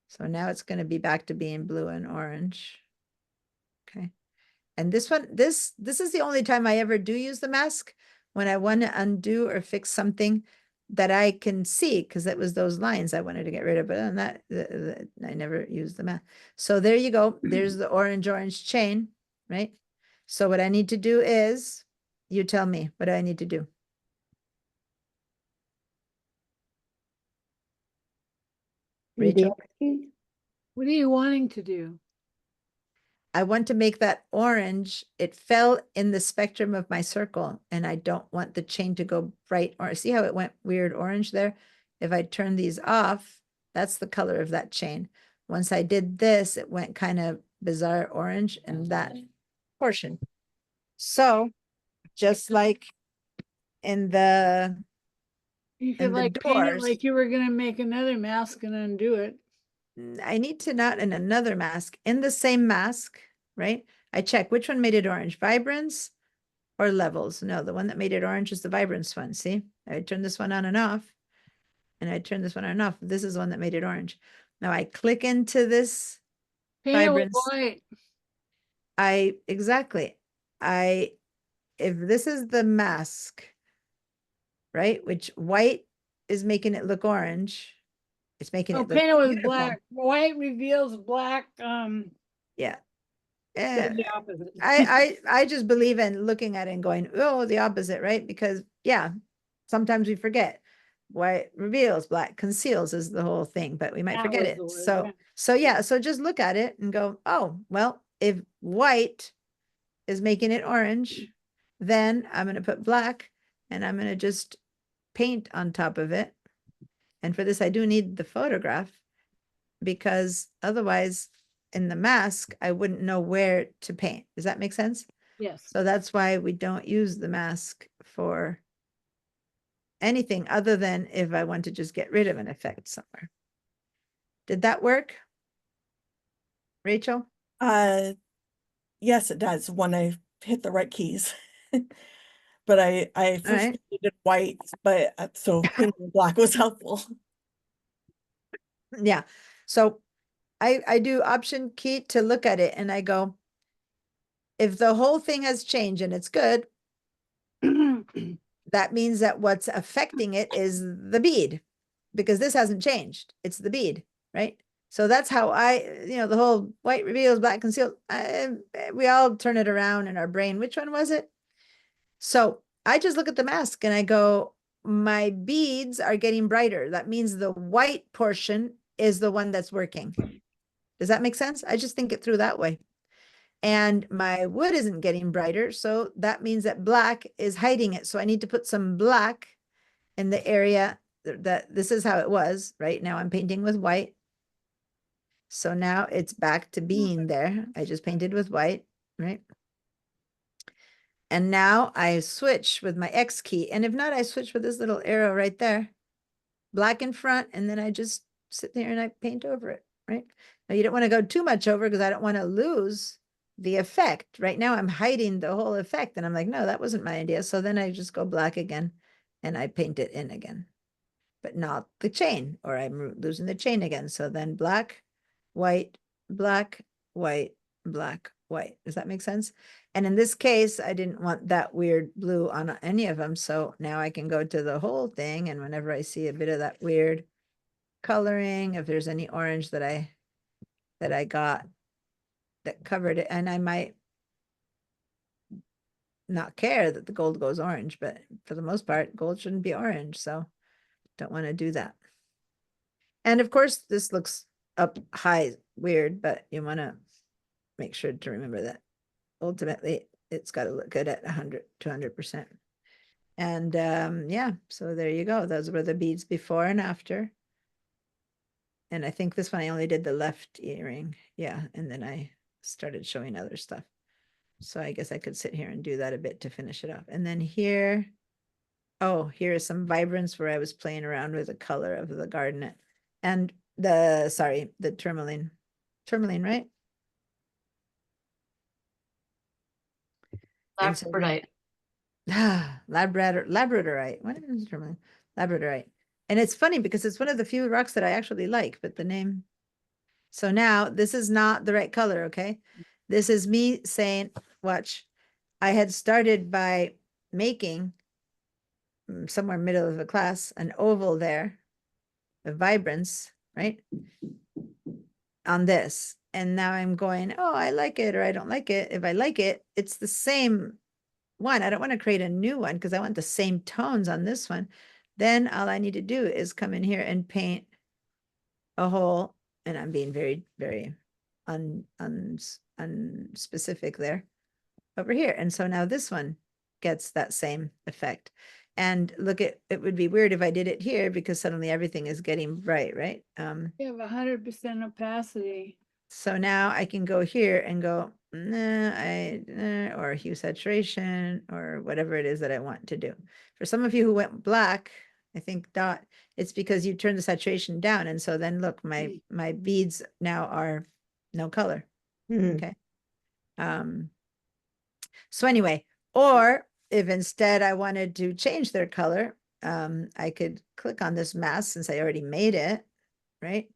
So now it's going to be back to being blue and orange. Okay. And this one, this is the only time I ever do use the mask, when I want to undo or fix something that I can see, because it was those lines I wanted to get rid of, but on that, I never used the mask. So there you go. There's the orange chain, right? So what I need to do is, you tell me, what do I need to do? Rachel? What are you wanting to do? I want to make that orange. It fell in the spectrum of my circle, and I don't want the chain to go bright or see how it went weird orange there. If I turn these off, that's the color of that chain. Once I did this, it went kind of bizarre orange in that portion. So just like in the, You could and the like paint it doors. like you were gonna make another mask and undo it. I need to not in another mask, in the same mask, right? I check which one made it orange, vibrance or levels. No, the one that made it orange is the vibrance one. See, I turn this one on and off, and I turn this one on and off. This is the one that made it orange. Now I click into this Paint it with vibrance. white. Exactly. If this is the mask, right, which white is making it look orange, it's making Oh, it look paint it with beautiful. black. White reveals black, Yeah. does the opposite. I just believe in looking at it and going, oh, the opposite, right? Because yeah, sometimes we forget. White reveals, black conceals is the whole thing, but we might That forget was it. the word, So yeah. so yeah, so just look at it and go, oh, well, if white is making it orange, then I'm gonna put black and I'm gonna just paint on top of it. And for this, I do need the photograph because otherwise in the mask, I wouldn't know where to paint. Does that make sense? Yes. So that's why we don't use the mask for anything other than if I want to just get rid of an effect somewhere. Did that work? Rachel? Yes, it does when I hit the right keys. But I first right. painted white, but so painting black was helpful. Yeah. So I do option key to look at it and I go, if the whole thing has changed and it's good, that means that what's affecting it is the bead because this hasn't changed. It's the bead, right? So that's how the whole white reveals, black conceals. We all turn it around in our brain. Which one was it? So I just look at the mask and I go, my beads are getting brighter. That means the white portion is the one that's working. Does that make sense? I just think it through that way. And my wood isn't getting brighter. So that means that black is hiding it. So I need to put some black in the area that this is how it was. Right now I'm painting with white. So now it's back to being there. I just painted with white, right? And now I switch with my X key. And if not, I switch with this little arrow right there. Black in front. And then I just sit there and I paint over it, right? Now you don't want to go too much over because I don't want to lose the effect. Right now I'm hiding the whole effect. And I'm like, no, that wasn't my idea. So then I just go black again and I paint it in again, but not the chain, or I'm losing the chain again. So then black, white, black, white, black, white. Does that make sense? And in this case, I didn't want that weird blue on any of them. So now I can go to the whole thing. And whenever I see a bit of that weird coloring, if there's any orange that I got that covered it, and I might not care that the gold goes orange, but for the most part, gold shouldn't be orange. So don't want to do that. And of course, this looks up high weird, but you want to make sure to remember that ultimately it's got to look good at 100, 200%. And yeah, so there you go. Those were the beads before and after. And I think this one I only did the left earring. Yeah, and then I started showing other stuff. So I guess I could sit here and do that a bit to finish it off. And then here, oh, here is some vibrance where I was playing around with the color of the garnet and the tourmaline. Tourmaline, right? And so Labradorite. Labradorite. What is tourmaline? Labradorite. And it's funny because it's one of the few rocks that I actually like, but the name. So now this is not the right color, okay? This is me saying, watch, I had started by making somewhere middle of the class, an oval there, the vibrance, right? On this. And now I'm going, oh, I like it or I don't like it. If I like it, it's the same one. I don't want to create a new one because I want the same tones on this one. Then all I need to do is come in here and paint a hole. And I'm being very, very unspecific there over here. And so now this one gets that same effect. And look at, it would be weird if I did it here because suddenly everything is getting bright, right? You have 100% opacity. So now I can go here and go, nah, or hue saturation or whatever it is that I want to do. For some of you who went black, I think dot, it's because you turn the saturation down. And so then look, my beads now are no color. Mhm. Okay. So anyway, or if instead I wanted to change their color, I could click on this mask since I already made it, right?